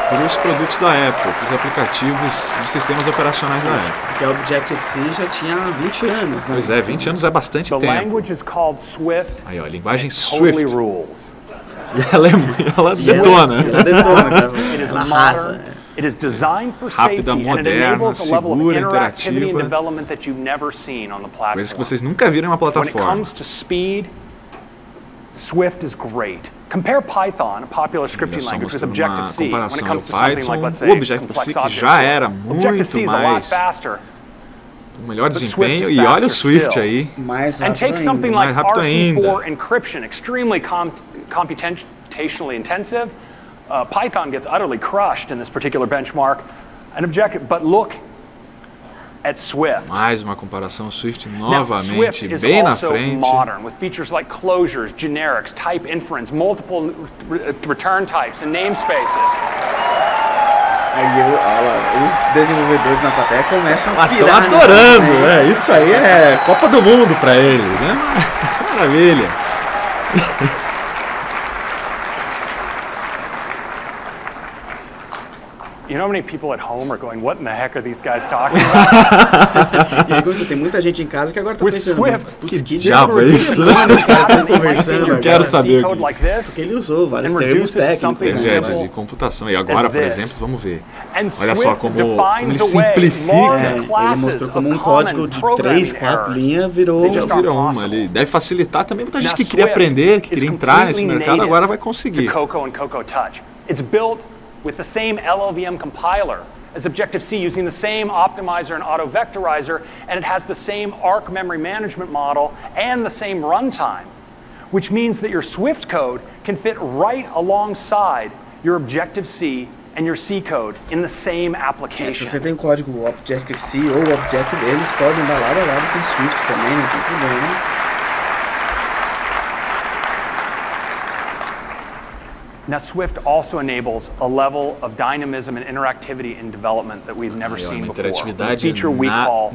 para os produtos da Apple, para os aplicativos de sistemas operacionais da Apple.
Porque a Objective-C já tinha 20 anos, né?
Pois é, 20 anos é bastante tempo. Aí, ó, a linguagem Swift. E ela detona.
Ela detona, cara. Ela arrasa.
Rápida, moderna, segura, interativa. Coisas que vocês nunca viram em uma plataforma.
Swift is great. Compare Python, a popular scripting language, with Objective-C when it comes to something like, let's say,
o Objective-C que já era muito mais um melhor desempenho, e olha o Swift aí,
mais
and take something like
rápido ainda.
RT4 encryption, extremely computationally intensive. Python gets utterly crushed in this particular benchmark. But look at Swift.
Mais uma comparação, Swift novamente bem na frente.
Modern, with features like closures, generics, type inference, multiple return types and namespaces.
Aí os desenvolvedores na plateia começam a pirar.
Estão adorando, né? Isso aí é Copa do Mundo para eles, né? Maravilha.
You know how many people at home are going, what in the heck are these guys talking about?
E aí, tem muita gente em casa que agora tá pensando,
que diabo é isso? Eu quero saber aqui.
Porque ele usou vários termos técnicos, né?
De computação. E agora, por exemplo, vamos ver. Olha só como ele simplifica.
Ele mostrou como um código de 3, 4 linhas virou
uma ali. Deve facilitar também muita gente que queria aprender, que queria entrar nesse mercado, agora vai conseguir.
It's built with the same LLVM compiler as Objective-C, using the same optimizer and auto-vectorizer, and it has the same ARC memory management model and the same runtime, which means that your Swift code can fit right alongside your Objective-C and your C code in the same application.
Se você tem código Objective-C ou Objective, eles podem dar lado a lado com o Swift também, não tem problema.
Now, Swift also enables a level of dynamism and interactivity in development that we've never seen before. A feature we call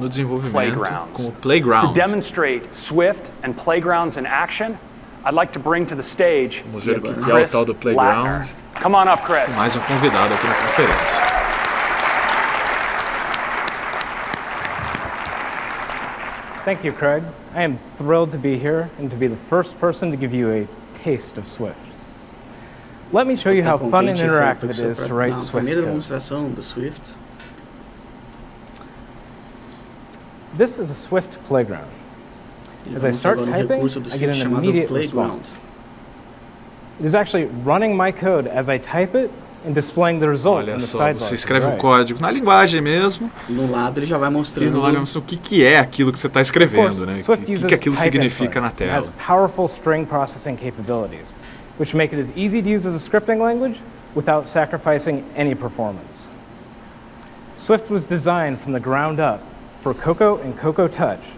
Playgrounds. To demonstrate Swift and Playgrounds in action, I'd like to bring to the stage Chris Lattner. Come on up, Chris.
Mais convidado aqui na conferência.
Thank you, Craig. I am thrilled to be here and to be the first person to give you a taste of Swift. Let me show you how fun and interactive it is to write Swift code. This is a Swift playground. As I start typing, I get an immediate response. It is actually running my code as I type it and displaying the result in the sidebar.
Você escreve o código na linguagem mesmo.
No lado ele já vai mostrando.
E no lado o que é aquilo que você está escrevendo, né? O que aquilo significa na tela.
It has powerful string processing capabilities, which make it as easy to use as a scripting language without sacrificing any performance. Swift was designed from the ground up for Cocoa and Cocoa Touch,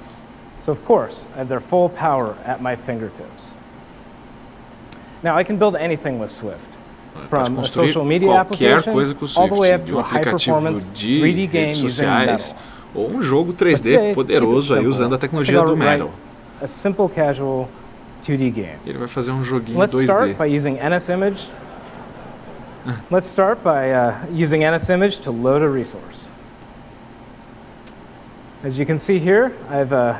so of course I have their full power at my fingertips. Now I can build anything with Swift, from a social media application all the way up to a high-performance 3D game using Metal.
Ou jogo 3D poderoso aí usando a tecnologia do Metal.
A simple, casual 2D game.
Ele vai fazer joguinho 2D.
Let's start by using NSImage. Let's start by using NSImage to load a resource. As you can see here, the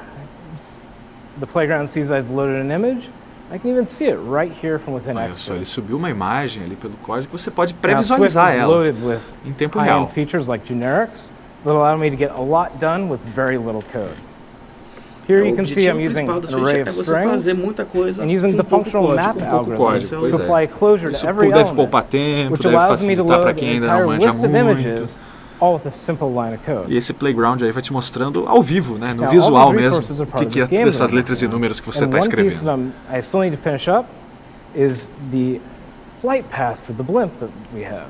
playground sees I've loaded an image. I can even see it right here from within
Olha
Xcode.
só, ele subiu uma imagem ali pelo código, você pode previsualizar ela em tempo real.
Features like generics that allow me to get a lot done with very little code. Here you can see I'm using an array of strings and using the functional map algorithm to apply closure to every element, which allows me to load an entire list of images all with a simple line of code.
E esse playground aí vai te mostrando ao vivo, né, no visual mesmo, o que é dessas letras e números que você está escrevendo.
One piece I still need to finish up is the flight path for the blimp that we have.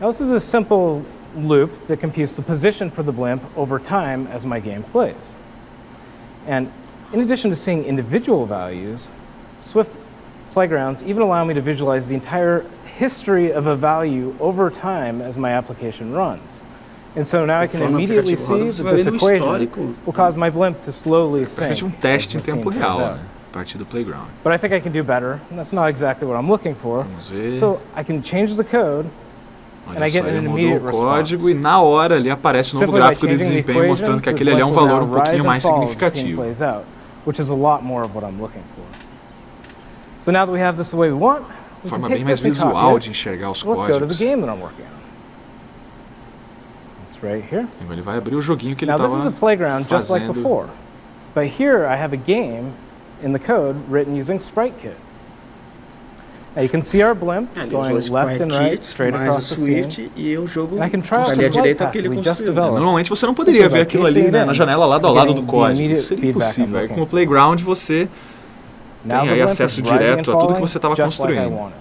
Now this is a simple loop that computes the position for the blimp over time as my game plays. And in addition to seeing individual values, Swift playgrounds even allow me to visualize the entire history of a value over time as my application runs. And so now I can immediately see that this equation will cause my blimp to slowly sink.
Teste em tempo real. A partir do playground.
But I think I can do better, and that's not exactly what I'm looking for.
Vamos ver.
So I can change the code, and I get an immediate response.
Código e na hora ali aparece um novo gráfico de desempenho mostrando que aquele ali é um valor um pouquinho mais significativo.
Which is a lot more of what I'm looking for. So now that we have this the way we want,
forma bem mais visual de enxergar os códigos.
Let's go to the game that I'm working on. It's right here.
Então ele vai abrir o joguinho que ele estava
fazendo. Now this is a playground just like before, but here I have a game in the code written using SpriteKit. Now you can see our blimp going left and right, straight across the scene. And I can try out the flight path we just developed.
Normalmente você não poderia ver aquilo ali, né, na janela lado a lado do código. Isso seria impossível. Aí com o playground você tem aí acesso direto a tudo que você estava construindo.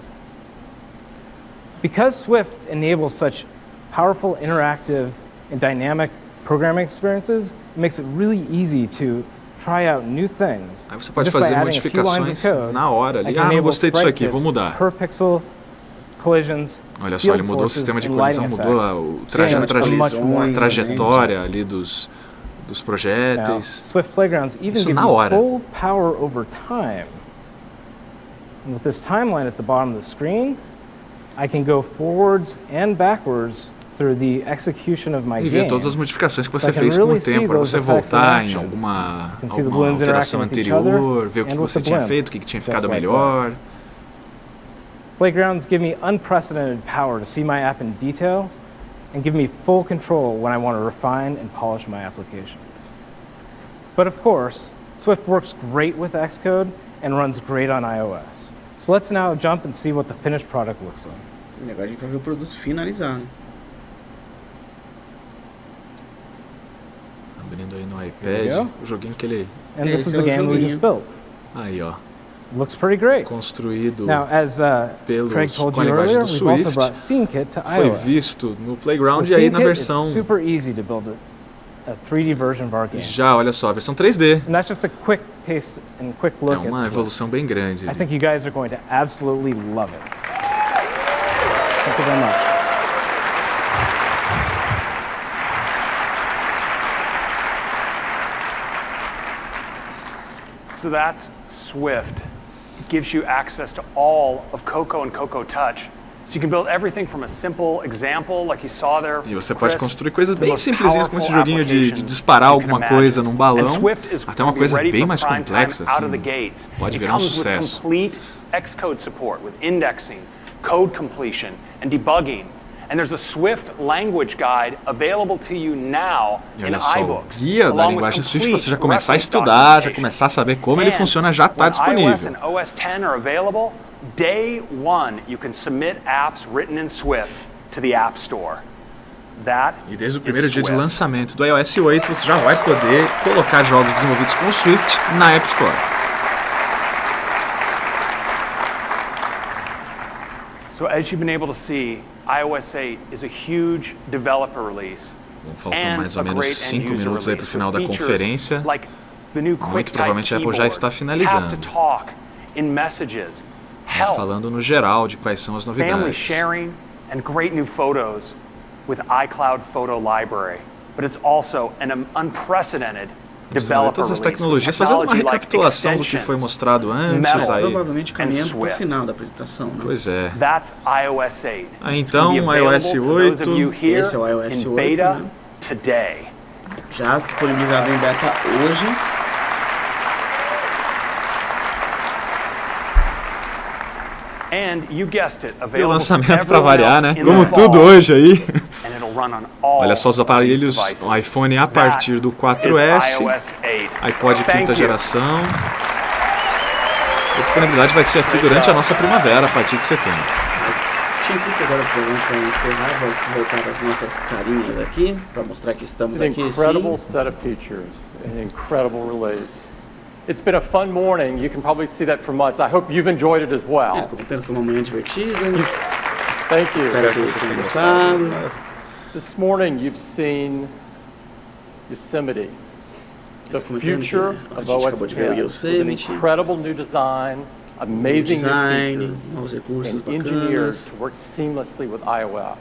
Because Swift enables such powerful, interactive, and dynamic programming experiences, it makes it really easy to try out new things.
Aí você pode fazer modificações na hora ali. Ah, não gostei disso aqui, vou mudar.
Per pixel collisions.
Olha só, ele mudou o sistema de colisão, mudou a trajetória ali dos projéteis.
Swift playgrounds even give you full power over time. And with this timeline at the bottom of the screen, I can go forwards and backwards through the execution of my game.
E ver todas as modificações que você fez com o tempo, para você voltar em alguma alteração anterior, ver o que você tinha feito, o que tinha ficado melhor.
Playgrounds give me unprecedented power to see my app in detail and give me full control when I want to refine and polish my application. But of course, Swift works great with Xcode and runs great on iOS. So let's now jump and see what the finished product looks like.
Agora a gente vai ver o produto finalizado.
Abrindo aí no iPad, o joguinho que ele...
And this is the game we just built.
Aí, ó.
Looks pretty great.
Construído
now, as Craig told you earlier, we've also brought SceneKit to iOS.
Foi visto no playground e aí na versão...
It's super easy to build a 3D version of our game.
Já, olha só, a versão 3D.
And that's just a quick taste and quick look at
uma evolução bem grande.
I think you guys are going to absolutely love it. Thank you very much.
So that's Swift. It gives you access to all of Cocoa and Cocoa Touch. So you can build everything from a simple example, like you saw there.
E você pode construir coisas bem simplesinhas, como esse joguinho de disparar alguma coisa num balão, até uma coisa bem mais complexa, assim, pode virar um sucesso.
Complete Xcode support with indexing, code completion, and debugging. And there's a Swift language guide available to you now in iBooks.
O guia da linguagem Swift, você já começar a estudar, já começar a saber como ele funciona, já está disponível.
iOS and OS X are available, day one you can submit apps written in Swift to the App Store.
E desde o primeiro dia de lançamento do iOS 8, você já vai poder colocar jogos desenvolvidos com Swift na App Store.
So as you've been able to see, iOS 8 is a huge developer release.
Faltam mais ou menos 5 minutos aí para o final da conferência. Muito provavelmente a Apple já está finalizando. Falando no geral de quais são as novidades.
Family sharing and great new photos with iCloud Photo Library, but it's also an unprecedented
todas as tecnologias, fazendo uma recapitulação do que foi mostrado antes. Aí,
provavelmente caminhando para o final da apresentação. Né?
Pois é.
Aí
então, iOS 8.
Esse é o iOS 8. Né? Já disponibilizado em beta hoje.
E o lançamento para variar, né? Como tudo hoje aí. Olha só os aparelhos, o iPhone a partir do 4S, iPod quinta geração. A disponibilidade vai ser aqui durante a nossa primavera, a partir de setembro.
Chico, agora a gente vai encerrar, vamos voltar as nossas carinhas aqui, para mostrar que estamos aqui.
Incredible set of features, an incredible release. It's been a fun morning. You can probably see that from us. I hope you've enjoyed it as well.
Foi uma manhã divertida.
Thank you.
Espero que vocês tenham gostado.
This morning you've seen Yosemite, the future of OS X, with an incredible new design, amazing new features, and engineers to work seamlessly with iOS.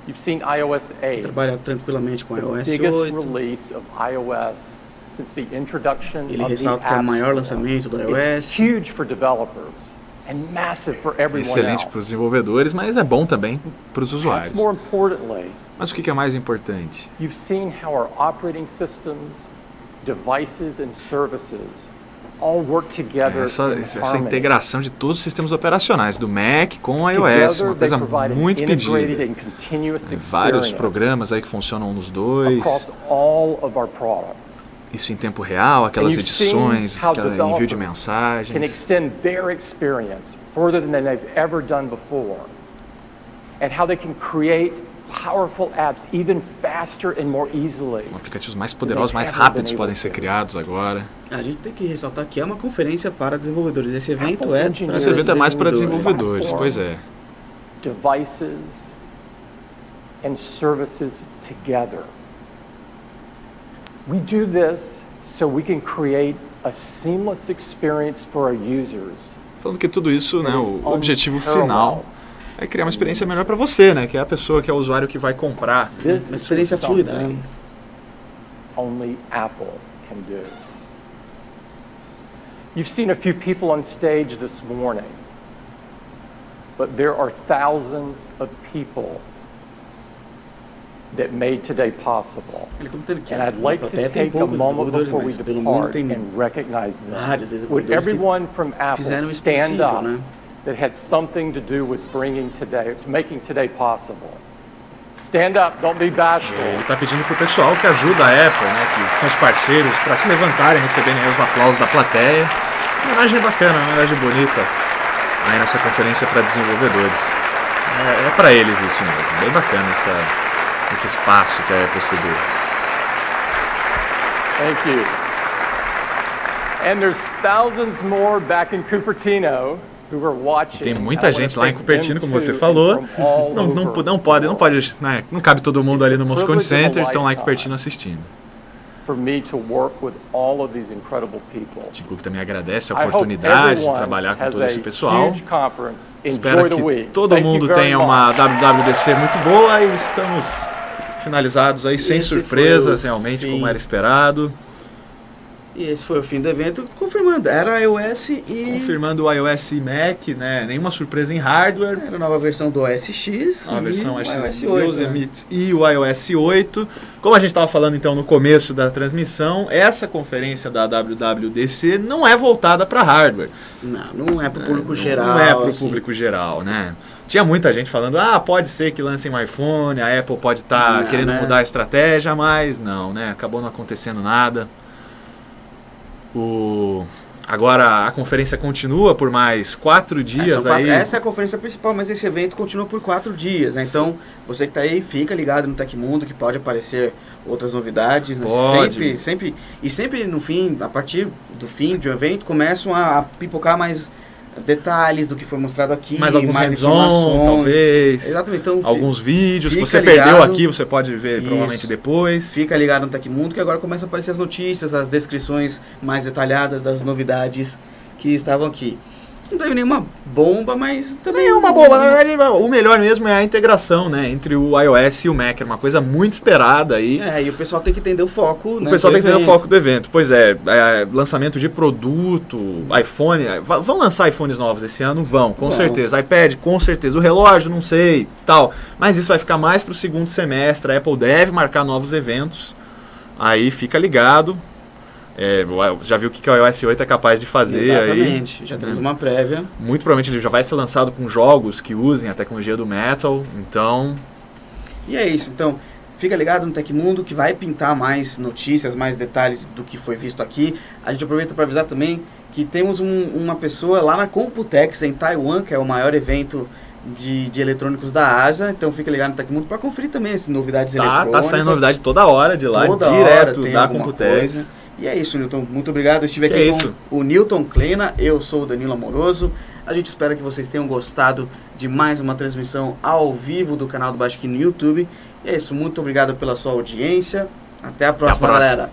You've seen iOS 8,
trabalha tranquilamente com iOS 8.
The biggest release of iOS since the introduction
Ele
of the
ressalta que é o
App
maior
Store.
lançamento do
It's
iOS.
huge for developers and massive for everyone
Excelente
else.
para os desenvolvedores, mas é bom também para os
Perhaps
usuários.
more importantly,
Mas o que é mais importante?
you've seen how our operating systems, devices and services all work together
Essa integração de todos os sistemas operacionais, do Mac com o iOS, uma coisa muito pedida. Vários programas aí que funcionam nos dois. Isso em tempo real, aquelas edições, aquele envio de mensagens.
Can extend their experience further than they've ever done before, and how they can create powerful apps even faster and more easily.
Aplicativos mais poderosos, mais rápidos podem ser criados agora.
A gente tem que ressaltar que é uma conferência para desenvolvedores. Esse evento
é mais para desenvolvedores, pois é.
Devices and services together. We do this so we can create a seamless experience for our users.
Falando que tudo isso, né, o objetivo final é criar uma experiência melhor para você, né? Que é a pessoa, que é o usuário que vai comprar.
Uma experiência fluida, né?
Only Apple can do. You've seen a few people on stage this morning, but there are thousands of people that made today possible. And I'd like to take a moment before we depart and recognize them. Would everyone from Apple stand up that had something to do with making today possible? Stand up, don't be bashful.
Ele está pedindo para o pessoal que ajuda a Apple, né, que são os parceiros, para se levantarem, receberem aí os aplausos da plateia. Uma homenagem bacana, uma homenagem bonita aí nessa conferência para desenvolvedores. É para eles isso mesmo, bem bacana esse espaço que a Apple se deu.
Thank you. And there's thousands more back in Cupertino.
Tem muita gente lá em Cupertino, como você falou. Não pode, né, não cabe todo mundo ali no Moscone Center, estão lá em Cupertino assistindo. Tim Cook também agradece a oportunidade de trabalhar com todo esse pessoal. Espero que todo mundo tenha uma WWDC muito boa e estamos finalizados aí sem surpresas, realmente, como era esperado.
E esse foi o fim do evento, confirmando, era iOS e...
Confirmando o iOS e Mac, né? Nenhuma surpresa em hardware.
Era a nova versão do OS X
a versão
o
iOS
8,
e o iOS 8. Como a gente estava falando então no começo da transmissão, essa conferência da WWDC não é voltada para hardware.
Não é para o público geral.
Não é para o público geral, né? Tinha muita gente falando, pode ser que lancem um iPhone, a Apple pode estar querendo mudar a estratégia, mas não, né? Acabou não acontecendo nada. Agora a conferência continua por mais 4 dias.
Essa é a conferência principal, mas esse evento continua por 4 dias, né? Então, você que está aí, fica ligado no Tecmundo, que pode aparecer outras novidades. Né? Sempre no fim, a partir do fim de um evento, começam a pipocar mais detalhes do que foi mostrado aqui,
mais informações, talvez.
Exatamente. Então,
alguns vídeos que você perdeu aqui, você pode ver provavelmente depois.
Fica ligado no Tecmundo, que agora começa a aparecer as notícias, as descrições mais detalhadas das novidades que estavam aqui. Não teve nenhuma bomba, mas também...
Nenhuma bomba, na verdade, o melhor mesmo é a integração, né, entre o iOS e o Mac, é uma coisa muito esperada aí.
E o pessoal tem que entender o foco,
né, pessoal tem que entender o foco do evento. Pois lançamento de produto, iPhone, vão lançar iPhones novos esse ano? Vão, com certeza. iPad, com certeza. O relógio, não sei, tal. Mas isso vai ficar mais para o segundo semestre, a Apple deve marcar novos eventos, aí fica ligado. Já viu o que o iOS 8 é capaz de fazer.
Exatamente,
aí,
já temos uma prévia.
Muito provavelmente ele já vai ser lançado com jogos que usem a tecnologia do Metal, então...
E é isso, então fica ligado no Tecmundo, que vai pintar mais notícias, mais detalhes do que foi visto aqui. A gente aproveita para avisar também que temos uma pessoa lá na Computex, em Taiwan, que é o maior evento de eletrônicos da Ásia, então fica ligado no Tecmundo para conferir também as novidades eletrônicas.
Tá saindo novidade toda hora de lá, direto da Computex.
E é isso, Newton. Muito obrigado. Eu estive aqui com o Newton Klena. Eu sou o Danilo Amoroso. A gente espera que vocês tenham gostado de mais uma transmissão ao vivo do canal do Baixo aqui no YouTube. E é isso. Muito obrigado pela sua audiência. Até a próxima, galera.